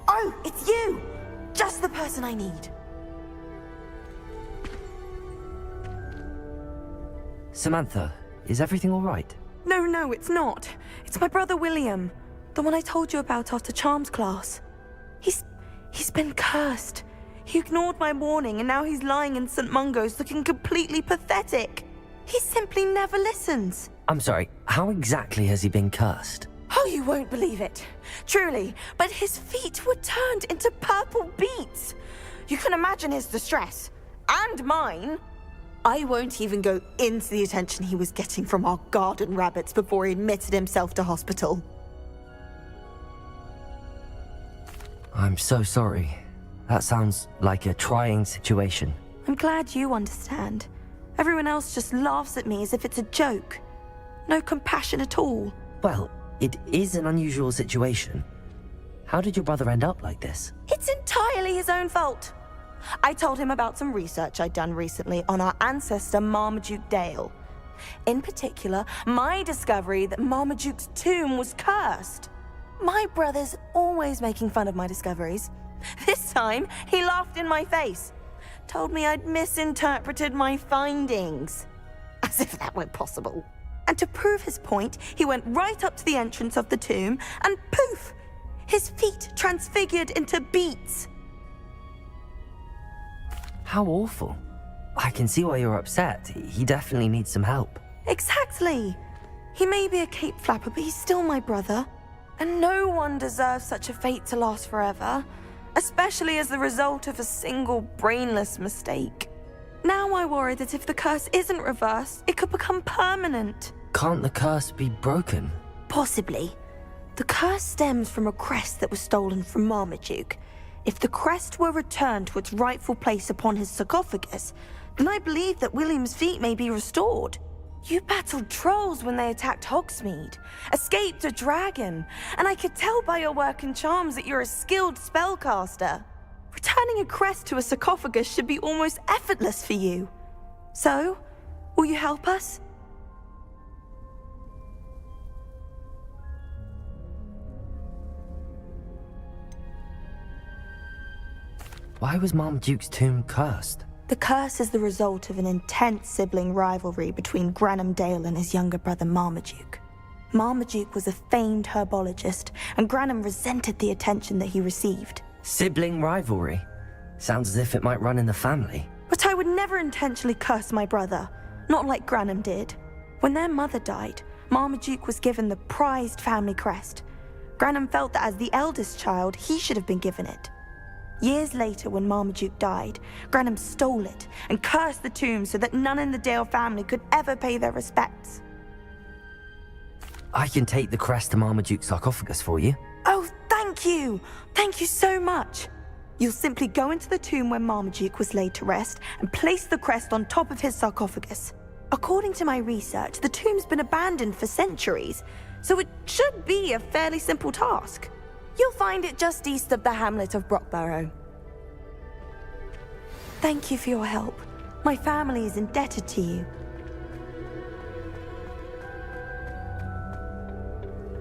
M: Oh, it's you! Just the person I need.
K: Samantha, is everything all right?
M: No, it's not. It's my brother William. The one I told you about after Charms class. He's been cursed. He ignored my warning and now he's lying in St. Mungo's looking completely pathetic. He simply never listens.
K: I'm sorry, how exactly has he been cursed?
M: Oh, you won't believe it. Truly, but his feet were turned into purple beets. You can imagine his distress. And mine. I won't even go into the attention he was getting from our garden rabbits before he admitted himself to hospital.
K: I'm so sorry. That sounds like a trying situation.
M: I'm glad you understand. Everyone else just laughs at me as if it's a joke. No compassion at all.
K: Well, it is an unusual situation. How did your brother end up like this?
M: It's entirely his own fault. I told him about some research I'd done recently on our ancestor Marmaduke Dale. In particular, my discovery that Marmaduke's tomb was cursed. My brother's always making fun of my discoveries. This time, he laughed in my face. Told me I'd misinterpreted my findings. As if that were possible. And to prove his point, he went right up to the entrance of the tomb and poof! His feet transfigured into beets.
K: How awful. I can see why you're upset. He definitely needs some help.
M: Exactly. He may be a cape flapper, but he's still my brother. And no one deserves such a fate to last forever, especially as the result of a single brainless mistake. Now I worry that if the curse isn't reversed, it could become permanent.
K: Can't the curse be broken?
M: Possibly. The curse stems from a crest that was stolen from Marmaduke. If the crest were returned to its rightful place upon his sarcophagus, then I believe that William's feet may be restored. You battled trolls when they attacked Hogsmeade, escaped a dragon, and I could tell by your work in charms that you're a skilled spellcaster. Returning a crest to a sarcophagus should be almost effortless for you. So, will you help us?
K: Why was Marmaduke's tomb cursed?
M: The curse is the result of an intense sibling rivalry between Granham Dale and his younger brother Marmaduke. Marmaduke was a famed herbologist, and Granham resented the attention that he received.
K: Sibling rivalry? Sounds as if it might run in the family.
M: But I would never intentionally curse my brother, not like Granham did. When their mother died, Marmaduke was given the prized family crest. Granham felt that as the eldest child, he should have been given it. Years later, when Marmaduke died, Granham stole it and cursed the tomb so that none in the Dale family could ever pay their respects.
K: I can take the crest to Marmaduke's sarcophagus for you.
M: Oh, thank you! Thank you so much! You'll simply go into the tomb where Marmaduke was laid to rest and place the crest on top of his sarcophagus. According to my research, the tomb's been abandoned for centuries, so it should be a fairly simple task. You'll find it just east of the hamlet of Brockborough. Thank you for your help. My family is indebted to you.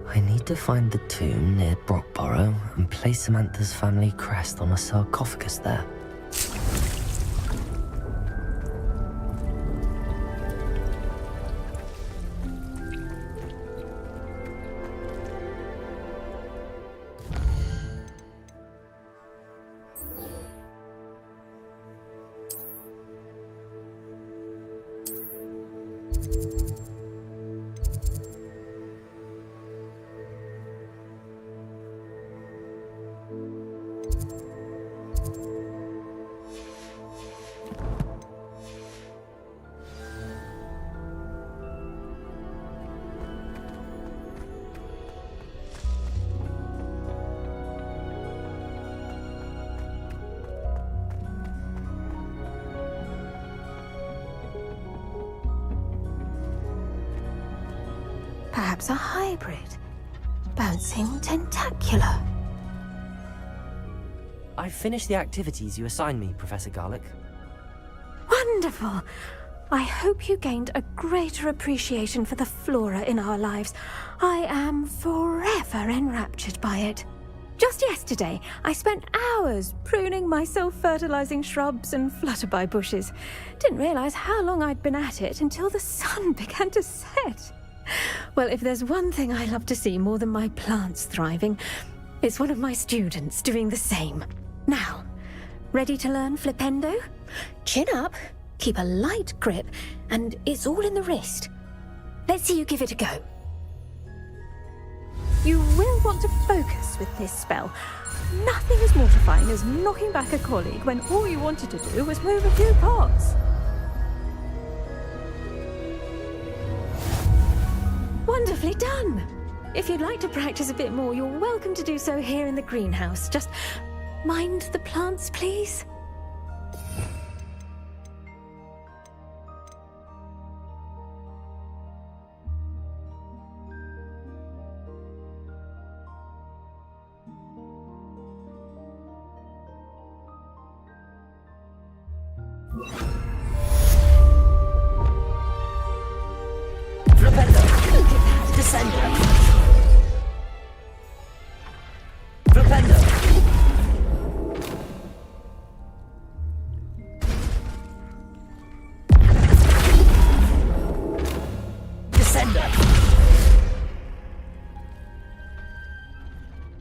K: I need need to find the tomb near Brockborough and place Samantha's family crest on a sarcophagus there.
N: Perhaps a hybrid. Bouncing tentacular.
K: I've finished the activities you assigned me, Professor Garlick.
N: Wonderful! I hope you gained a greater appreciation for the flora in our lives. I am forever enraptured by it. Just yesterday, I spent hours pruning my self-fertilizing shrubs and flutterby bushes. Didn't realize how long I'd been at it until the sun began to set. Well, if there's one thing I love to see more than my plants thriving, it's one of my students doing the same. Now, ready to learn Flipendo? Chin up, keep a light grip, and it's all in the wrist. Let's see you give it a go. You will want to focus with this spell. Nothing as mortifying as knocking back a colleague when all you wanted to do was move a few pots. Wonderfully done! If you'd like to practice a bit more, you're welcome to do so here in the greenhouse. Just mind the plants, please.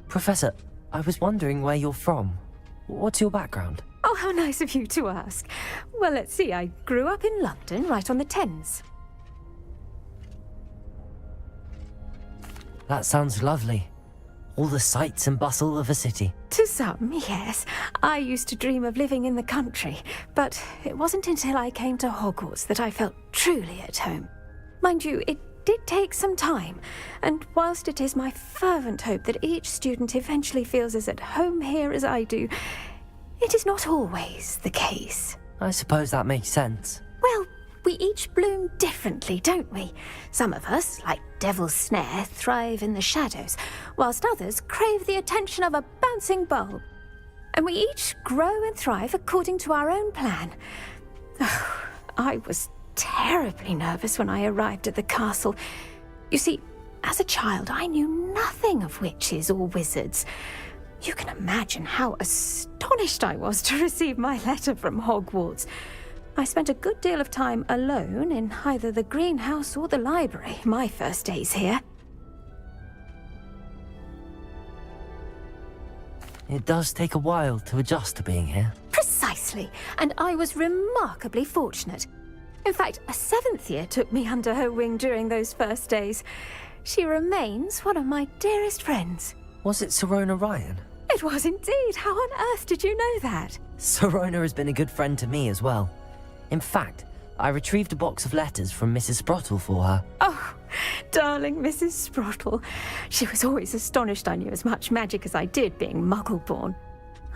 K: Professor, I was wondering where you're from. What's your background?
N: Oh, how nice of you to ask. Well, let's see. I grew up in London, right on the Thames.
K: That sounds lovely. All the sights and bustle of a city.
N: To some, yes. I used to dream of living in the country, but it wasn't until I came to Hogwarts that I felt truly at home. Mind you, it did take some time, and whilst it is my fervent hope that each student eventually feels as at home here as I do, it is not always the case.
K: I suppose that makes sense.
N: Well, we each bloom differently, don't we? Some of us, like Devil's Snare, thrive in the shadows, whilst others crave the attention of a bouncing bulb. And we each grow and thrive according to our own plan. Oh, I was terribly nervous when I arrived at the castle. You see, as a child, I knew nothing of witches or wizards. You can imagine how astonished I was to receive my letter from Hogwarts. I spent a good deal of time alone in either the greenhouse or the library my first days here.
K: It does take a while to adjust to being here.
N: Precisely, and I was remarkably fortunate. In fact, a 7th year took me under her wing during those first days. She remains one of my dearest friends.
K: Was it Serona Ryan?
N: It was indeed. How on earth did you know that?
K: Serona has been a good friend to me as well. In fact, I retrieved a box of letters from Mrs. Sprottle for her.
N: Oh, darling Mrs. Sprottle. She was always astonished I knew as much magic as I did, being Muggle-born.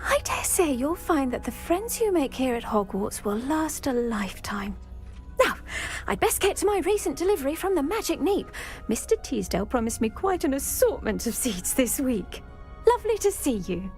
N: I dare say you'll find that the friends you make here at Hogwarts will last a lifetime. Now, I'd best get to my recent delivery from the Magic Neep. Mr. Teasdale promised me quite an assortment of seeds this week. Lovely to see you.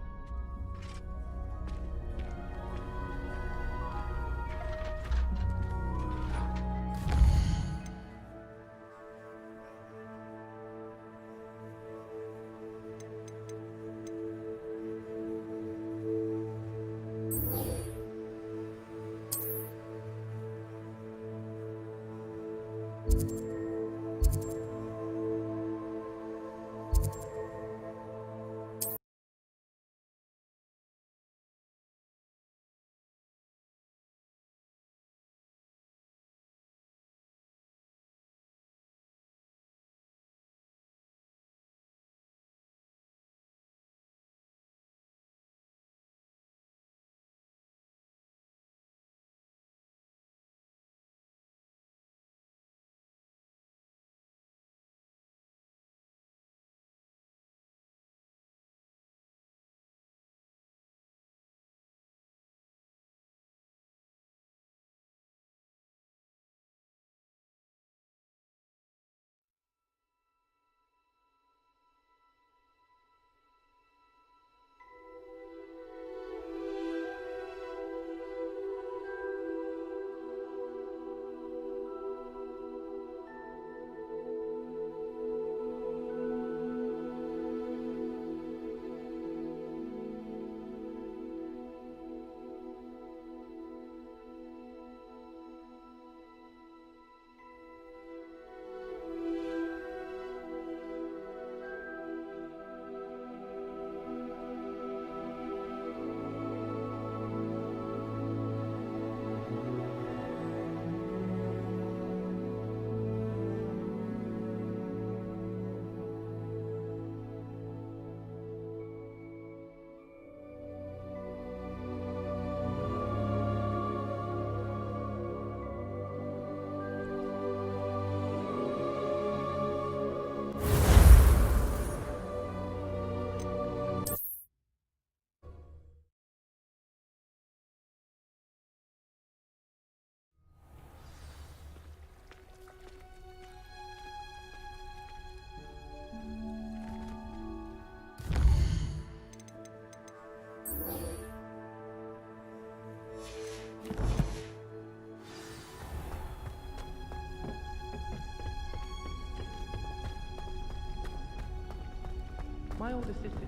A: My older sister.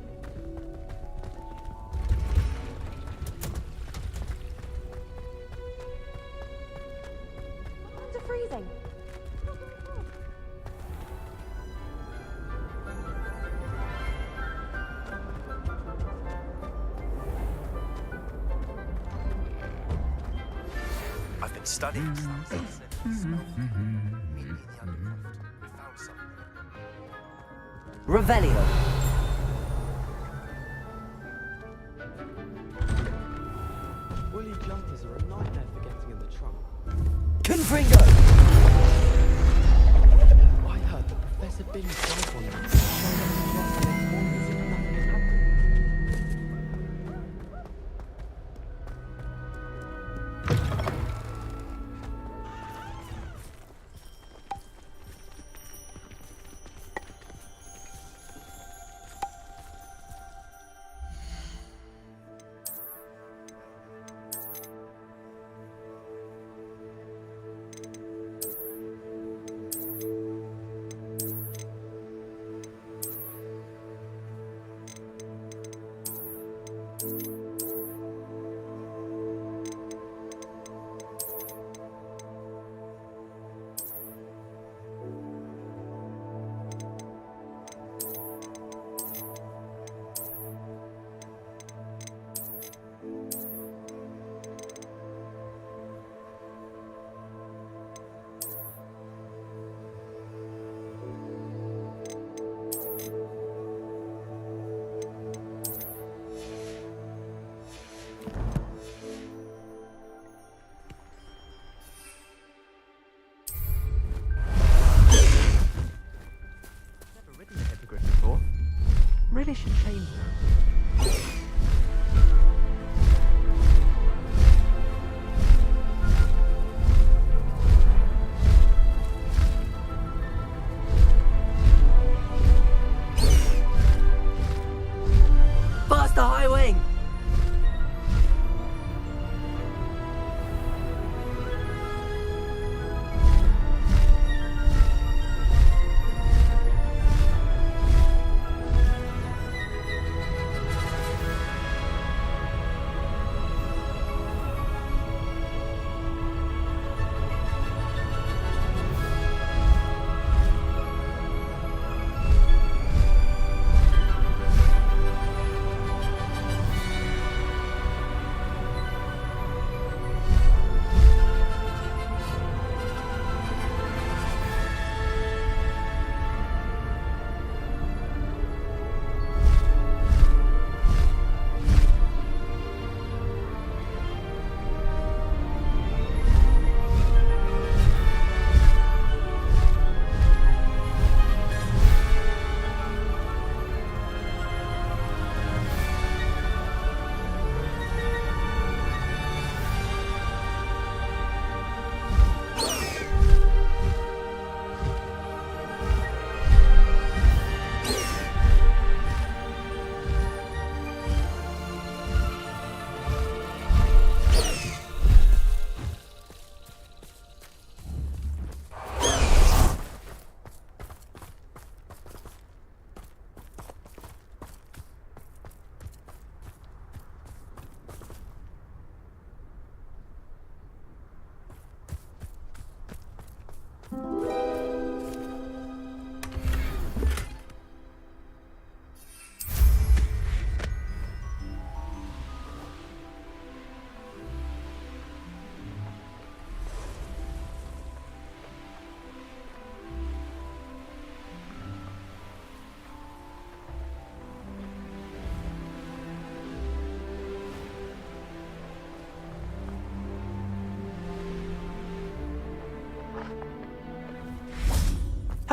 N: It's freezing.
B: I've been studying stuff.
K: Revelio.
P: Woolly jumpers are a nightmare for getting in the trunk.
K: Confringo!
P: I heard that Professor Bin's dive on them showed up in class the next morning as if nothing had happened.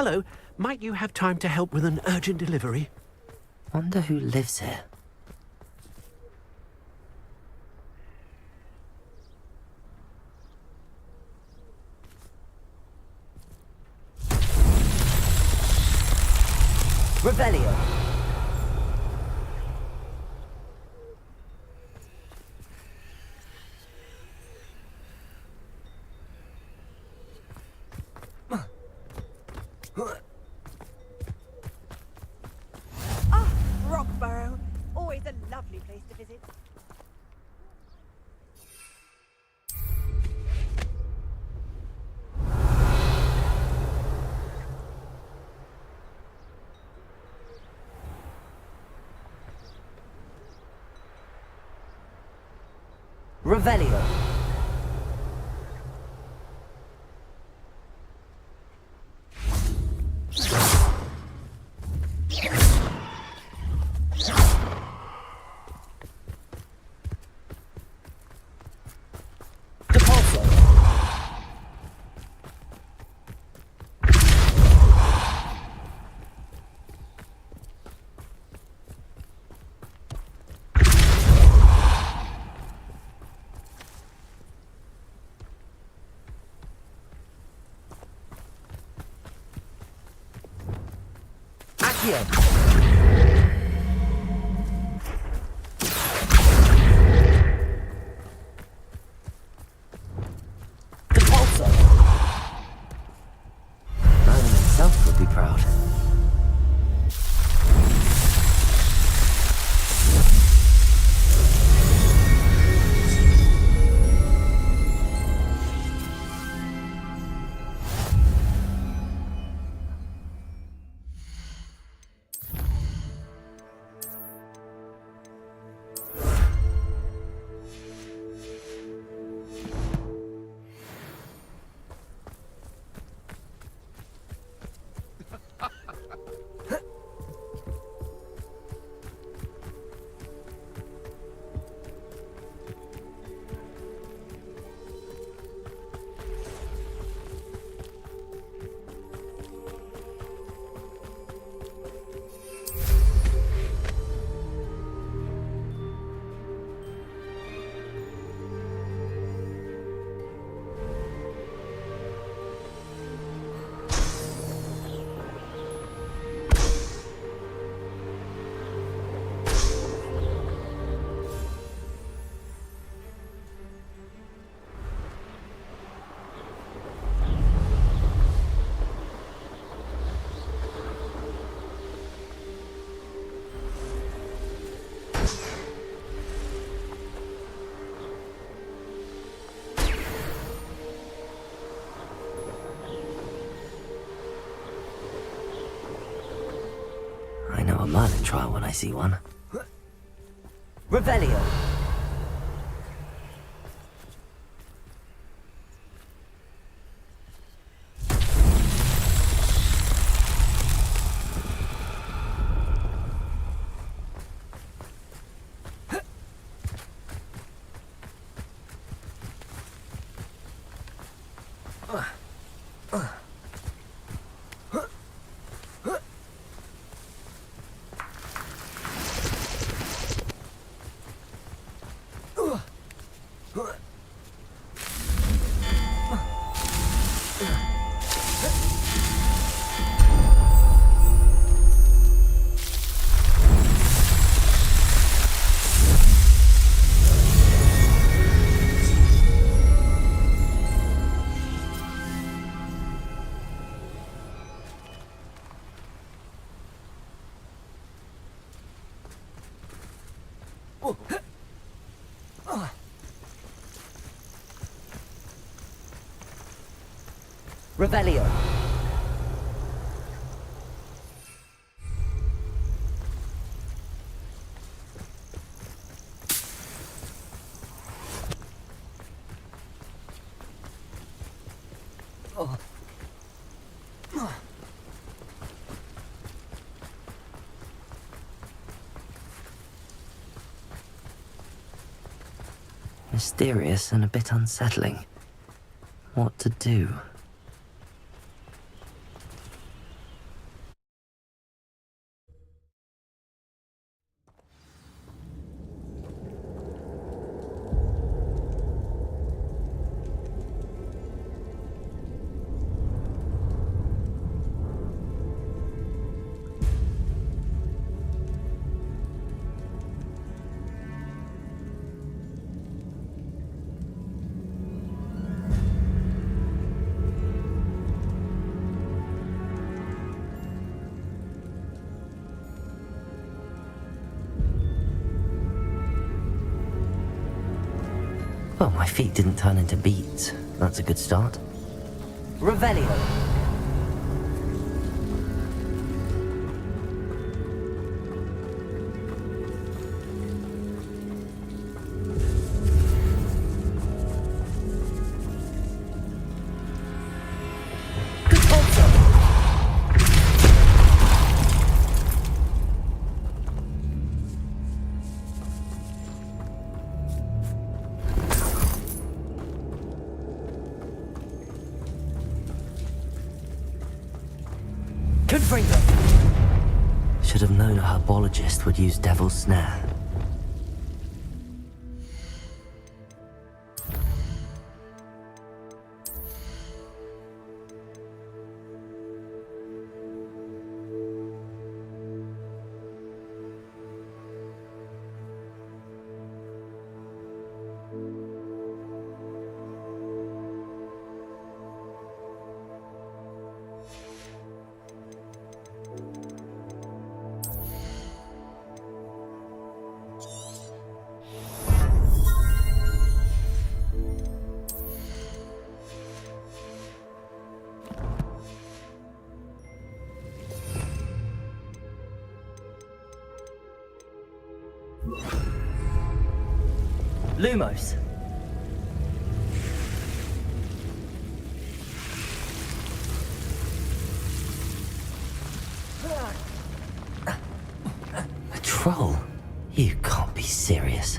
T: Hello, might you have time to help with an urgent delivery?
K: Wonder who lives here. Revelio.
H: Ah, Rockborough. Always a lovely place to visit.
K: Revelio. Accio. Depulso. Merlin himself would be proud. I know a Merlin trial when I see one. Revelio. Revelio. Mysterious and a bit unsettling. What to do? Well, my feet didn't turn into beets. That's a good start. Revelio. Should have known a herbologist would use Devil's Snare.
A: Lumos.
K: A troll? You can't be serious.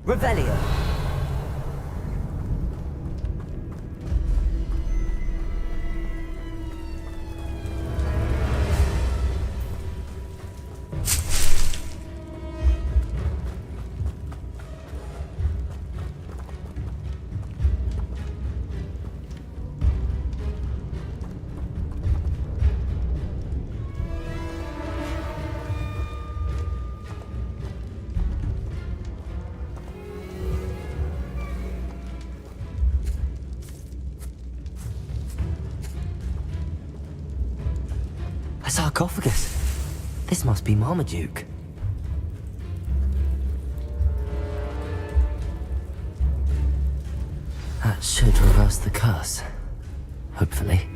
A: Revelio.
K: A sarcophagus. This must be Marmaduke. That should reverse the curse. Hopefully.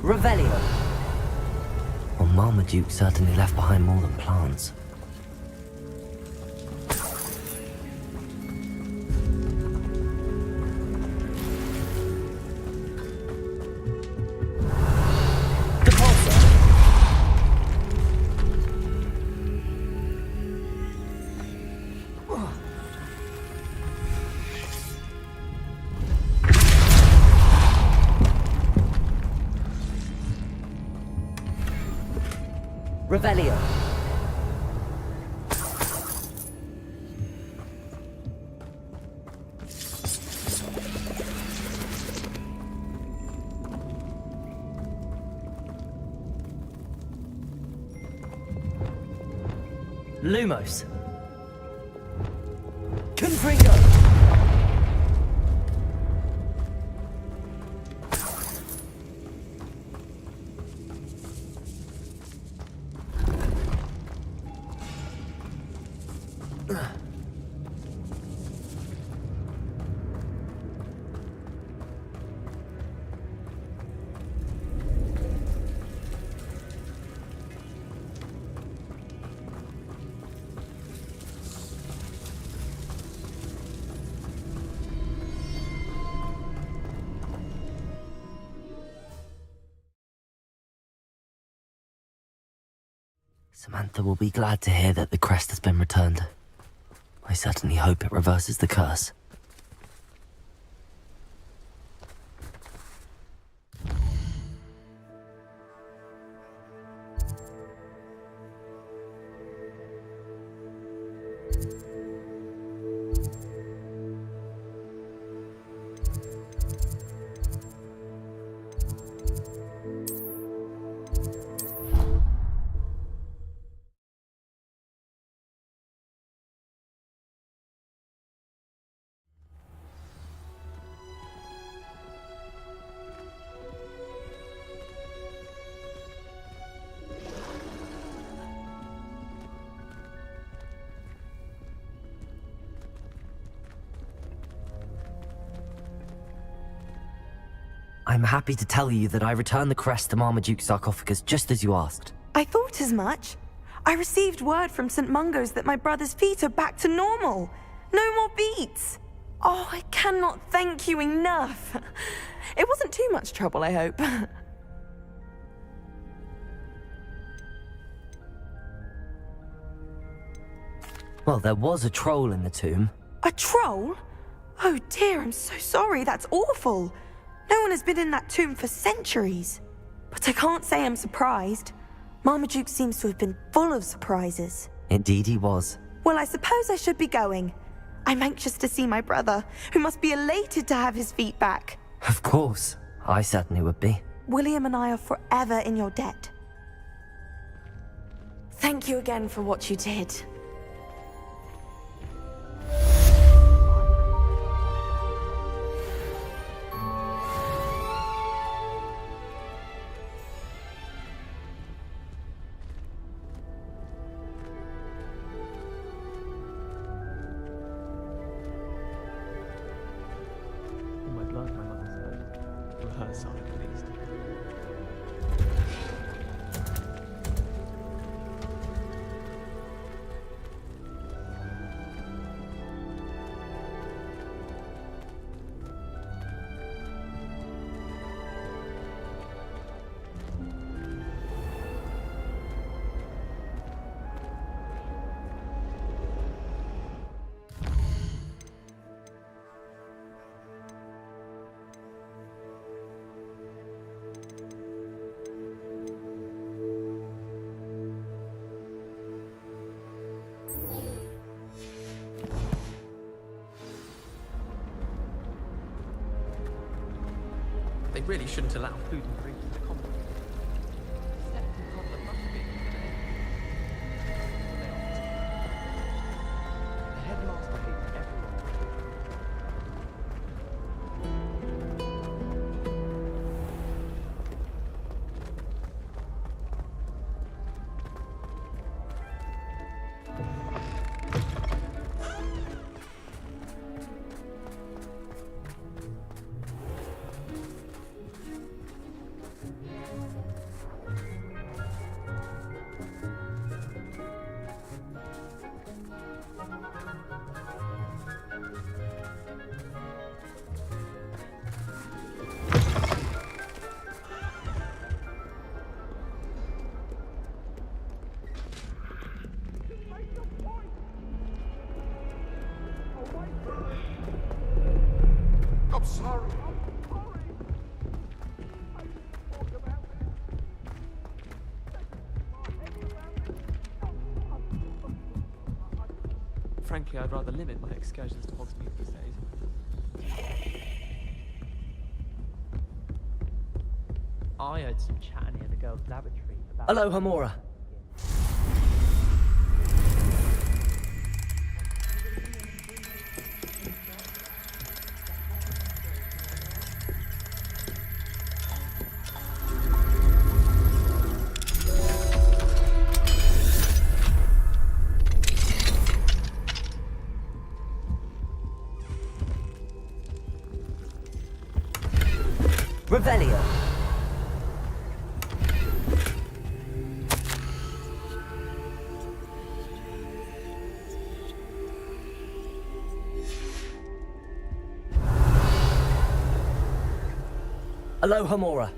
A: Revelio.
K: Marmaduke certainly left behind more than plants. Revelio.
A: Lumos. Confringo.
K: Samantha will be glad to hear that the crest has been returned. I certainly hope it reverses the curse. I'm happy to tell you that I returned the crest to Marmaduke's sarcophagus just as you asked.
M: I thought as much. I received word from St. Mungo's that my brother's feet are back to normal. No more beats. Oh, I cannot thank you enough. It wasn't too much trouble, I hope.
K: Well, there was a troll in the tomb.
M: A troll? Oh dear, I'm so sorry. That's awful. No one has been in that tomb for centuries. But I can't say I'm surprised. Marmaduke seems to have been full of surprises.
K: Indeed he was.
M: Well, I suppose I should be going. I'm anxious to see my brother, who must be elated to have his feet back.
K: Of course. I certainly would be.
M: William and I are forever in your debt. Thank you again for what you did.
P: They really shouldn't allow food and drink in the common. Step and toddler must be today. The headmaster hates everyone. frankly, I'd rather limit my excursions to Hogsmeade these days. I heard some chatting in the girls' lavatory about...
K: Hello, Hamora. Revelio. Hello, Hamora.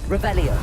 K: Revelio.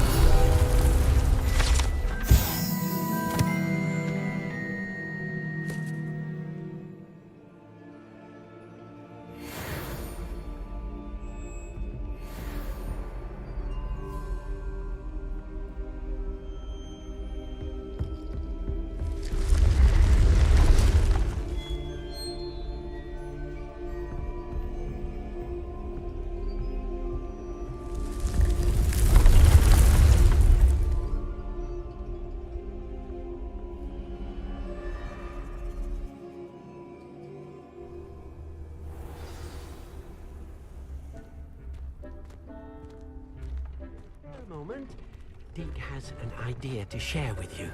T: Moment. Deke has an idea to share with you.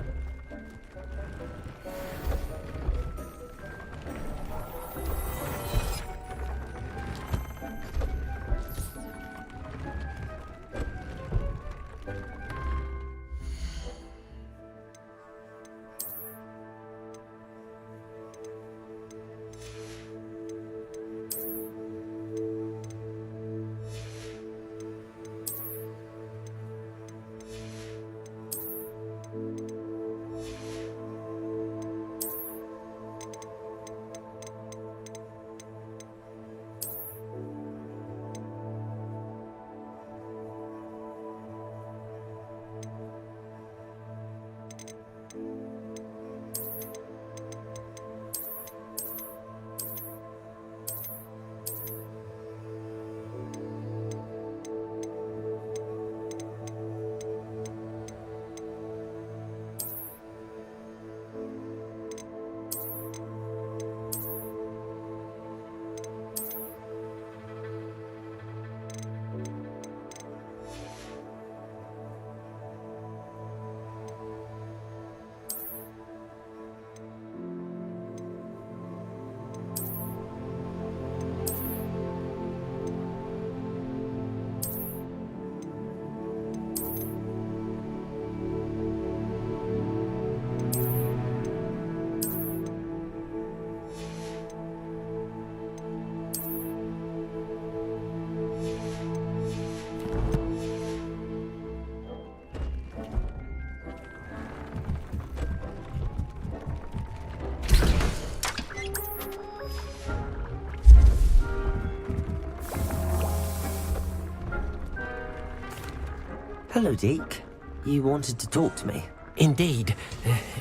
K: Hello, Deke. You wanted to talk to me?
T: Indeed.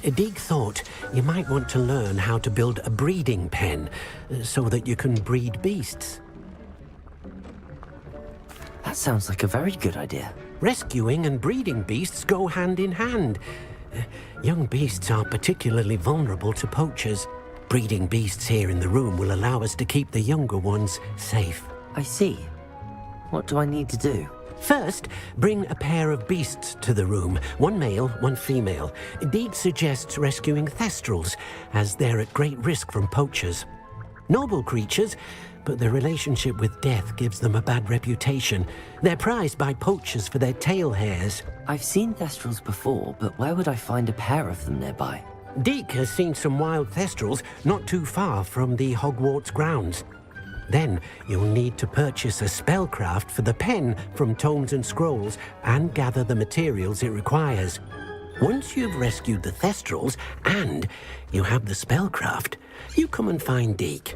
T: Deke thought you might want to learn how to build a breeding pen so that you can breed beasts.
K: That sounds like a very good idea.
T: Rescuing and breeding beasts go hand in hand. Young beasts are particularly vulnerable to poachers. Breeding beasts here in the room will allow us to keep the younger ones safe.
K: I see. What do I need to do?
T: First, bring a pair of beasts to the room. One male, one female. Deek suggests rescuing thestrals, as they're at great risk from poachers. Noble creatures, but their relationship with death gives them a bad reputation. They're prized by poachers for their tail hairs.
K: I've seen thestrals before, but where would I find a pair of them nearby?
T: Deek has seen some wild thestrals not too far from the Hogwarts grounds. Then you'll need to purchase a spellcraft for the pen from Tomes and Scrolls and gather the materials it requires. Once you've rescued the thestrals and you have the spellcraft, you come and find Deek.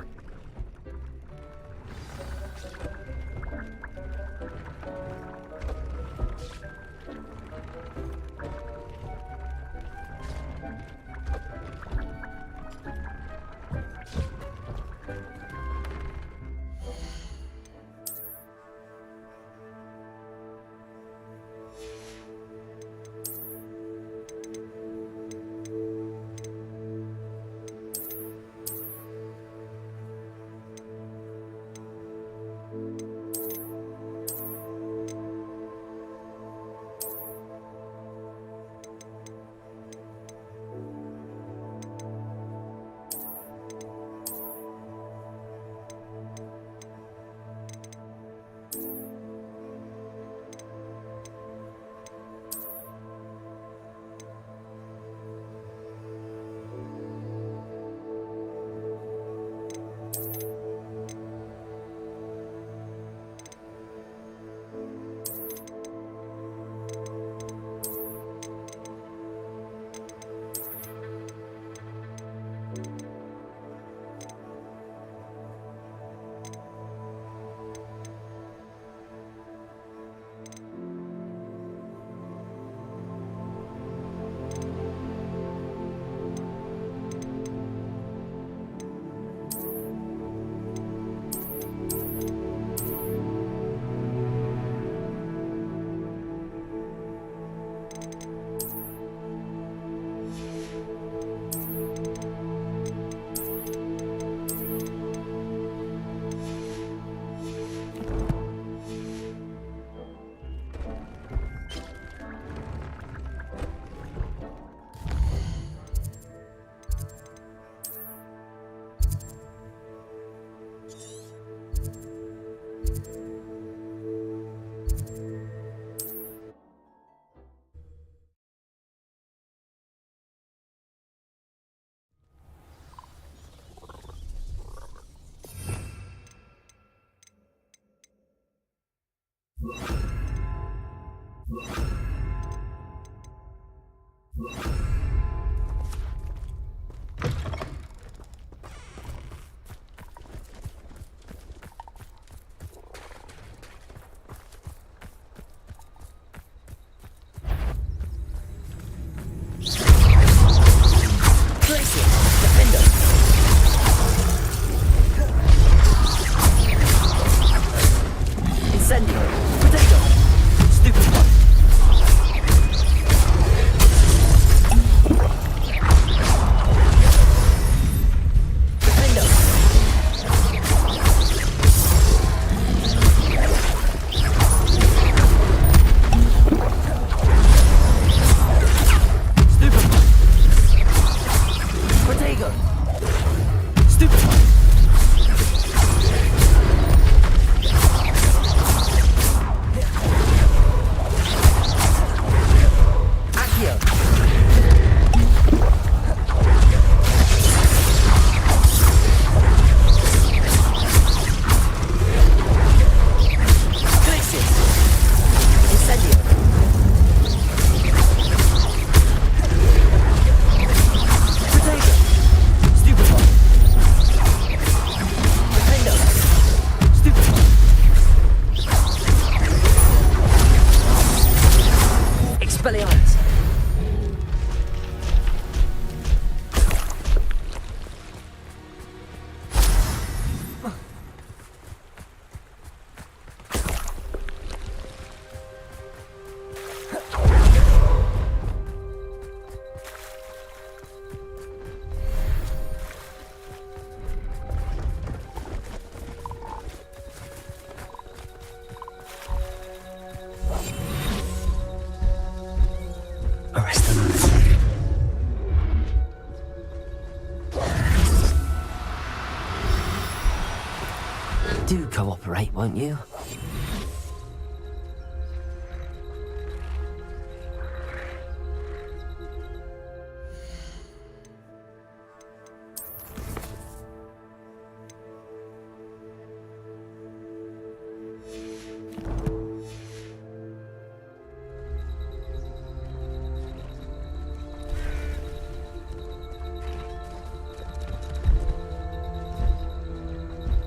G: Incendio! Potato! Stupid one!
K: Do cooperate, won't you?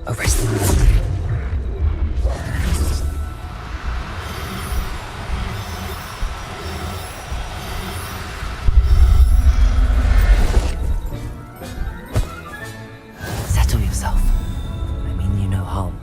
K: Arrest them. Settle yourself. I mean you no harm.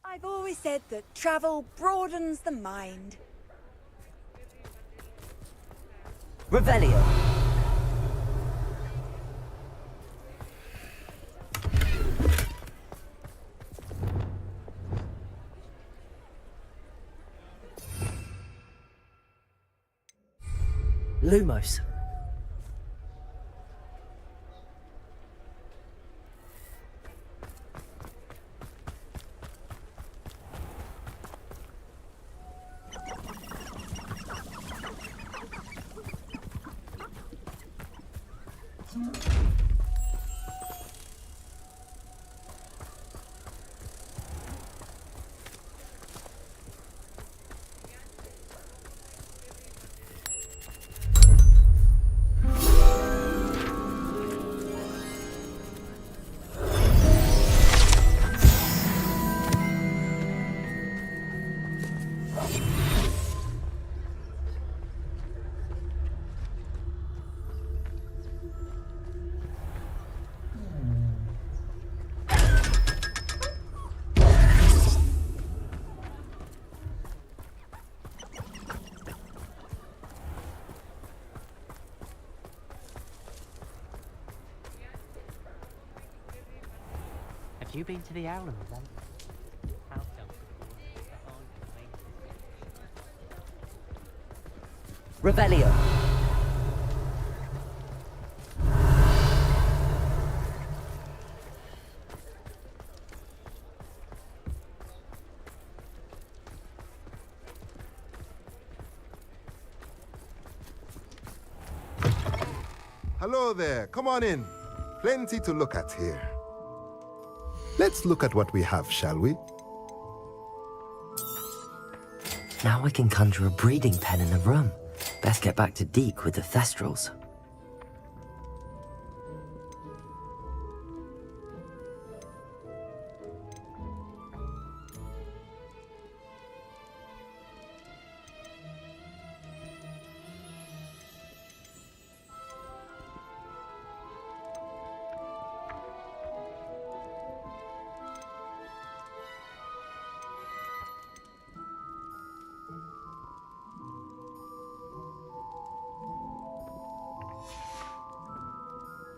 H: I've always said that travel broadens the mind.
K: Revelio. Lumos.
C: Have you been to the Owlum event?
K: Revelio.
D: Hello there, come on in. Plenty to look at here. Let's look at what we have, shall we?
K: Now I can conjure a breeding pen in the room. Best get back to Deke with the Thestrals.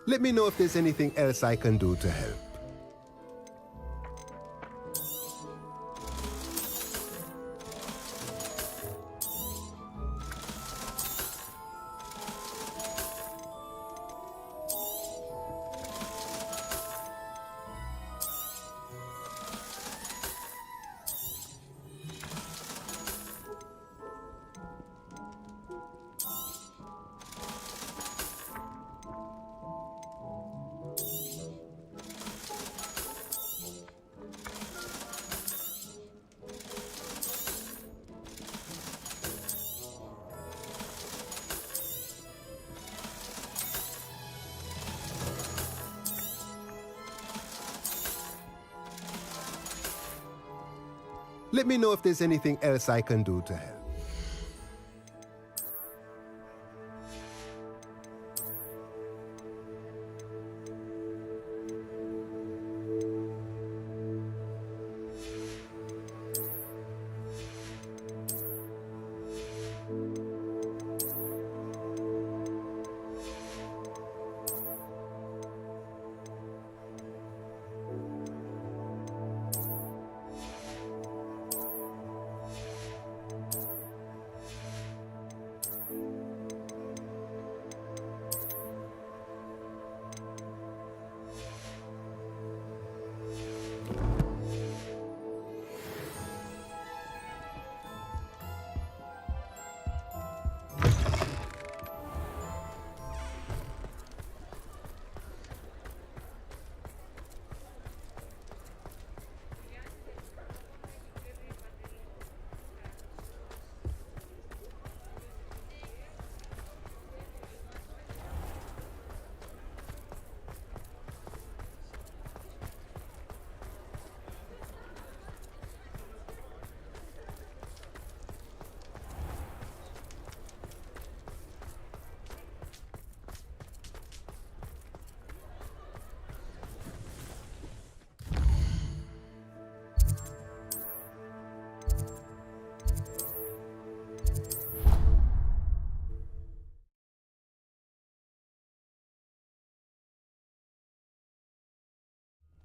D: Let me know if there's anything else I can do to help. Let me know if there's anything else I can do to help.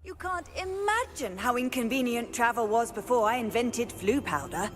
F: You can't imagine how inconvenient travel was before I invented flu powder.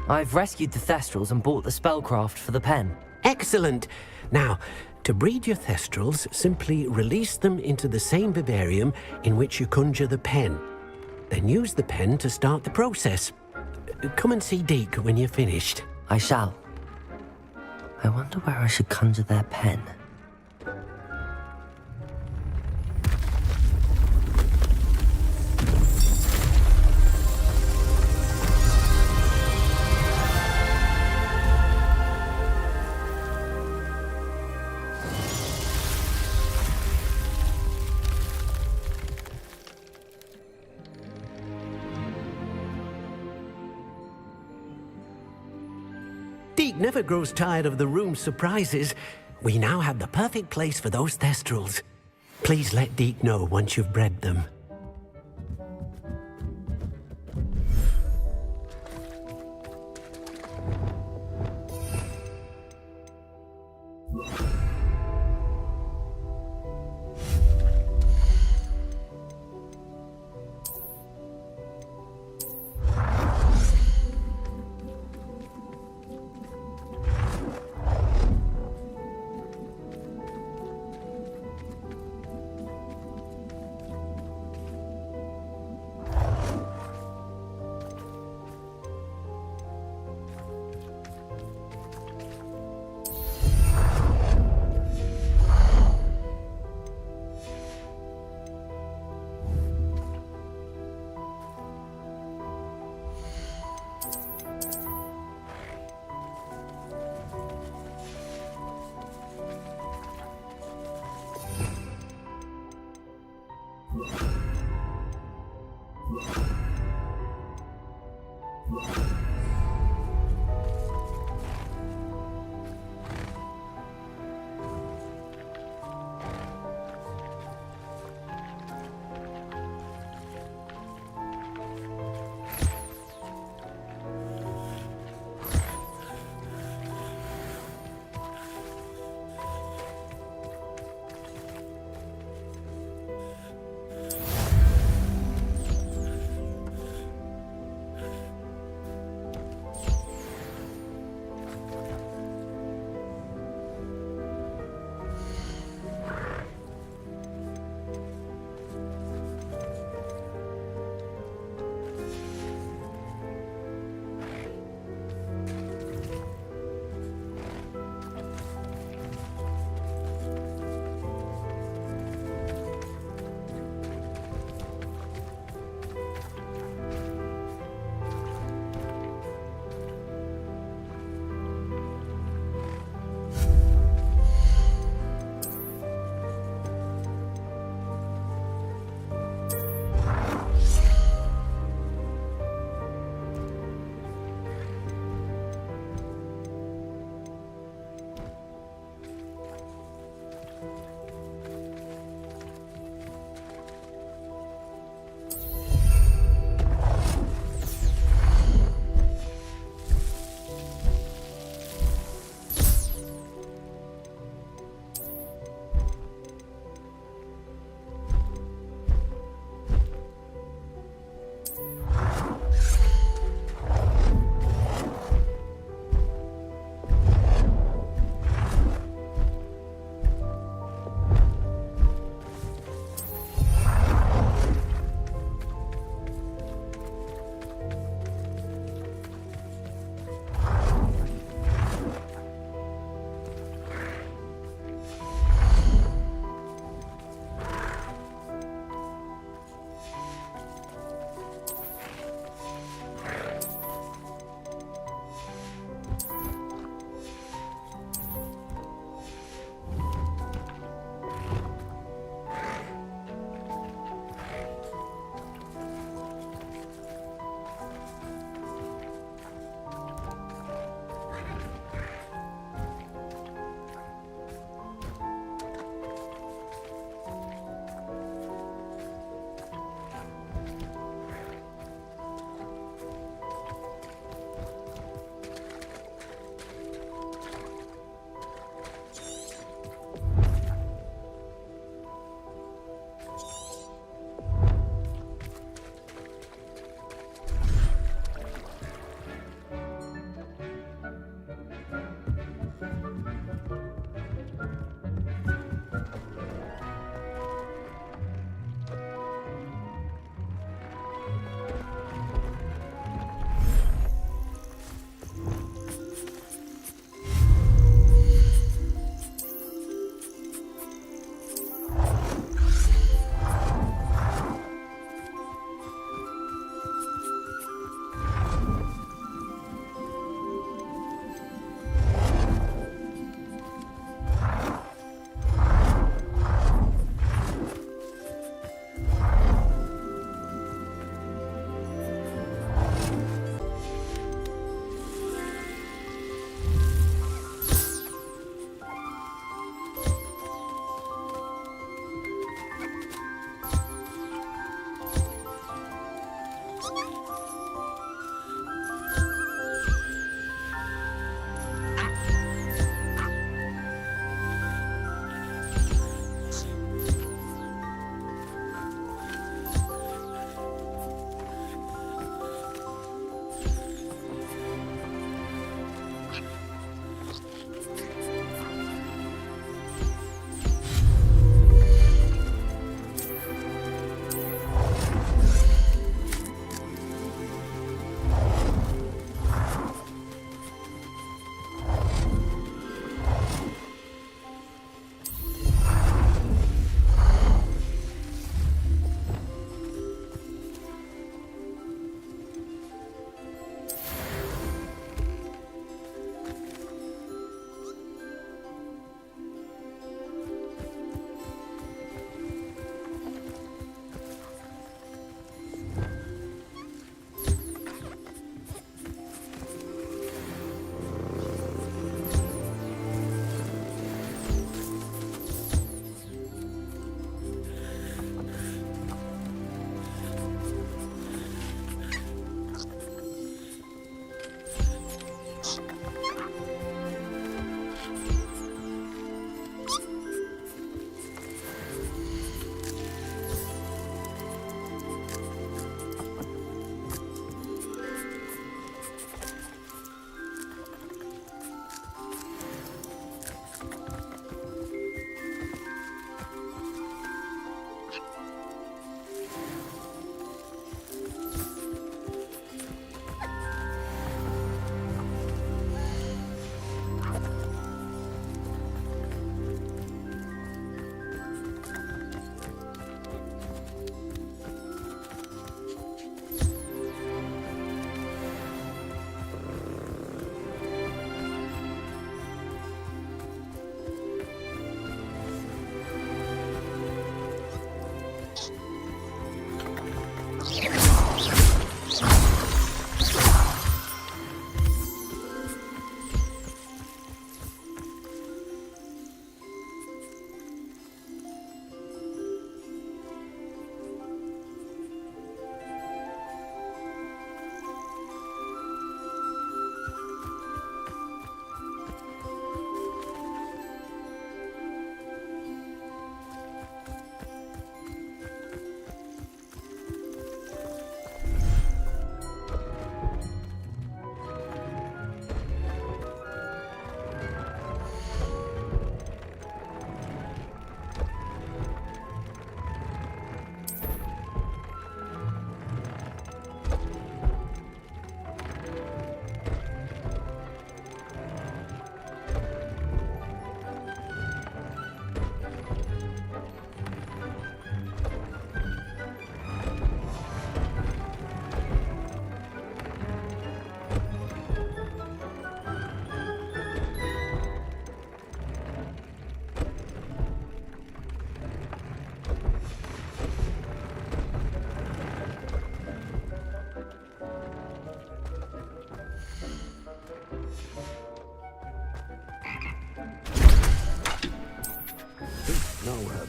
K: I've rescued the Thestrals and bought the spellcraft for the pen.
T: Excellent. Now, to breed your Thestrals, simply release them into the same vivarium in which you conjure the pen. Then use the pen to start the process. Come and see Deke when you're finished.
K: I shall. I wonder where I should conjure their pen.
T: Deke never grows tired of the room's surprises. We now have the perfect place for those Thestrals. Please let Deke know once you've bred them.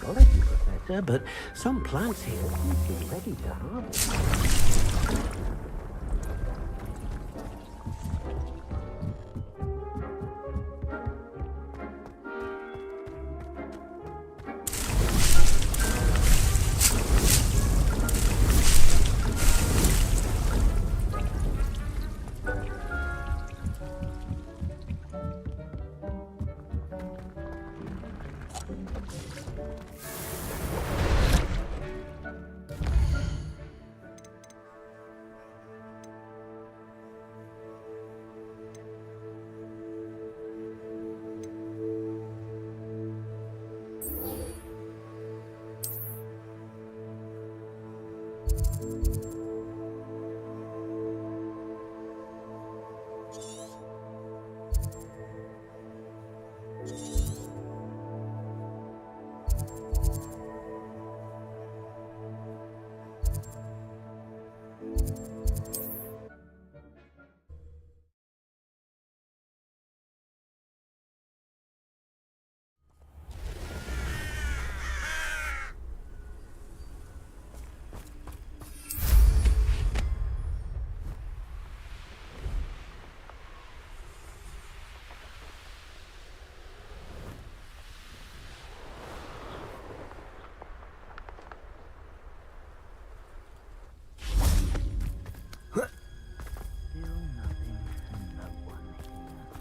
T: biology professor, but some plants here won't be ready to harvest.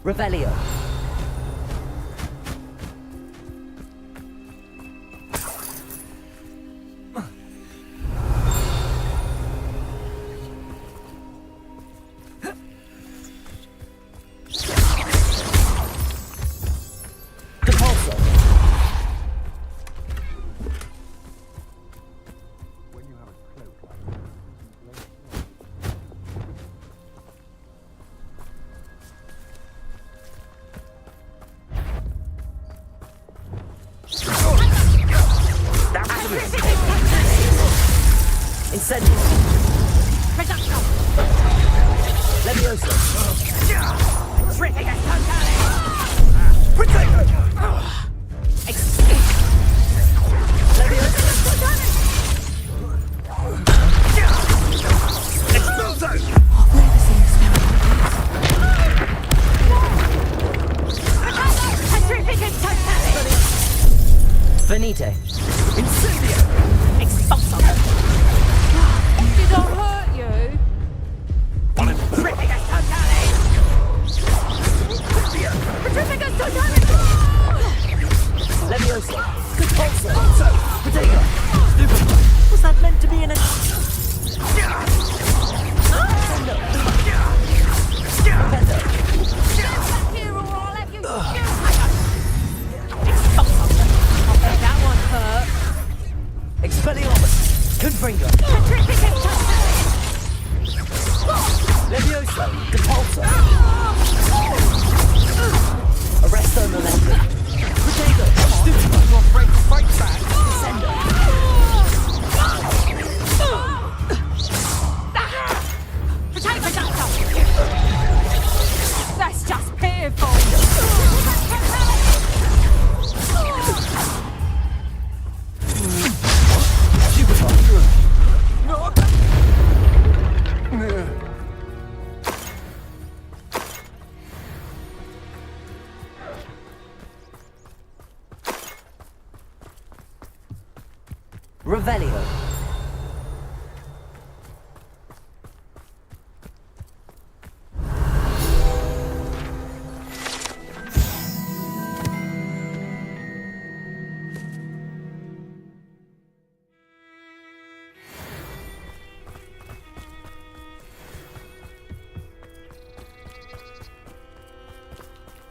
K: Revelio. Incendio.
G: Reducto.
K: Levioso.
G: Trificus totale.
K: Levioso.
G: Trificus totale.
K: Venite.
G: Incendio. Expulso.
L: Did I hurt you?
G: Trificus totale. Trificus totale.
K: Levioso. Compulso. Protego. Was that meant to be in a...
L: That one hurt.
K: Expelliarmus. Confringo. Levioso. Compulso. Arresto Molendo. Protego. Stupid.
P: You're afraid to fight back?
K: Descendo.
L: That's just pitiful.
K: Revelio.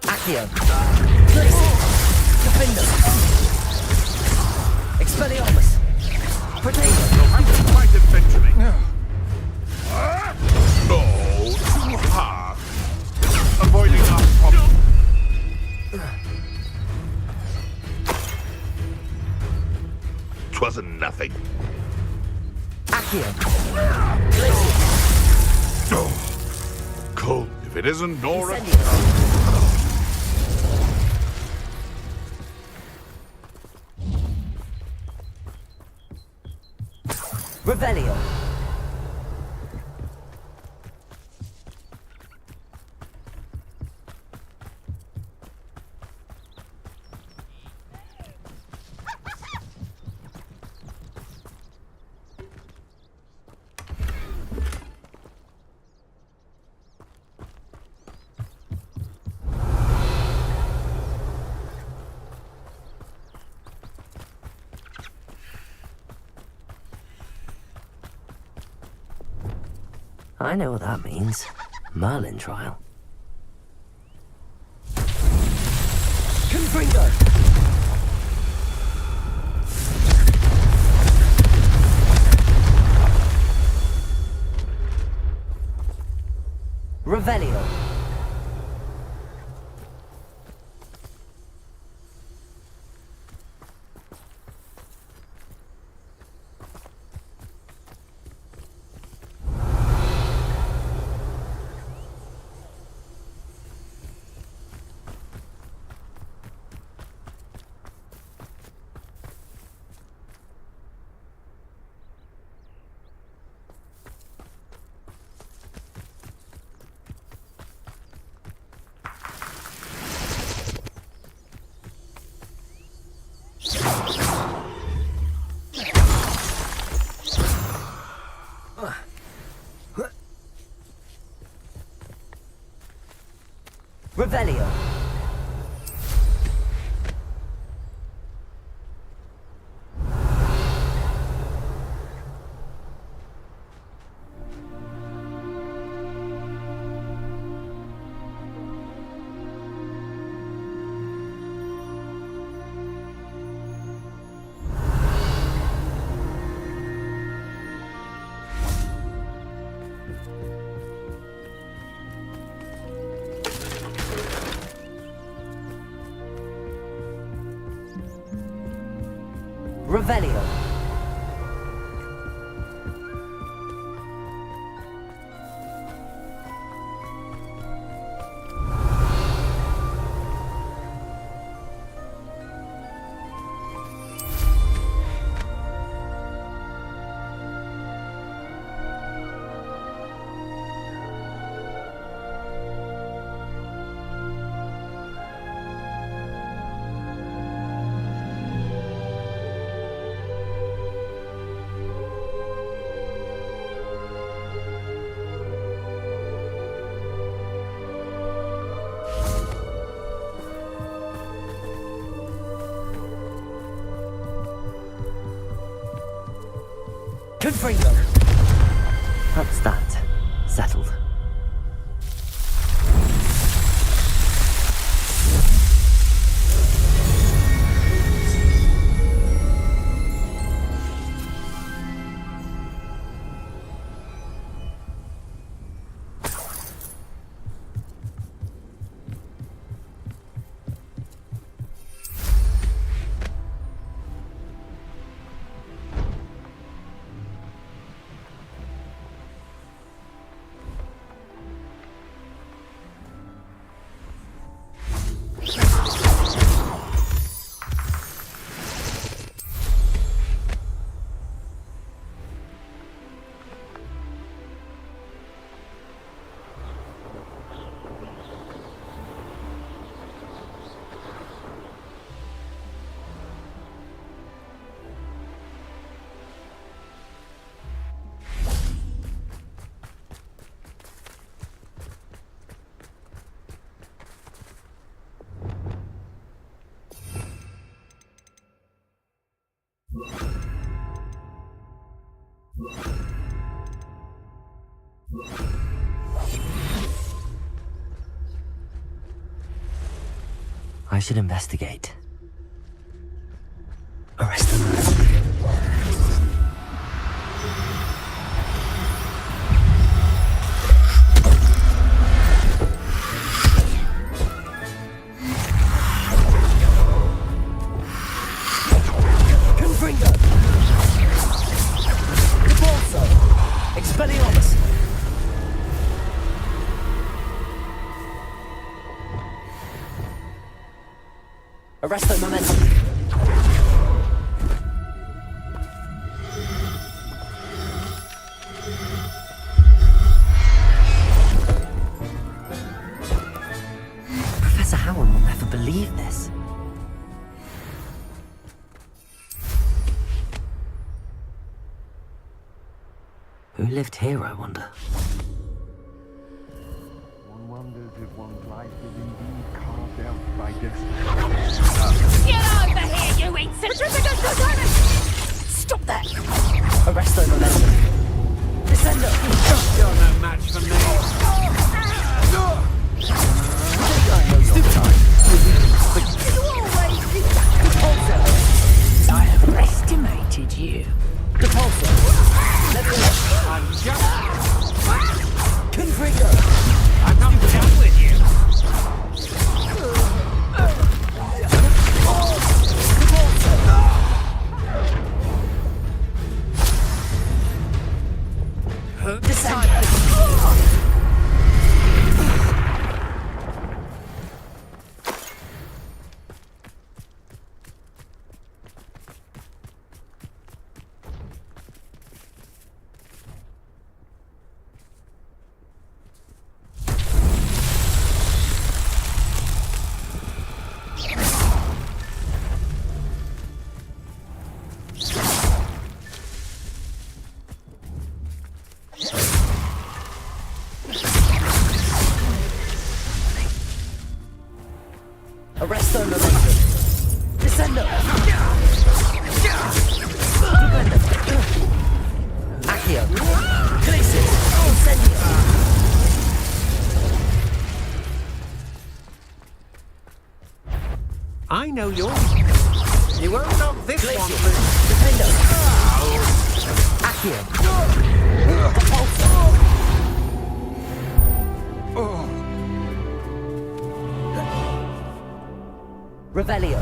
K: Accio. Defender. Expelliarmus. Protego.
B: You'll have to fight eventually. No, too hard. Avoiding our problem. 'Twasn't nothing.
K: Accio.
B: No. Cold if it isn't Nora.
K: Revelio. I know what that means. Merlin trial. Confringo! Revelio. Revelio. Revelio. Confringo. That's that. Settled. I should investigate. Arrest them. Confringo! Repulso! Expelliarmus! Arresto momentum. Professor Howard will never believe this. Who lived here, I wonder?
Q: One wonders if one's life is indeed carved out by destiny.
L: Get over here, you insect!
N: Stop that!
K: Arrest the momentum. Descender!
T: You're no match for me.
G: I have estimated you.
K: Depulsor!
T: I'm just...
K: Confringo!
G: I'm not done with you.
K: Arrest the momentum. Descender! Accio! Glacis! Incendio!
T: I know yours. You won't know this one, but...
K: Defendo! Accio! Depulsor! Revelio!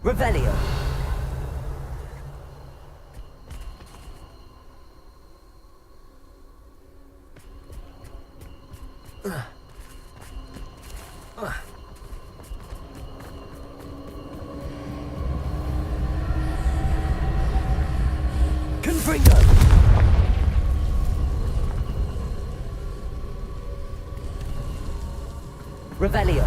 K: Revelio! Confringo! Revelio!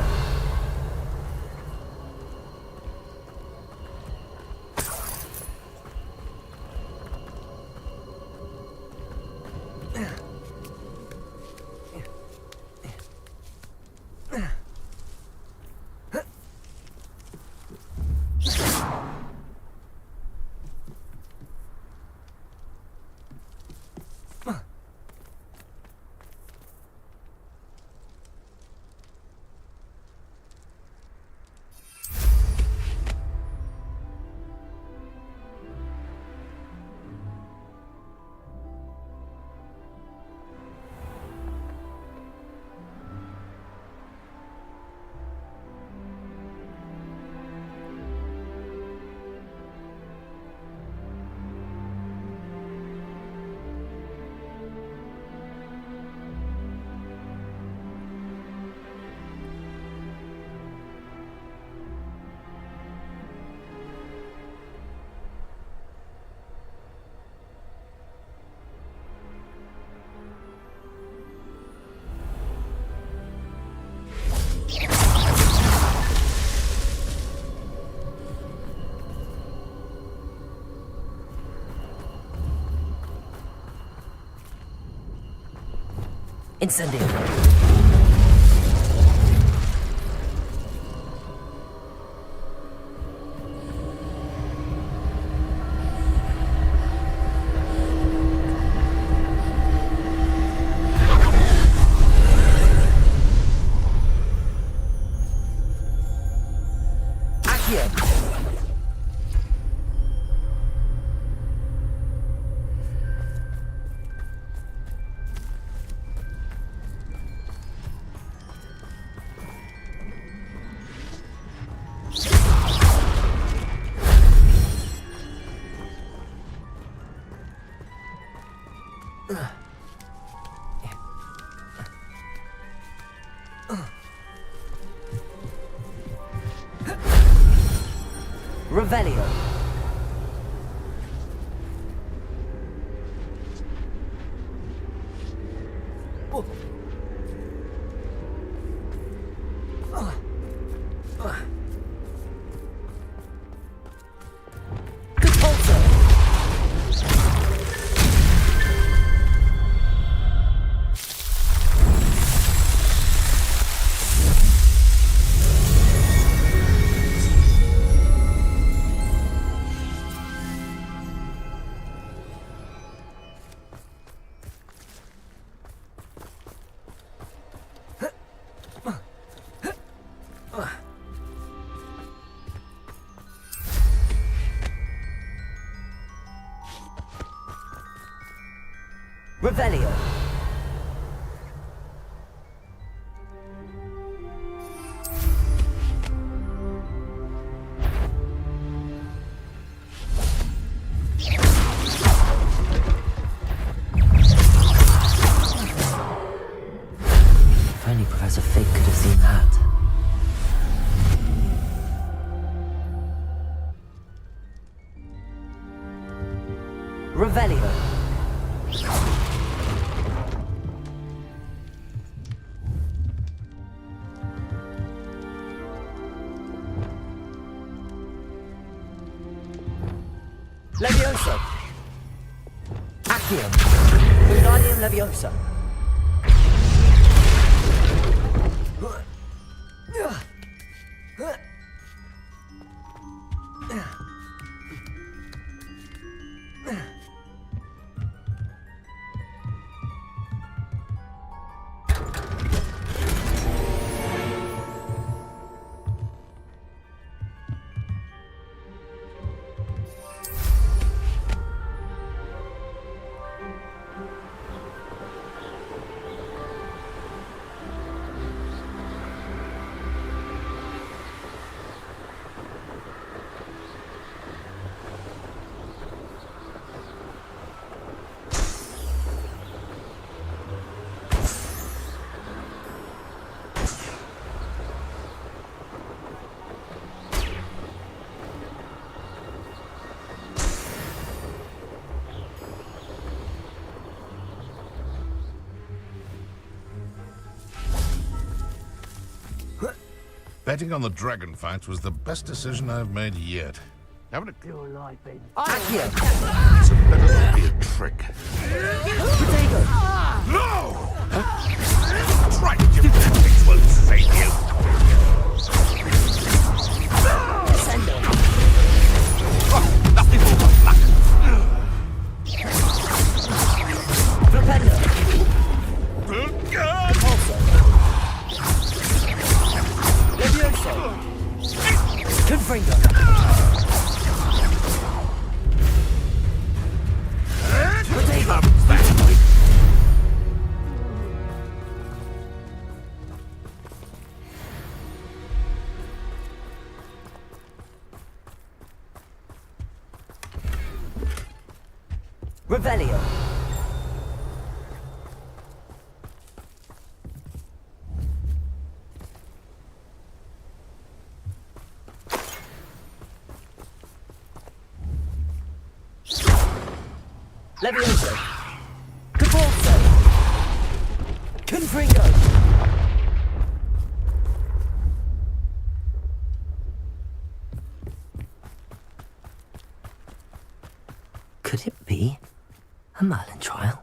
K: Incendio! Revelio. Revelio. If only Professor Fig could have seen that. Revelio. Levioso. Accio. Wingardium Levioso.
B: Betting on the dragon fights was the best decision I've made yet. Having a
G: Your life in.
K: Accio.
B: It's better than be a trick.
K: Potato.
B: No! Try to give tactics won't save you.
K: Sendo.
B: Oh, nothing more but luck.
K: Propender. Pulso. Levioso. Confringo. Potato. Revelio. Levioso. Capulso. Confringo. Could it be a Merlin trial?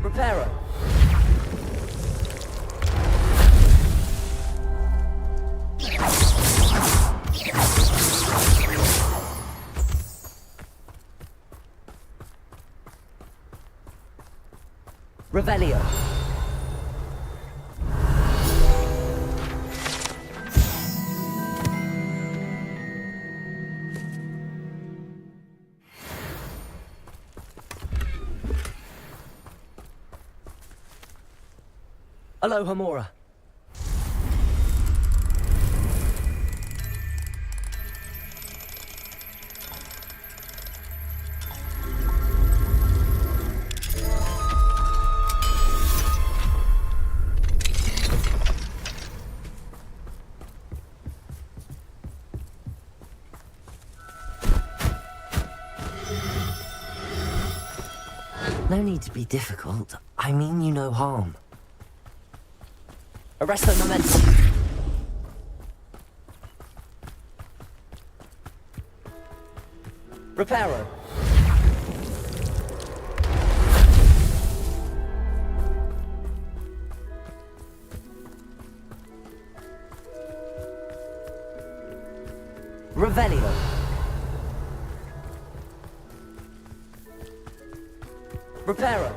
K: Reparo. Revelio. Aloha Mora. No need to be difficult. I mean you no harm. Arresto momentum. Reparo. Revelio. Reparo.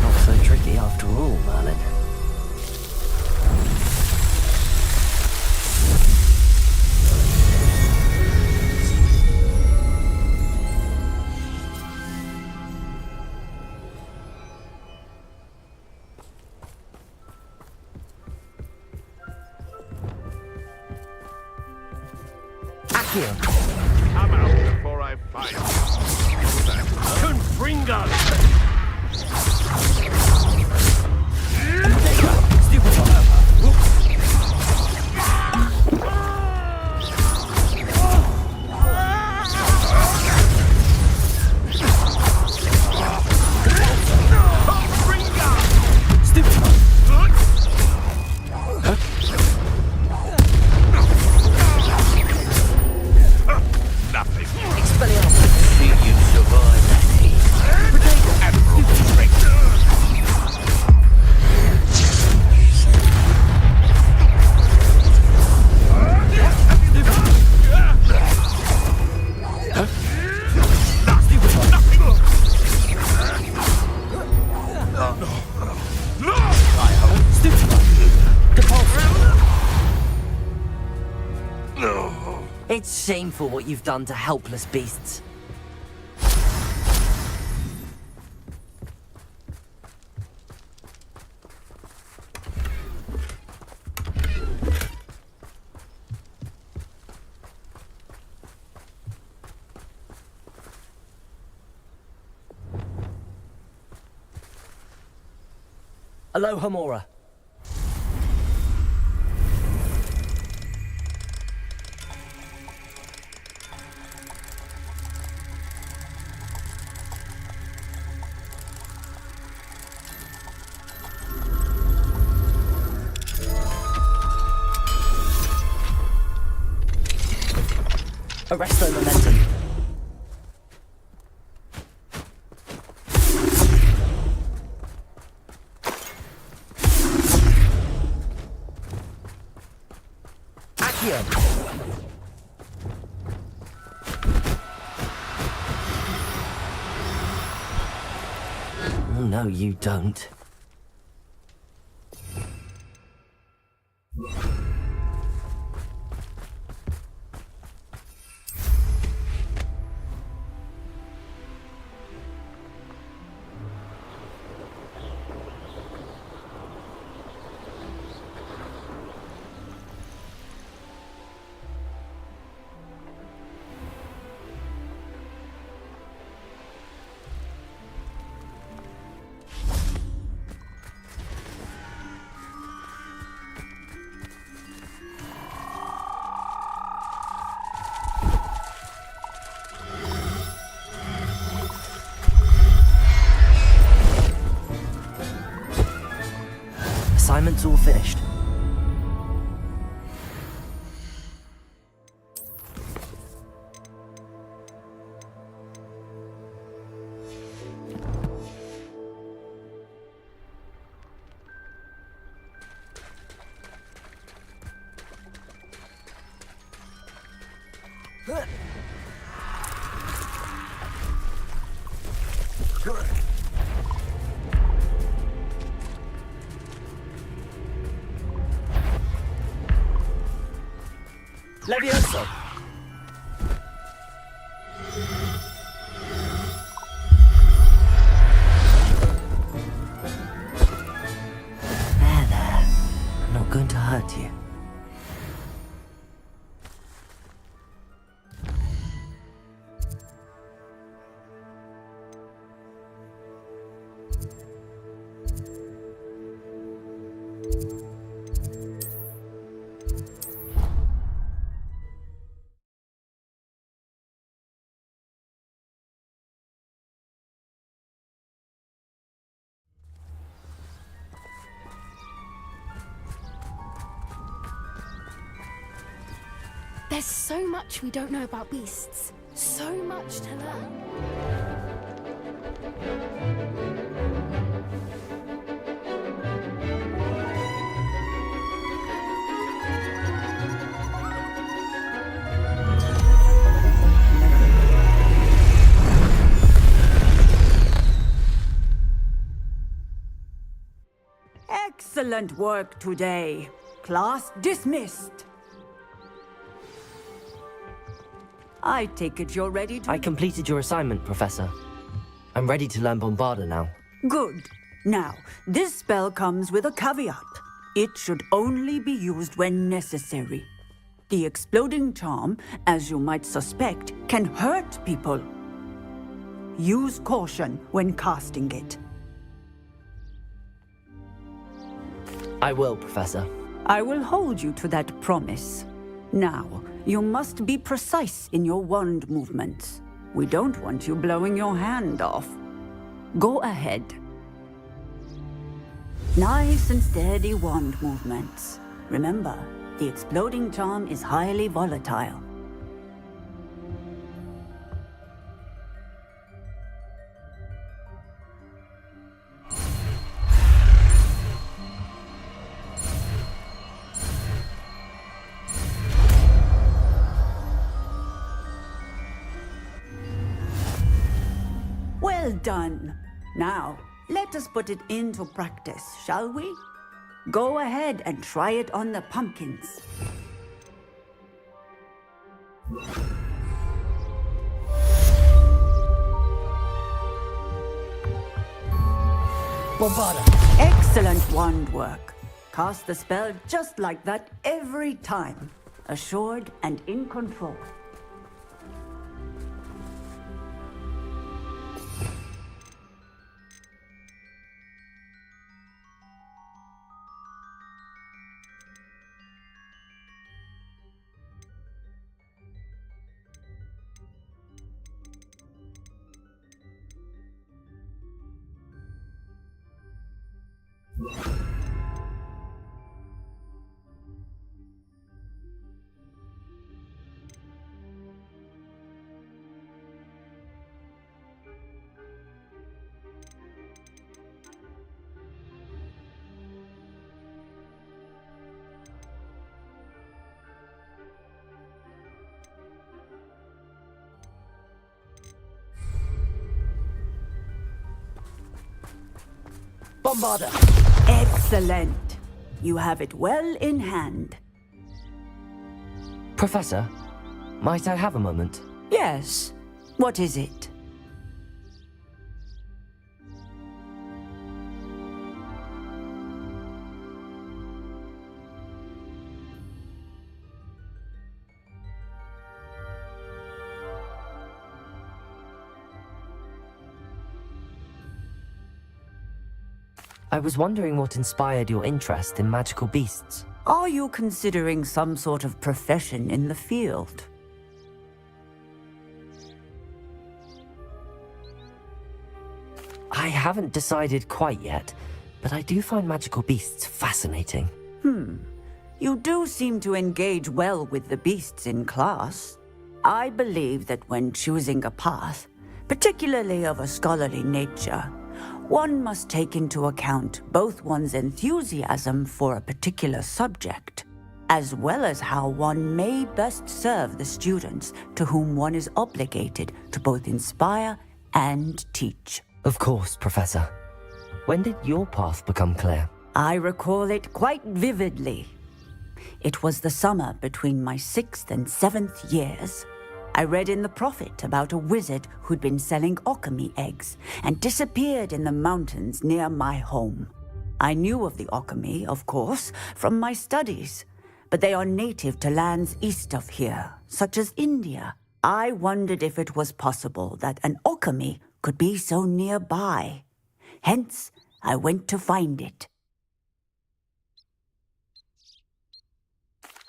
K: Not so tricky after all, Merlin. Accio.
B: Come out before I fight. Confringo!
K: It's shameful what you've done to helpless beasts. Aloha Mora. Arresto momentum. Accio. No, you don't. Assignment's all finished. Levioso.
N: There's so much we don't know about beasts. So much to learn.
F: Excellent work today. Class dismissed. I take it you're ready to...
K: I completed your assignment, Professor. I'm ready to learn Bombarda now.
F: Good. Now, this spell comes with a caveat. It should only be used when necessary. The exploding charm, as you might suspect, can hurt people. Use caution when casting it.
K: I will, Professor.
F: I will hold you to that promise. Now, you must be precise in your wand movements. We don't want you blowing your hand off. Go ahead. Nice and steady wand movements. Remember, the exploding charm is highly volatile. Well done. Now, let us put it into practice, shall we? Go ahead and try it on the pumpkins.
K: Bombarda!
F: Excellent wand work. Cast the spell just like that every time. Assured and in control.
K: Bombarda!
F: Excellent. You have it well in hand.
K: Professor, might I have a moment?
F: Yes. What is it?
K: I was wondering what inspired your interest in magical beasts.
F: Are you considering some sort of profession in the field?
K: I haven't decided quite yet, but I do find magical beasts fascinating.
F: You do seem to engage well with the beasts in class. I believe that when choosing a path, particularly of a scholarly nature, one must take into account both one's enthusiasm for a particular subject, as well as how one may best serve the students to whom one is obligated to both inspire and teach.
K: Of course, Professor. When did your path become clear?
F: I recall it quite vividly. It was the summer between my 6th and 7th years. I read in the Prophet about a wizard who'd been selling alchemy eggs and disappeared in the mountains near my home. I knew of the alchemy, of course, from my studies, but they are native to lands east of here, such as India. I wondered if it was possible that an alchemy could be so nearby. Hence, I went to find it.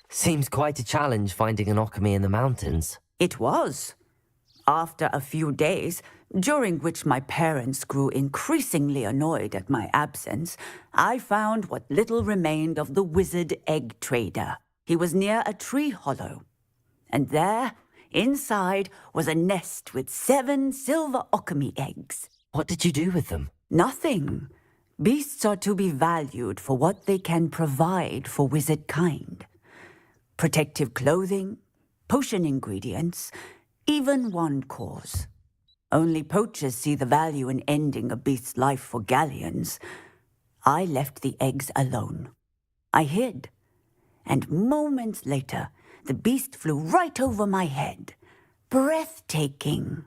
K: Seems quite a challenge finding an alchemy in the mountains.
F: It was. After a few days, during which my parents grew increasingly annoyed at my absence, I found what little remained of the wizard egg trader. He was near a tree hollow. And there, inside, was a nest with 7 silver okami eggs.
K: What did you do with them?
F: Nothing. Beasts are to be valued for what they can provide for wizard kind. Protective clothing, potion ingredients, even wand cores. Only poachers see the value in ending a beast's life for galleons. I left the eggs alone. I hid. And moments later, the beast flew right over my head. Breathtaking.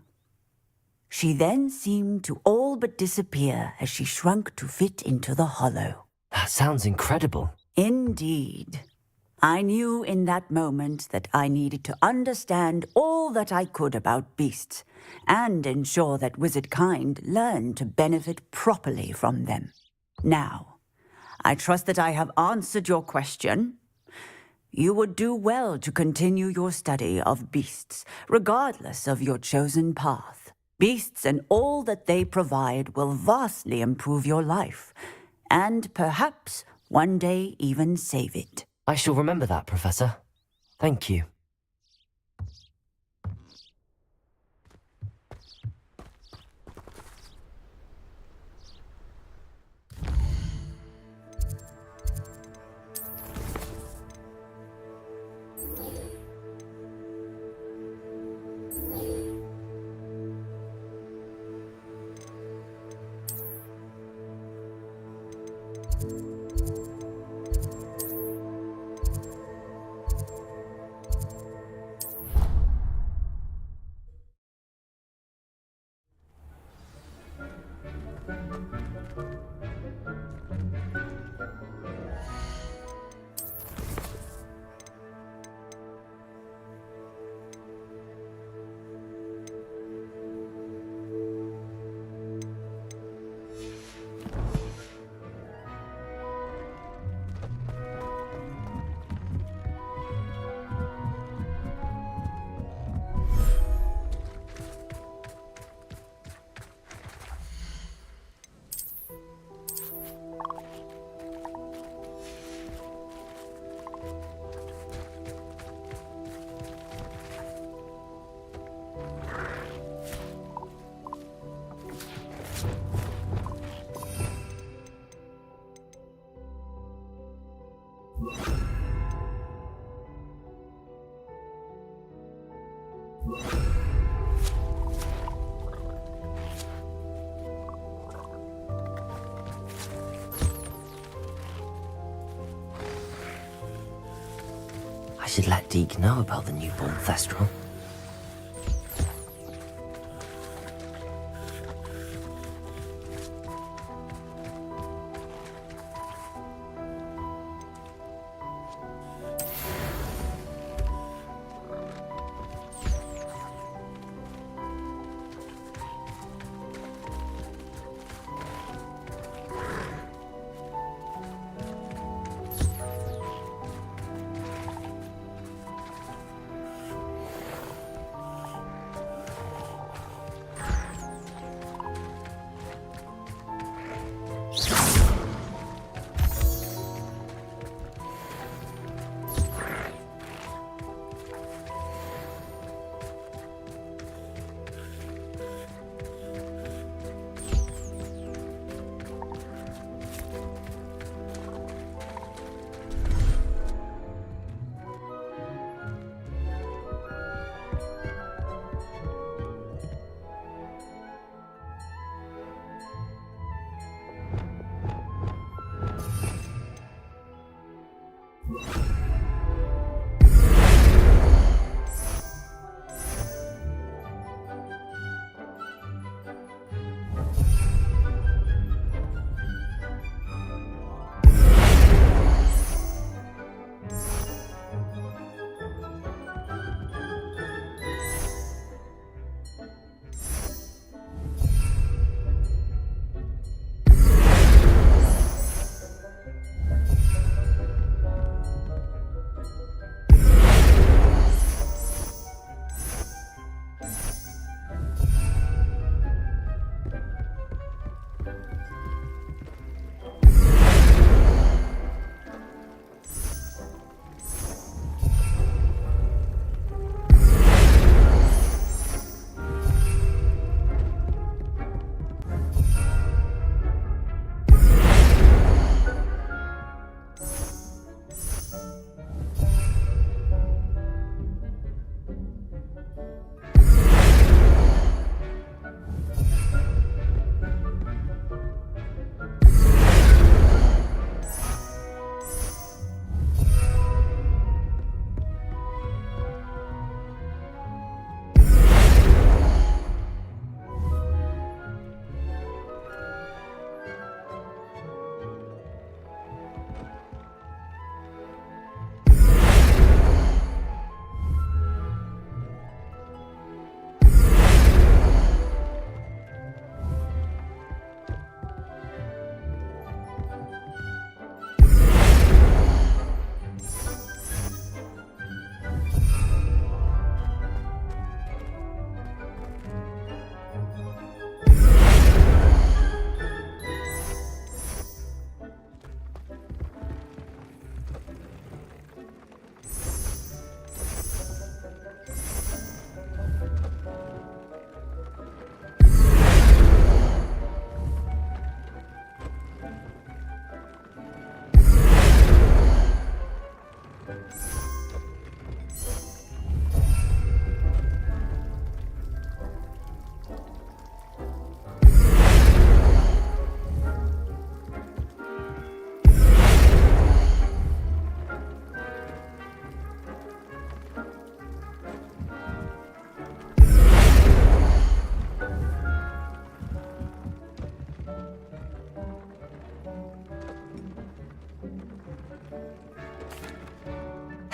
F: She then seemed to all but disappear as she shrunk to fit into the hollow.
K: That sounds incredible.
F: Indeed. I knew in that moment that I needed to understand all that I could about beasts and ensure that wizard kind learned to benefit properly from them. Now, I trust that I have answered your question. You would do well to continue your study of beasts, regardless of your chosen path. Beasts and all that they provide will vastly improve your life, and perhaps one day even save it.
K: I shall remember that, Professor. Thank you. I should let Deke know about the newborn Thestral.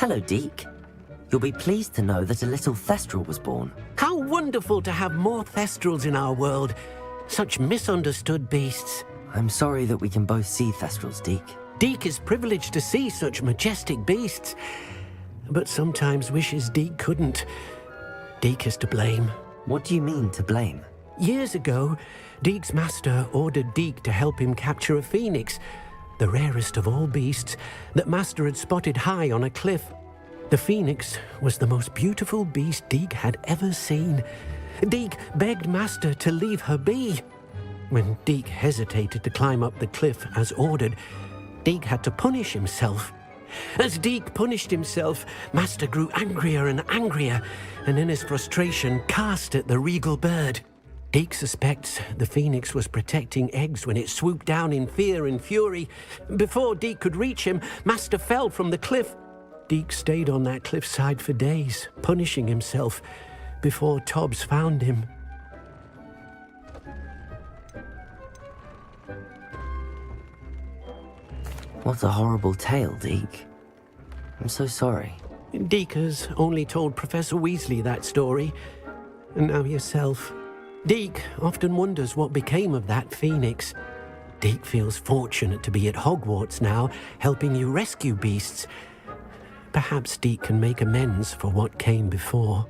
K: Hello, Deke. You'll be pleased to know that a little Thestral was born.
T: How wonderful to have more Thestrals in our world. Such misunderstood beasts.
K: I'm sorry that we can both see Thestrals, Deke.
T: Deke is privileged to see such majestic beasts, but sometimes wishes Deke couldn't. Deke is to blame.
K: What do you mean, to blame?
T: Years ago, Deke's master ordered Deke to help him capture a phoenix, the rarest of all beasts, that master had spotted high on a cliff. The phoenix was the most beautiful beast Deke had ever seen. Deke begged master to leave her be. When Deke hesitated to climb up the cliff as ordered, Deke had to punish himself. As Deke punished himself, master grew angrier and angrier, and in his frustration cast at the regal bird. Deke suspects the phoenix was protecting eggs when it swooped down in fear and fury. Before Deke could reach him, master fell from the cliff. Deke stayed on that cliffside for days, punishing himself, before Tobbs found him.
K: What a horrible tale, Deke. I'm so sorry.
T: Deke has only told Professor Weasley that story, and now yourself. Deke often wonders what became of that phoenix. Deke feels fortunate to be at Hogwarts now, helping you rescue beasts. Perhaps Deke can make amends for what came before.